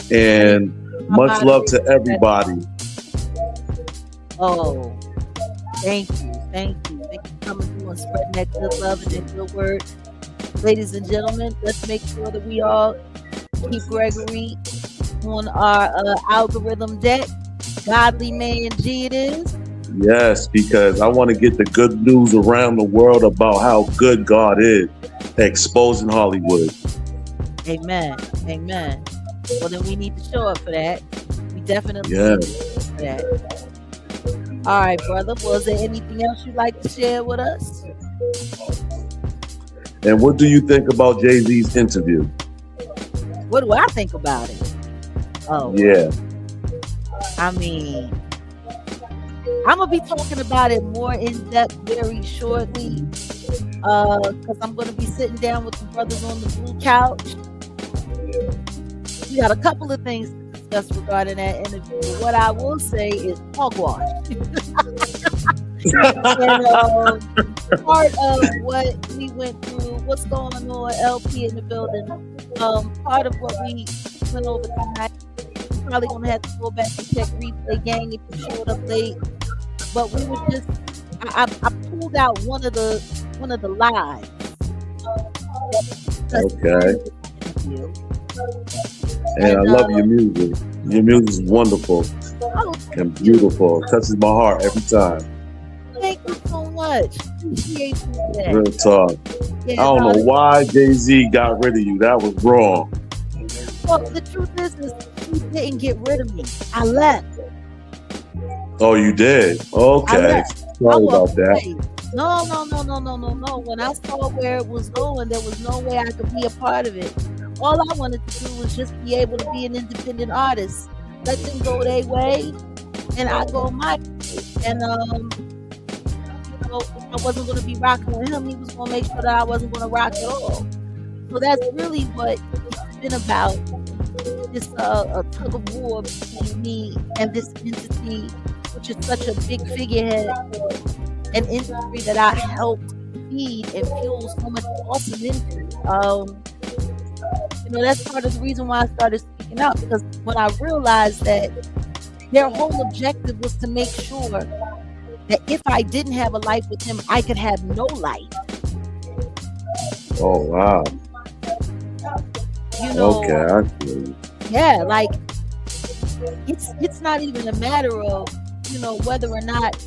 O: And much love to everybody.
C: Oh, thank you. Thank you for coming through and spreading that good love and that good word. Ladies and gentlemen, let's make sure that we all keep Gregory on our algorithm deck. Godly Man G it is.
O: Yes, because I want to get the good news around the world about how good God is, exposing Hollywood.
C: Amen. Amen. Well, then we need to show up for that. We definitely
O: Yeah.
C: need to show up for that. All right, brother. Was there anything else you'd like to share with us?
O: And what do you think about Jay-Z's interview?
C: What do I think about it? Oh,
O: Yeah.
C: I mean, I'm gonna be talking about it more in depth very shortly, because I'm gonna be sitting down with the brothers on the blue couch. We got a couple of things to discuss regarding that interview. What I will say is hogwash. And, part of what we went through, what's going on, LP in the building. Part of what we went over tonight. Probably gonna have to go back and check replay gang if you showed up late. But we were just, I pulled out one of the lives.
O: Okay. And I love your music. Your music is wonderful and beautiful. It touches my heart every time.
C: Thank you so much. Appreciate you for that.
O: Real talk.
C: Yeah,
O: I don't know why Jay-Z got rid of you. That was wrong.
C: Well, the truth is he didn't get rid of me. I left.
O: Oh, you did? Okay. Sorry about that.
C: No. When I saw where it was going, there was no way I could be a part of it. All I wanted to do was just be able to be an independent artist. Let them go their way, and I go my way. And I wasn't going to be rocking with him. He was going to make sure that I wasn't going to rock at all. So that's really what it's been about. Just a tug of war between me and this entity, which is such a big figurehead for an industry that I helped feed and fuel so much awesome into. That's part of the reason why I started speaking out, because when I realized that their whole objective was to make sure that if I didn't have a life with him, I could have no life.
O: Oh, wow. Okay, I see.
C: Yeah, like it's not even a matter of whether or not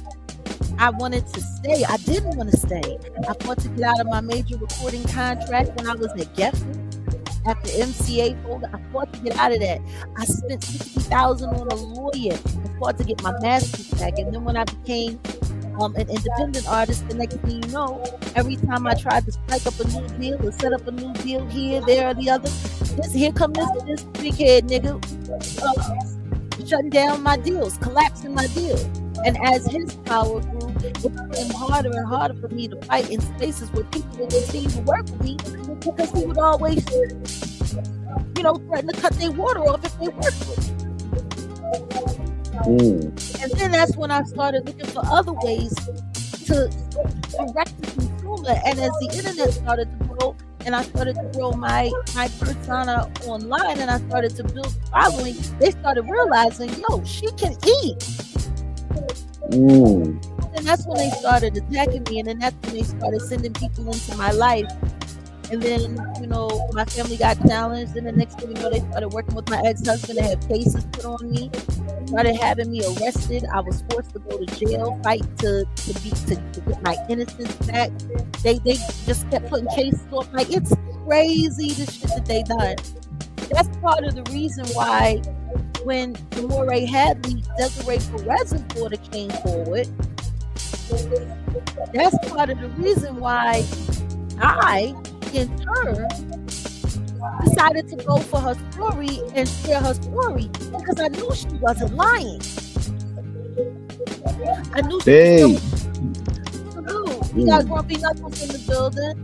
C: I wanted to stay. I didn't want to stay. I fought to get out of my major recording contract when I was at Geffen. After MCA folded, I fought to get out of that. I spent $60,000 on a lawyer and fought to get my master's back. And then when I became an independent artist, the next thing you know, every time I tried to strike up a new deal or set up a new deal here, there, or the other, Here come this big head nigga shutting down my deals, collapsing my deals. And as his power grew, it became harder and harder for me to fight in spaces where people would continue to work with me because he would always, threaten to cut their water off if they worked with me. And then that's when I started looking for other ways to direct the consumer. And as the internet started to grow, and I started to grow my persona online, and I started to build a following, they started realizing, she can eat. And that's when they started attacking me, and then that's when they started sending people into my life. And then, my family got challenged, and the next thing you know, they started working with my ex-husband. They had cases put on me, started having me arrested. I was forced to go to jail, fight to get my innocence back. They just kept putting cases on. Like, it's crazy the shit that they done. That's part of the reason why when Demore Hadley, Desiree Perez's daughter came forward, that's part of the reason why I, in turn, decided to go for her story and share her story because I knew she wasn't lying. I knew she was. We got Grumpy Knuckles in the building.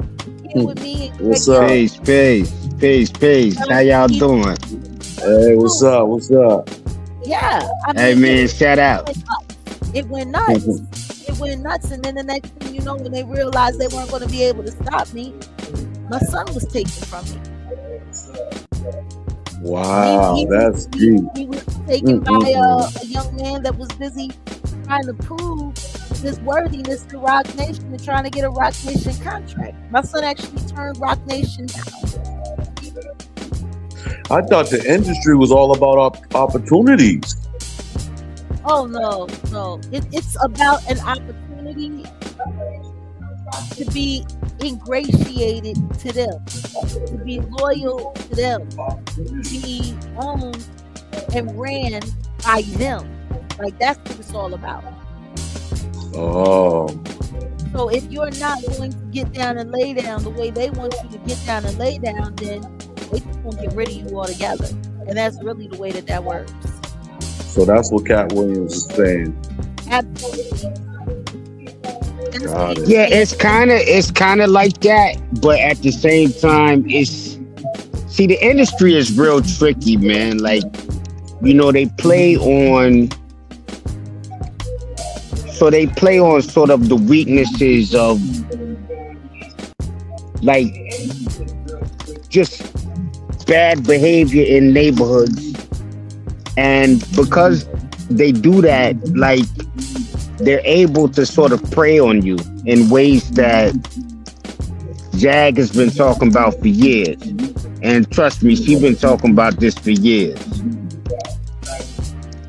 C: Here with me.
P: What's up? Peace. How y'all doing?
O: Hey, what's up?
C: Yeah.
P: Hey, man, shout out.
C: It went nuts. It went nuts. And then the next thing you know, when they realized they weren't going to be able to stop me, my son was taken from me.
O: Wow, that's deep.
C: He was taken by a young man that was busy trying to prove his worthiness to Rock Nation and trying to get a Rock Nation contract. My son actually turned Rock Nation down.
O: I thought the industry was all about opportunities.
C: Oh, no. It's about an opportunity to be ingratiated to them, to be loyal to them, to be owned and ran by them. Like, that's what it's all about.
O: Oh.
C: So if you're not going to get down and lay down the way they want you to get down and lay down, then they just won't get rid of you altogether. And that's really the way that works.
O: So that's what Cat Williams is saying.
C: Absolutely.
P: Yeah, it's kind of like that, but at the same time, the industry is real tricky, man. Like, they play on sort of the weaknesses of, like, just bad behavior in neighborhoods. And because they do that, like, they're able to sort of prey on you in ways that Jag has been talking about for years. And trust me, she's been talking about this for years.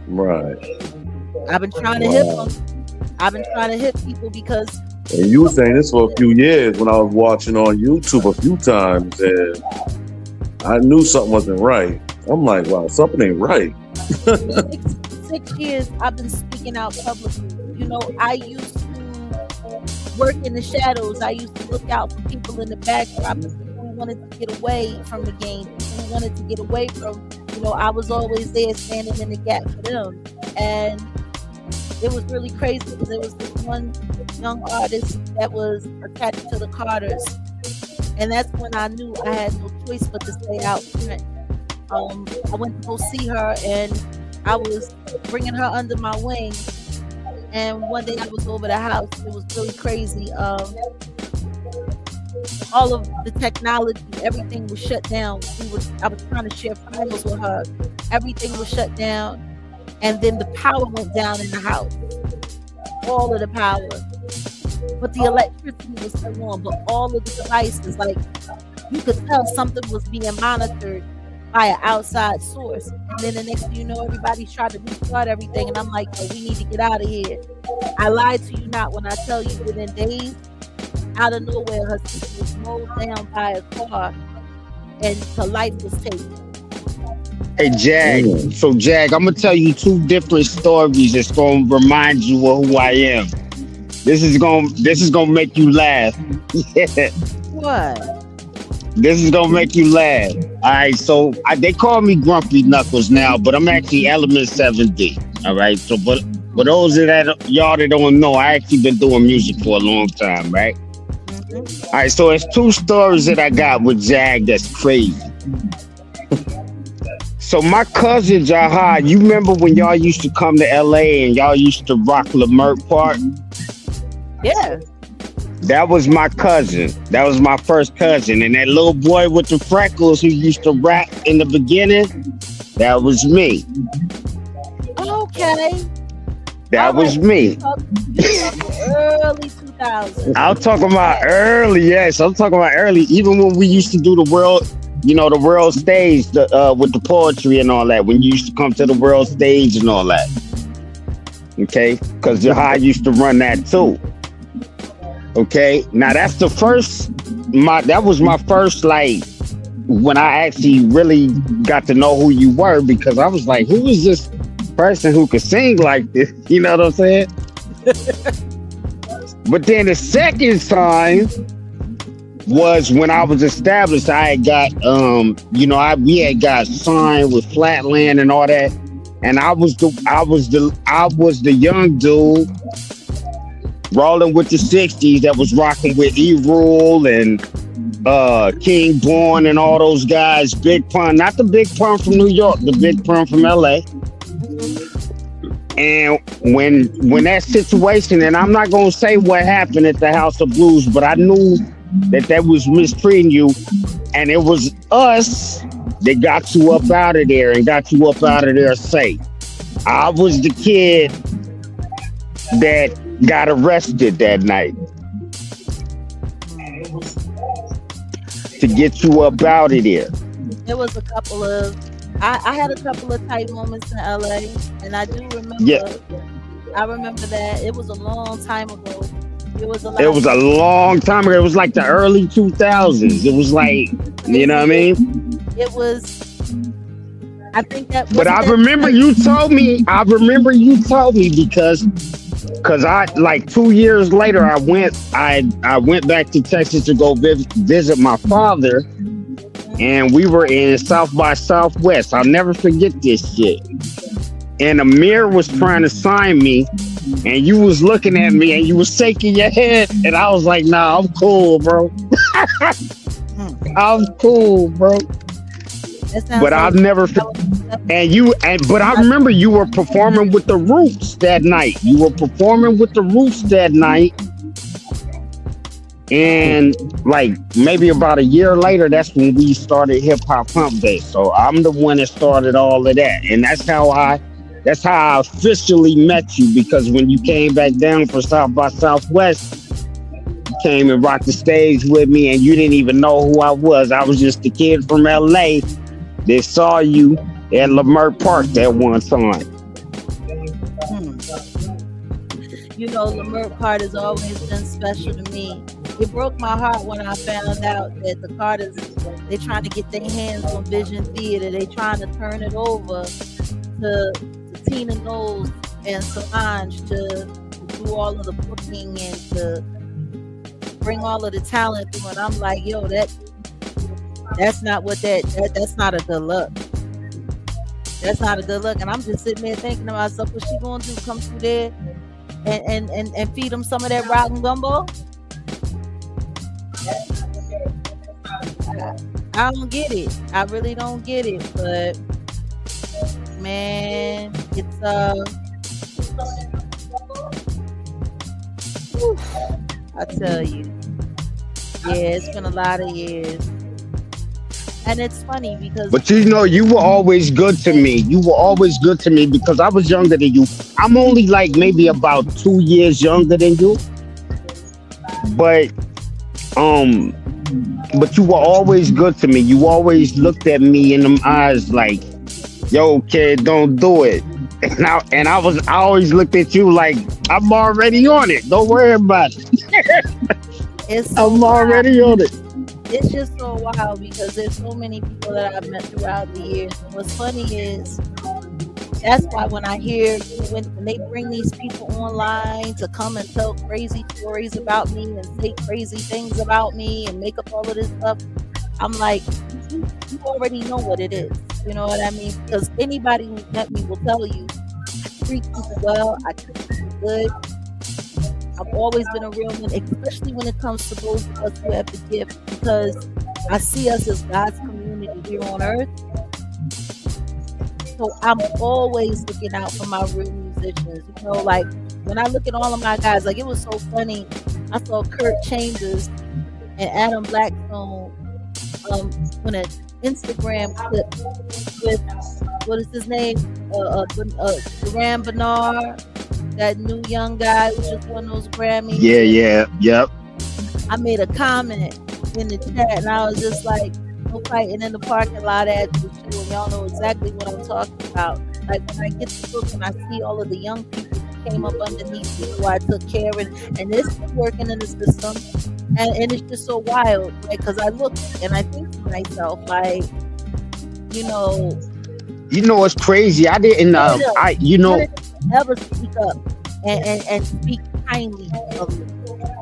O: Right.
C: I've been trying to hit them. I've been trying to hit people because...
O: And you were saying this for a few years when I was watching on YouTube a few times, and I knew something wasn't right. I'm like, wow, something ain't right.
C: 6 years I've been speaking out publicly. I used to work in the shadows. I used to look out for people in the backdrop, people who wanted to get away from the game, people who wanted to get away from, I was always there standing in the gap for them. And it was really crazy because there was this one young artist that was attached to the Carters. And that's when I knew I had no choice but to stay out front. I went to go see her, and I was bringing her under my wing. And one day I was over the house. It was really crazy. All of the technology, everything was shut down. I was trying to share files with her. Everything was shut down. And then the power went down in the house. All of the power. But the electricity was still on. But all of the devices, like, you could tell something was being monitored by an outside source. And then the next thing you know, everybody's trying to restart everything. And I'm like, oh, we need to get out of here. I lied to you not when I tell you within days, out of nowhere, her sister was mowed down by a car and her life was taken.
P: Hey, Jag. So, Jag, I'm going to tell you two different stories that's going to remind you of who I am. This is going to make you laugh.
C: What?
P: This is gonna make you laugh. All right, so they call me Grumpy Knuckles now, but I'm actually Element 7D. All right, so but for those of that y'all that don't know, I actually been doing music for a long time, right? All right, so it's two stories that I got with Jag that's crazy. So my cousin Jahad, you remember when y'all used to come to LA and y'all used to rock Leimert Park?
C: Yeah.
P: That was my cousin. That was my first cousin. And that little boy with the freckles who used to rap in the beginning, that was me.
C: Okay.
P: That was me.
C: Early 2000s.
P: I'm talking about early, yes. I'm talking about early. Even when we used to do the world, the world stage with the poetry and all that. When you used to come to the world stage and all that. Okay? Because Jahad used to run that too. Okay? Now that's the first, that was my first, like, when I actually really got to know who you were, because I was like, who is this person who could sing like this? You know what I'm saying? But then the second time was when I was established. I had got, we had got signed with Flatland and all that, and I was the young dude rolling with the 60s that was rocking with E-Rule and King Born and all those guys. Big Pun, not the Big Pun from New York, the Big Pun from LA. And when that situation, and I'm not gonna say what happened at the House of Blues, but I knew that was mistreating you, and it was us that got you up out of there and got you up out of there safe. I was the kid that got arrested that night to get you up out of there.
C: There was a couple of, I had a couple of tight moments in LA, and I do remember. Yeah. I remember that it was a long time ago. It was a long time ago. It was like the early 2000s. It was like, you know what I mean? It was. I think that.
P: But I remember you told me. Because I, like 2 years later, I went back to Texas to go visit my father, and we were in South by Southwest. I'll never forget this shit. And Amir was trying to sign me, and you was looking at me, and you was shaking your head, and I was like, "Nah, I'm cool, bro. I'm cool, bro." But I've never. But I remember you were performing with the Roots that night. And like maybe about a year later, that's when we started Hip Hop Hump Day. So I'm the one that started all of that, and that's how I officially met you. Because when you came back down for South by Southwest, you came and rocked the stage with me, and you didn't even know who I was. I was just a kid from LA that saw you at Leimert Park that one time.
C: Leimert Park has always been special to me. It broke my heart when I found out that the Carters, they're trying to get their hands on Vision Theater. They're trying to turn it over to Tina Knowles and Solange to do all of the booking and to bring all of the talent through. And I'm like, yo, that's not what that's not a good look. That's not a good look. And I'm just sitting there thinking to myself, what she gonna do? Come through there and feed them some of that rotten gumbo? I don't get it. I really don't get it. But man, it's I tell you, yeah, it's been a lot of years. And it's funny because...
P: But you were always good to me. You were always good to me because I was younger than you. I'm only like maybe about 2 years younger than you. But you were always good to me. You always looked at me in them eyes like, yo, kid, don't do it. And I always looked at you like, I'm already on it. Don't worry about it. I'm already on it.
C: It's just so wild because there's so many people that I've met throughout the years. And what's funny is that's why when I hear when they bring these people online to come and tell crazy stories about me and say crazy things about me and make up all of this stuff, I'm like, you already know what it is. You know what I mean? Because anybody who's met me will tell you, I treat people well, I treat people good. I've always been a real one, especially when it comes to those of us who have the gift, because I see us as God's community here on earth. So I'm always looking out for my real musicians. You know, like when I look at all of my guys, like it was so funny. I saw Kurt Chambers and Adam Blackstone on an Instagram clip with, what is his name? Duran Bernard, that new young guy who just won those Grammys.
P: Yep.
C: I made a comment in the chat and I was just like, no fighting in the parking lot at you, and y'all know exactly what I'm talking about. Like when I get to look and I see all of the young people who came up underneath me who I took care of, and they're still working in the system, and it's just so wild, like, because I look and I think to myself, like, you know
P: what's crazy? I didn't
C: ever speak up and speak kindly of me.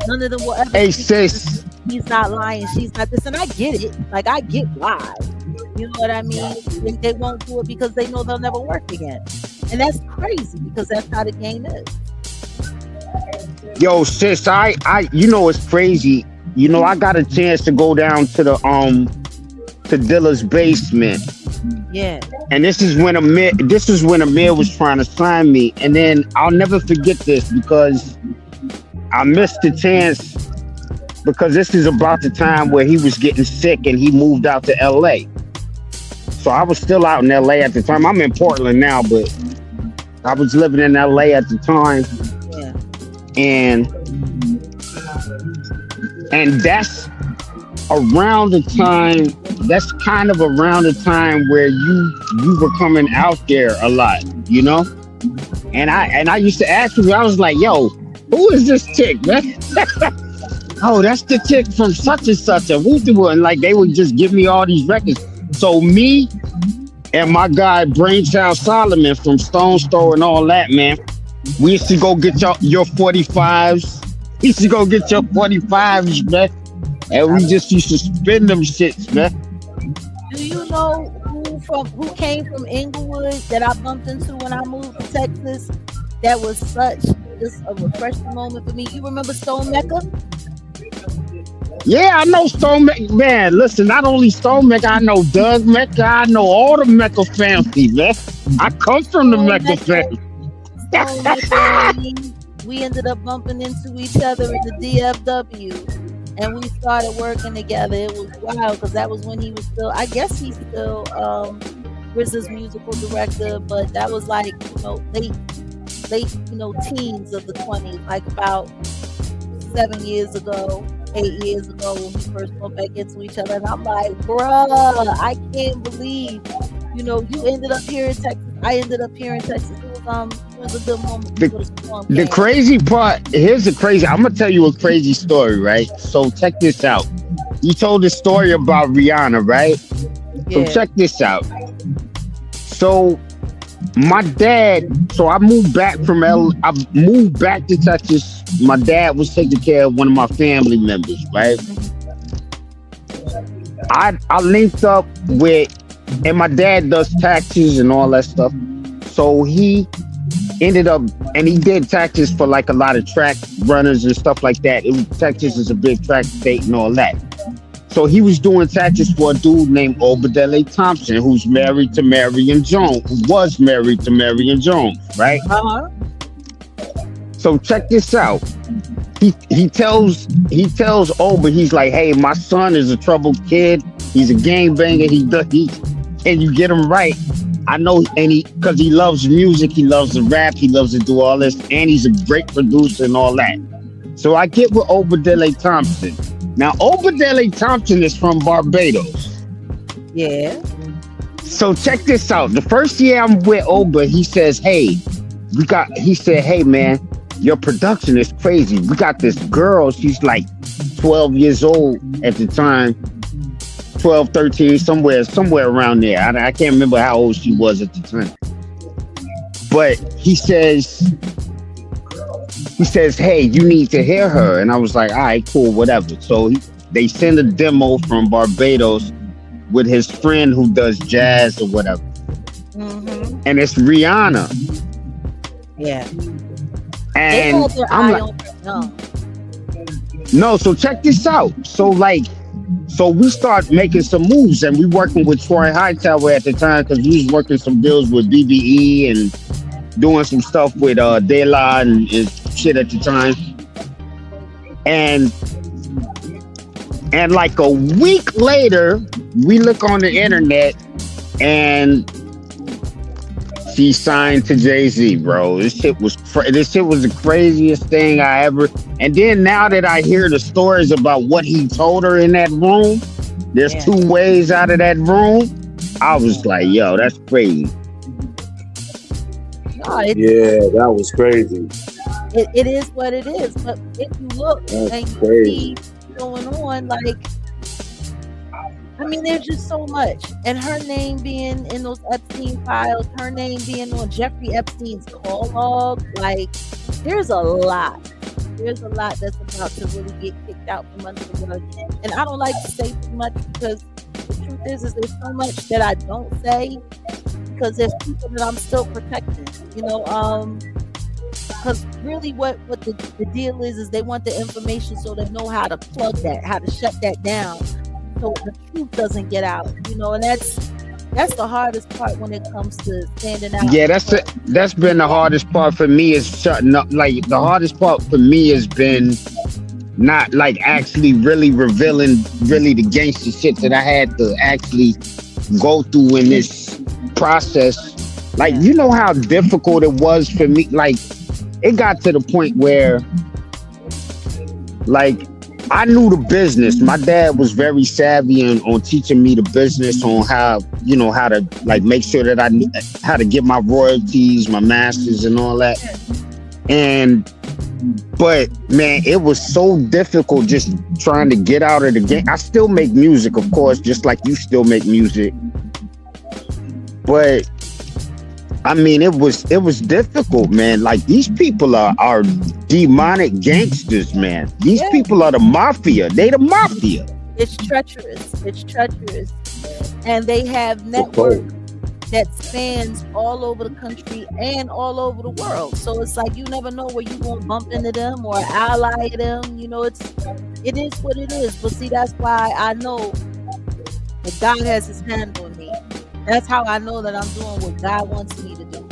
C: None of them will ever.
P: Hey sis,
C: he's not lying, she's not this, and I get it. Like I get why. You know what I mean? They won't do it because they know they'll never work again, and that's crazy because that's how the game is.
P: Yo, sis, I it's crazy. I got a chance to go down to the to Dilla's basement.
C: Yeah.
P: And this is when Amir was trying to sign me, and then I'll never forget this because I missed the chance, because this is about the time where he was getting sick and he moved out to LA. So I was still out in LA at the time. I'm in Portland now, but I was living in LA at the time.
C: Yeah.
P: And that's around the time, that's kind of around the time where you were coming out there a lot, And I used to ask people, I was like, yo, who is this chick, man? Oh, that's the chick from such and such, and like they would just give me all these records. So me and my guy Brainchild Solomon from Stone's Throw and all that, man, we used to go get your 45s. We used to go get your 45s, man. And we just used to spin them shits, man.
C: Do you know who came from Inglewood that I bumped into when I moved to Texas? That was such just a refreshing moment for me. You remember Stone Mecca?
P: Yeah, I know Stone Mecca. Man, listen, not only Stone Mecca, I know Doug Mecca. I know all the Mecca family, man. I come from the Mecca family.
C: Stone Mecca, we ended up bumping into each other in the DFW, and we started working together. It was wild because that was when he was still, I guess he's still RZA's musical director, but that was like, late teens of the 20s, like about 7 years ago, 8 years ago, when we first went back into each other. And I'm like, bruh, I can't believe, you ended up here in Texas. I ended up here in Texas. It was a good moment.
P: The crazy part, I'm gonna tell you a crazy story, right? So check this out. You told the story about Rihanna, right? Yeah. So check this out. So my dad, I moved back to Texas. My dad was taking care of one of my family members, right? I linked up with, and my dad does taxes and all that stuff. So he ended up, and he did taxes for like a lot of track runners and stuff like that. Texas is a big track state and all that. So he was doing taxes for a dude named Obadele Thompson, who's married to Marion Jones, right?
C: Uh-huh.
P: So check this out. He tells Oba, he's like, hey, my son is a troubled kid. He's a gangbanger. And you get him right. I know, because he loves music, he loves to rap, he loves to do all this, and he's a great producer and all that. So I get with Obadele Thompson. Now, Obadele Thompson is from Barbados.
C: Yeah.
P: So check this out. The first year I'm with Oba, he says, hey, hey, man, your production is crazy. We got this girl, she's like 12 years old at the time. 12, 13, somewhere around there. I can't remember how old she was at the time. But he says, hey, you need to hear her. And I was like, all right, cool, whatever. So they send a demo from Barbados with his friend who does jazz or whatever.
C: Mm-hmm.
P: And it's Rihanna.
C: Yeah.
P: And
C: they had their
P: I'm
C: eye
P: like,
C: on her.
P: no, so check this out. So we start making some moves, and we working with Troy Hightower at the time because we was working some deals with BBE and doing some stuff with De La and shit at the time. And like a week later, we look on the internet and she signed to Jay-Z, bro. This shit was the craziest thing I ever. And then now that I hear the stories about what he told her in that room, there's two ways out of that room. I was like, yo, that's crazy.
C: No,
O: Yeah, that was crazy.
C: it is what it is. But if you look
O: That's
C: and you
O: crazy.
C: see what's going on, like, I mean, there's just so much. And her name being in those Epstein files, her name being on Jeffrey Epstein's call log, like, there's a lot. There's a lot that's about to really get kicked out from under the rug. And I don't like to say too much because the truth is there's so much that I don't say because there's people that I'm still protecting, you know, because really what the deal is they want the information so they know how to plug that, how to shut that down so the truth doesn't get out, you know, and that's the hardest part when it comes to standing out.
P: Yeah, that's been the hardest part for me is shutting up. Like the hardest part for me has been not like actually really revealing really the gangster shit that I had to actually go through in this process. Like, you know how difficult it was for me. Like, it got to the point where like I knew the business. My dad was very savvy on teaching me the business on how, you know, how to like make sure that I knew how to get my royalties, my masters and all that. But man, it was so difficult just trying to get out of the game. I still make music, of course, just like you still make music. But I mean, it was difficult, man. Like these people are demonic gangsters, man. These people are the mafia. They the mafia.
C: It's treacherous. And they have network that spans all over the country and all over the world. So it's like you never know where you're gonna bump into them or ally them. You know, it is what it is. But see, that's why I know that God has his hand on me. That's how I know that I'm doing what God wants me to do.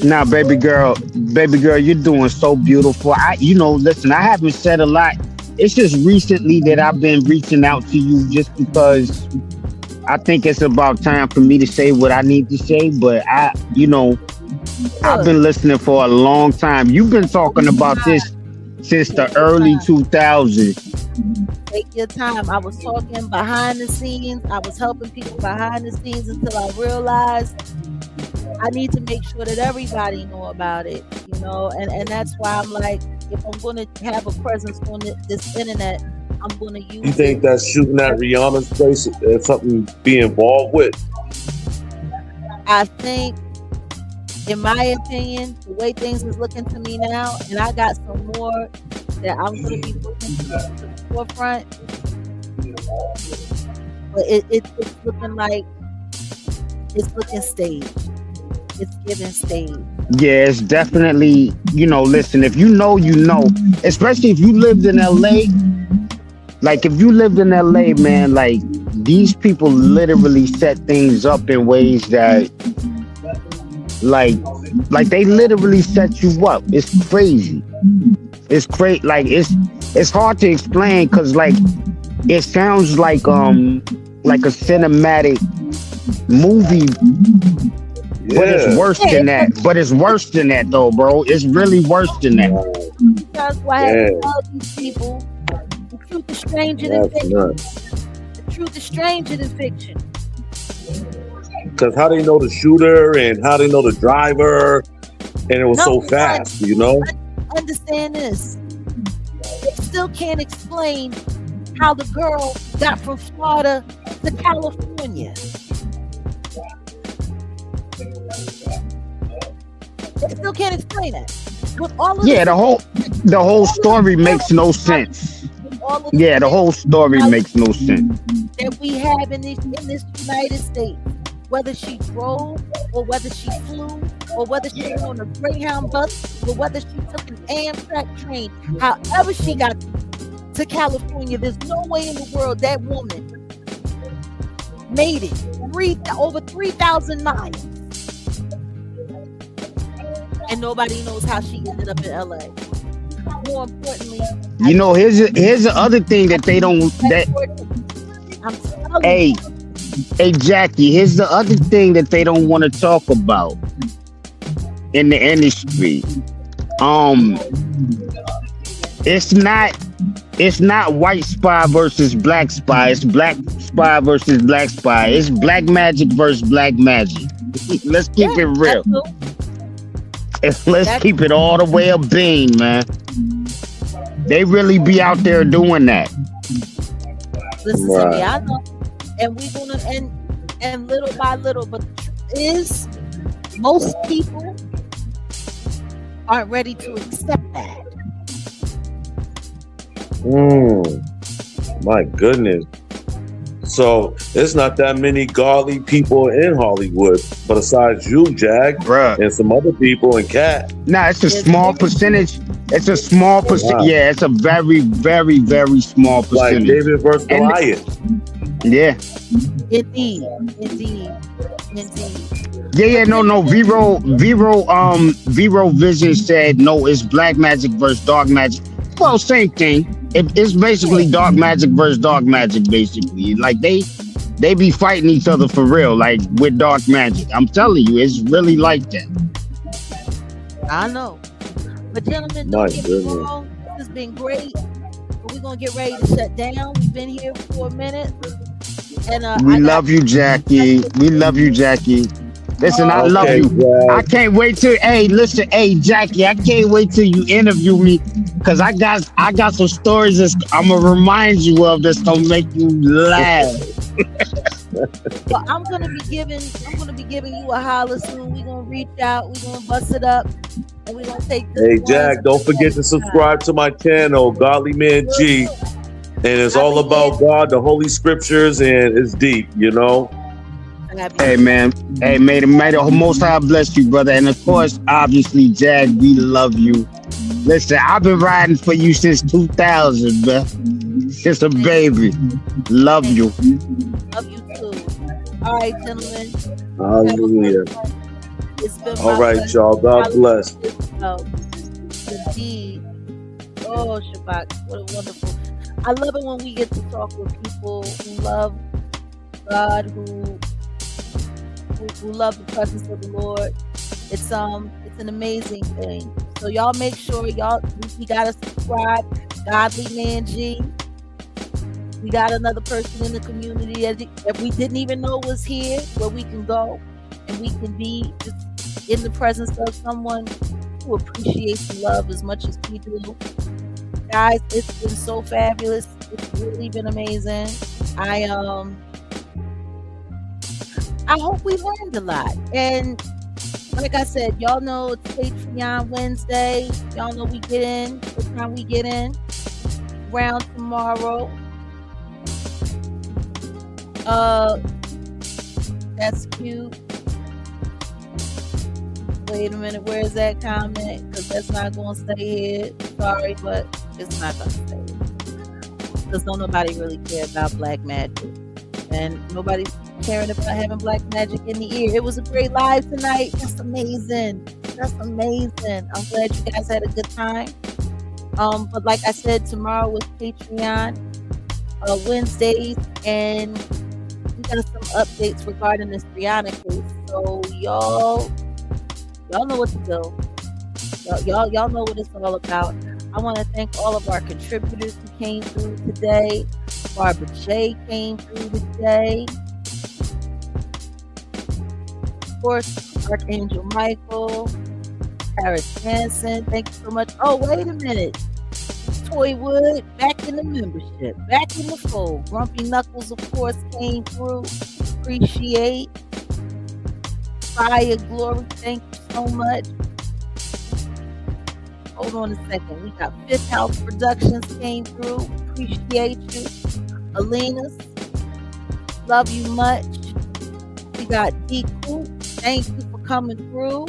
P: Now, baby girl, you're doing so beautiful. Listen, I haven't said a lot. It's just recently that I've been reaching out to you just because I think it's about time for me to say what I need to say. But I've been listening for a long time. You've been talking about this since the early 2000s.
C: Take your time. I was talking behind the scenes. I was helping people behind the scenes until I realized I need to make sure that everybody know about it, you know, and that's why I'm like, if I'm going to have a presence on this internet, I'm going to use
O: You think that shooting at Rihanna's place is something to be involved with?
C: I think, in my opinion, the way things is looking to me now, and I got some more that I'm going to be putting to the forefront, but it's looking like it's looking staged. It's giving stage.
P: Yeah, it's definitely, listen, if you know, especially if you lived in LA. Like if you lived in LA, man, like these people literally set things up in ways that like they literally set you up. It's crazy. It's great. Like it's hard to explain because like it sounds like a cinematic movie.
O: Yeah.
P: But it's worse than that. But it's worse than that, though, bro. It's really worse than that.
C: That's why I have to tell these people the truth is stranger than fiction. The truth is stranger than fiction.
O: Because how they know the shooter and how they know the driver, and it was so fast, you know?
C: Understand this. They still can't explain how the girl got from Florida to California. They still can't explain it. With all of
P: the whole story makes no sense.
C: With all of
P: Yeah, the
C: the
P: whole story makes no sense.
C: that we have in this United States, whether she drove or whether she flew or whether she was on a Greyhound bus or whether she took an Amtrak train, however she got to California, there's no way in the world that woman made it over 3,000 miles. And nobody knows how she ended up in LA. More importantly,
P: You know, here's the other thing that they don't.
C: I'm telling
P: Hey, hey, Jackie. Here's the other thing that they don't want to talk about in the industry. It's not white spy versus black spy. It's black spy versus black spy. It's black magic versus black magic. Let's keep it real. Let's keep it all the way up bean, man. They really be out there doing that.
C: Listen to me, I know, and we gonna and little by little, but the truth is, most people aren't ready to accept that.
O: My goodness. So it's not that many godly people in Hollywood, but besides you, Jag, and some other people and Cat.
P: Nah, it's a small percentage. It's a small percent.
O: Wow.
P: Yeah, it's a very, very, very small percentage.
O: Like David versus Goliath.
P: Yeah.
C: Indeed.
P: Yeah, no. Vero Vision said no. It's black magic versus dark magic. Well, same thing. It's basically dark magic versus dark magic. Basically, like they be fighting each other for real, like with dark magic. I'm telling you, it's really like that.
C: I know. But gentlemen, don't get me wrong. This has been great. But we're gonna get ready to shut down. We've been here for a minute. And
P: we love you, Jackie. We love you, Jackie. Listen, I love you.
O: Jack.
P: I can't wait till. Hey, listen, hey, Jackie. I can't wait till you interview me, cause I got some stories that I'm gonna remind you of that's gonna make you laugh.
C: Well, I'm gonna be giving you a holler soon. We're gonna reach out. We're gonna bust it up, and we're gonna take.
O: Hey, Jack, don't forget to subscribe to my channel, Godly Man G. And it's all about God, the Holy Scriptures, and it's deep, you know?
P: Hey, man. Hey, may the Most High bless you, brother. And of course, obviously, Jag, we love you. Listen, I've been riding for you since 2000, man. Since a baby. Love you.
C: Love you too. All right, gentlemen.
O: Hallelujah.
C: It's been
O: All right, y'all. God bless.
C: Indeed. Oh, Shabbat. What a wonderful. I love it when we get to talk with people who love God, who love the presence of the Lord. It's an amazing thing. So y'all make sure we gotta subscribe. Godly Man G. We got another person in the community that we didn't even know was here, where we can go and we can be just in the presence of someone who appreciates love as much as we do. Guys, it's been so fabulous. It's really been amazing. I hope we learned a lot. And like I said, y'all know it's Patreon Wednesday. Y'all know we get in. What time we get in? Around tomorrow. That's cute. Wait a minute, where's that comment? Because that's not going to stay here. Sorry, but it's not going to stay here. Because don't nobody really care about black magic. And nobody's caring about having black magic in the ear. It was a great live tonight. That's amazing. That's amazing. I'm glad you guys had a good time. But like I said, tomorrow was Patreon Wednesdays, and we got some updates regarding this Rihanna case. So y'all know what to do. Y'all know what it's all about. I want to thank all of our contributors who came through today. Barbara J came through today. Of course, Archangel Michael, Paris Hansen, thank you so much. Oh, wait a minute. Toywood, back in the membership, back in the fold. Grumpy Knuckles, of course, came through. Appreciate. Fire Glory, thank you so much. Hold on a second. We got Fifth House Productions came through. Appreciate you. Alina's, love you much. We got D Coop. Thank you for coming through.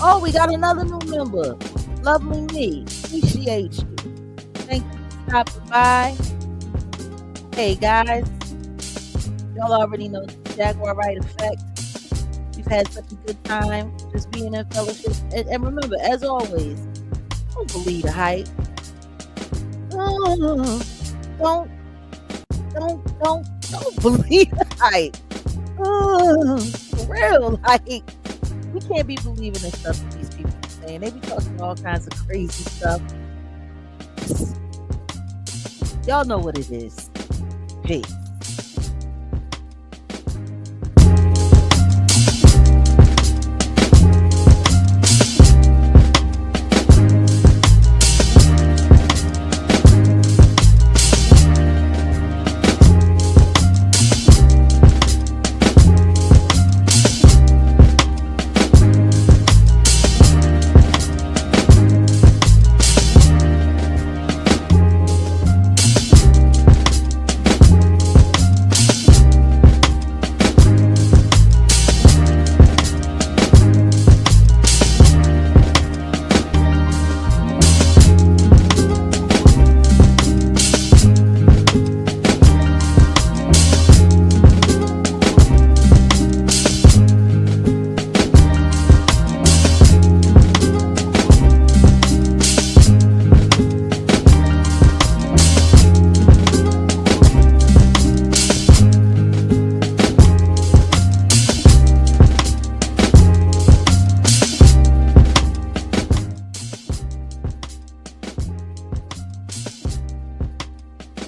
C: Oh, we got another new member. Lovely Me. Appreciate you. Thank you for stopping by. Hey guys, y'all already know the Jaguar Wright effect. We've had such a good time just being in fellowship. And remember, as always, don't believe the hype. Don't believe the hype. For real, like, we can't be believing in stuff that these people are saying. They be talking all kinds of crazy stuff. Y'all know what it is. Peace.